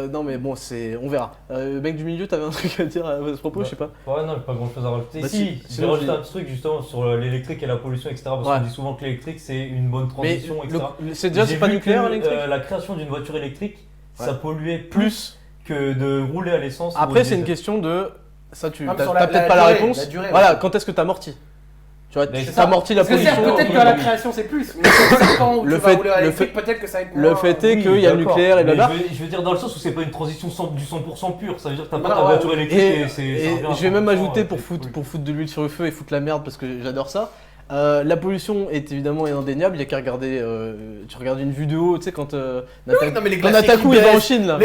C: non mais bon, on verra. Mec du milieu, t'avais un truc à dire à ce propos, je sais pas.
A: Ouais, non, pas grand chose à rajouter.
C: Bah,
A: si, je vais rajouter un truc justement sur l'électrique et la pollution, etc. Parce qu'on dit souvent que l'électrique c'est une bonne transition, etc.
C: C'est déjà, c'est pas nucléaire l'électrique.
A: La création d'une voiture électrique, ça polluait plus que de rouler à l'essence.
C: Après, c'est une question de. Ça, tu n'as peut-être pas la réponse. Voilà, quand est-ce que tu amortis? Tu vois, tu amortis la pollution.
D: Peut-être qu'à la création c'est plus, mais quand tu vas rouler à l'électrique, peut-être que ça va être moins.
C: Le fait est qu'il y a le nucléaire et blabla.
A: Je veux dire dans le sens où c'est pas une transition du 100% pur, ça veut dire que t'as pas ta voiture électrique et c'est.
C: Je vais même ajouter pour foutre de l'huile sur le feu et foutre la merde parce que j'adore ça. La pollution est évidemment indéniable, il y a qu'à regarder, tu regardes une vidéo, tu sais quand Nataku il va en Chine là.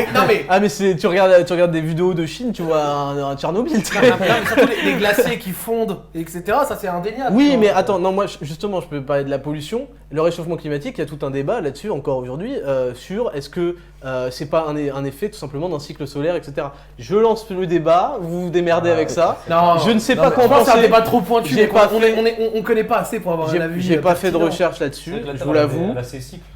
C: Ah mais tu regardes des vidéos de Chine, tu vois un Tchernobyl.
D: Surtout les glaciers qui fondent, etc. Ça c'est indéniable.
C: Oui mais attends, non moi justement je peux parler de la pollution, le réchauffement climatique, il y a tout un débat là-dessus encore aujourd'hui sur est-ce que c'est pas un effet tout simplement d'un cycle solaire, etc. Je lance le débat, vous vous démerdez avec ça.
D: Non,
C: je ne sais pas quoi en penser.
D: C'est un débat trop pointu, on connaît pas assez pour avoir un avis.
C: J'ai pas fait de recherche là-dessus, je vous l'avoue.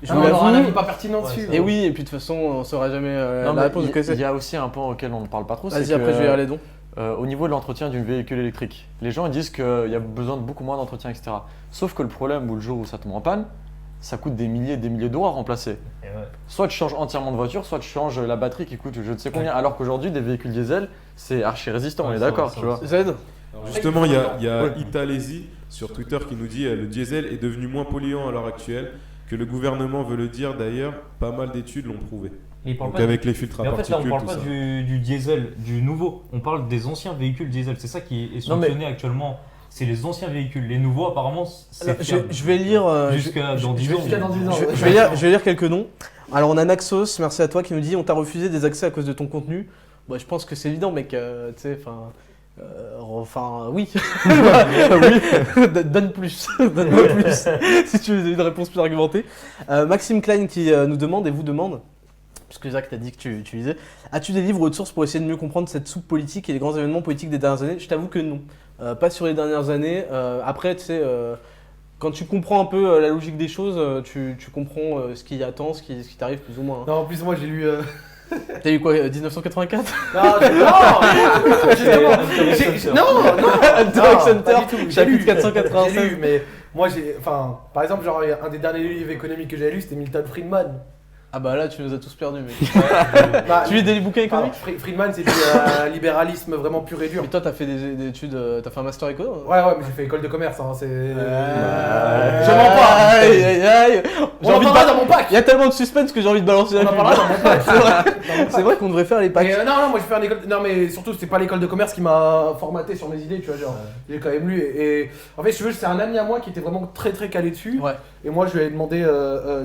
D: Je vous l'avoue. Un avis pas pertinent dessus.
C: Et oui, et puis de toute façon, on saura jamais la réponse.
B: Il y a aussi un point auquel on ne parle pas trop.
C: Vas-y, après je vais y aller donc.
B: Au niveau de l'entretien d'un véhicule électrique, les gens disent qu'il y a besoin de beaucoup moins d'entretien, etc. Sauf que le problème, où le jour où ça tombe en panne, ça coûte des milliers et des milliers d'euros à remplacer. Soit tu changes entièrement de voiture, soit tu changes la batterie qui coûte je ne sais combien. Alors qu'aujourd'hui, des véhicules diesel, c'est archi résistant, on est d'accord, tu vois.
C: Z.
E: Justement, il y a Italesi sur Twitter qui nous dit le diesel est devenu moins polluant à l'heure actuelle que le gouvernement veut le dire. D'ailleurs, pas mal d'études l'ont prouvé. Donc avec les filtres à particules,
A: en fait, là, on parle pas du diesel, du nouveau. On parle des anciens véhicules diesel. C'est ça qui est sanctionné actuellement. C'est les anciens véhicules. Les nouveaux, apparemment, c'est fiable.
C: Je vais lire
A: jusqu'à dans 10 ans.
C: Je vais lire quelques noms. Alors on a Naxos, merci à toi, qui nous dit on t'a refusé des accès à cause de ton contenu. Bah, je pense que c'est évident, mec. Tu sais, oui. Oui. Donne plus. Donne-moi plus. Si tu veux une réponse plus argumentée. Maxime Klein qui nous demande et vous demande, puisque Zach t'a dit que tu lisais, as-tu des livres ou autres sources pour essayer de mieux comprendre cette soupe politique et les grands événements politiques des dernières années? Je t'avoue que non. Pas sur les dernières années. Après, tu sais, quand tu comprends un peu la logique des choses, tu comprends ce qui attend, ce qui t'arrive plus ou moins.
D: Non, en plus, moi j'ai lu.
C: T'as lu quoi, 1984?
D: Non,
C: chapitre 496.
D: J'ai lu, mais moi par exemple, genre un des derniers livres économiques que j'ai lu, c'était Milton Friedman.
C: Ah bah là tu nous as tous perdus mec. Tu lis des bouquins économiques?
D: Friedman c'est du libéralisme vraiment pur et dur.
C: Mais toi t'as fait des études, t'as fait un master éco?
D: Ouais mais j'ai fait école de commerce, hein, c'est... Je mens pas.
C: Aïe.
D: On en parlera dans mon pack.
C: Il y a tellement de suspense que j'ai envie de balancer la pub.
D: On en parlera dans mon pack.
C: C'est vrai qu'on devrait faire les packs.
D: Non, moi j'ai fait une école... Non mais surtout c'est pas l'école de commerce qui m'a formaté sur mes idées, tu vois, genre j'ai quand même lu et en fait si tu veux c'est un ami à moi qui était vraiment très très calé dessus. Et moi je lui ai demandé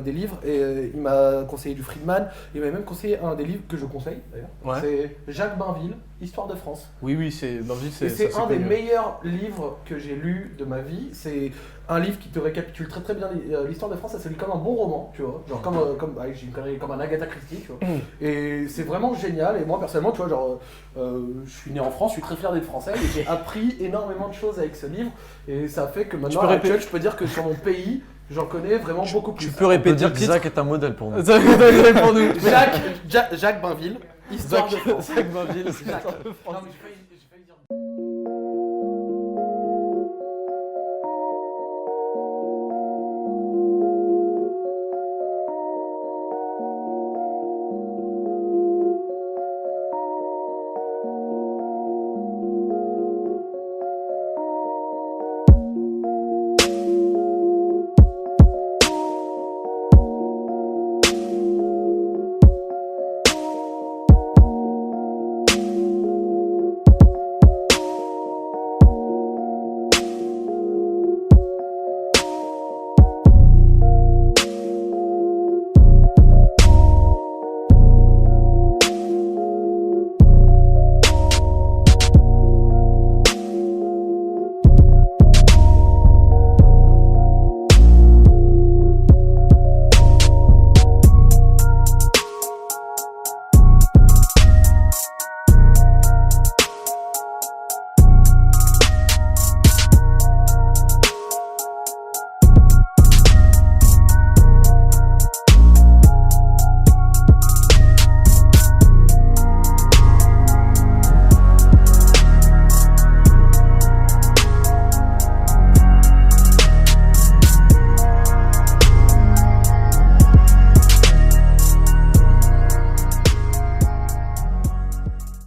D: des livres et il m'a conseillé du Friedman, il m'a même conseillé un des livres que je conseille d'ailleurs. C'est Jacques Bainville, Histoire de France.
C: Oui, c'est Bainville,
D: c'est un des meilleurs livres que j'ai lu de ma vie. C'est un livre qui te récapitule très très bien l'histoire de France. Ça se lit comme un bon roman, tu vois, genre comme un Agatha Christie, tu vois. Et c'est vraiment génial. Et moi personnellement, tu vois, genre, je suis né en France, je suis très fier d'être français et j'ai appris énormément de choses avec ce livre. Et ça fait que maintenant, à l'heure actuelle, je peux dire que sur mon pays, j'en connais vraiment beaucoup plus.
C: Tu peux répéter
B: dire que Zach est un modèle pour nous.
D: Jacques Bainville, Histoire de France.
C: Jacques Bainville,
D: Histoire de France.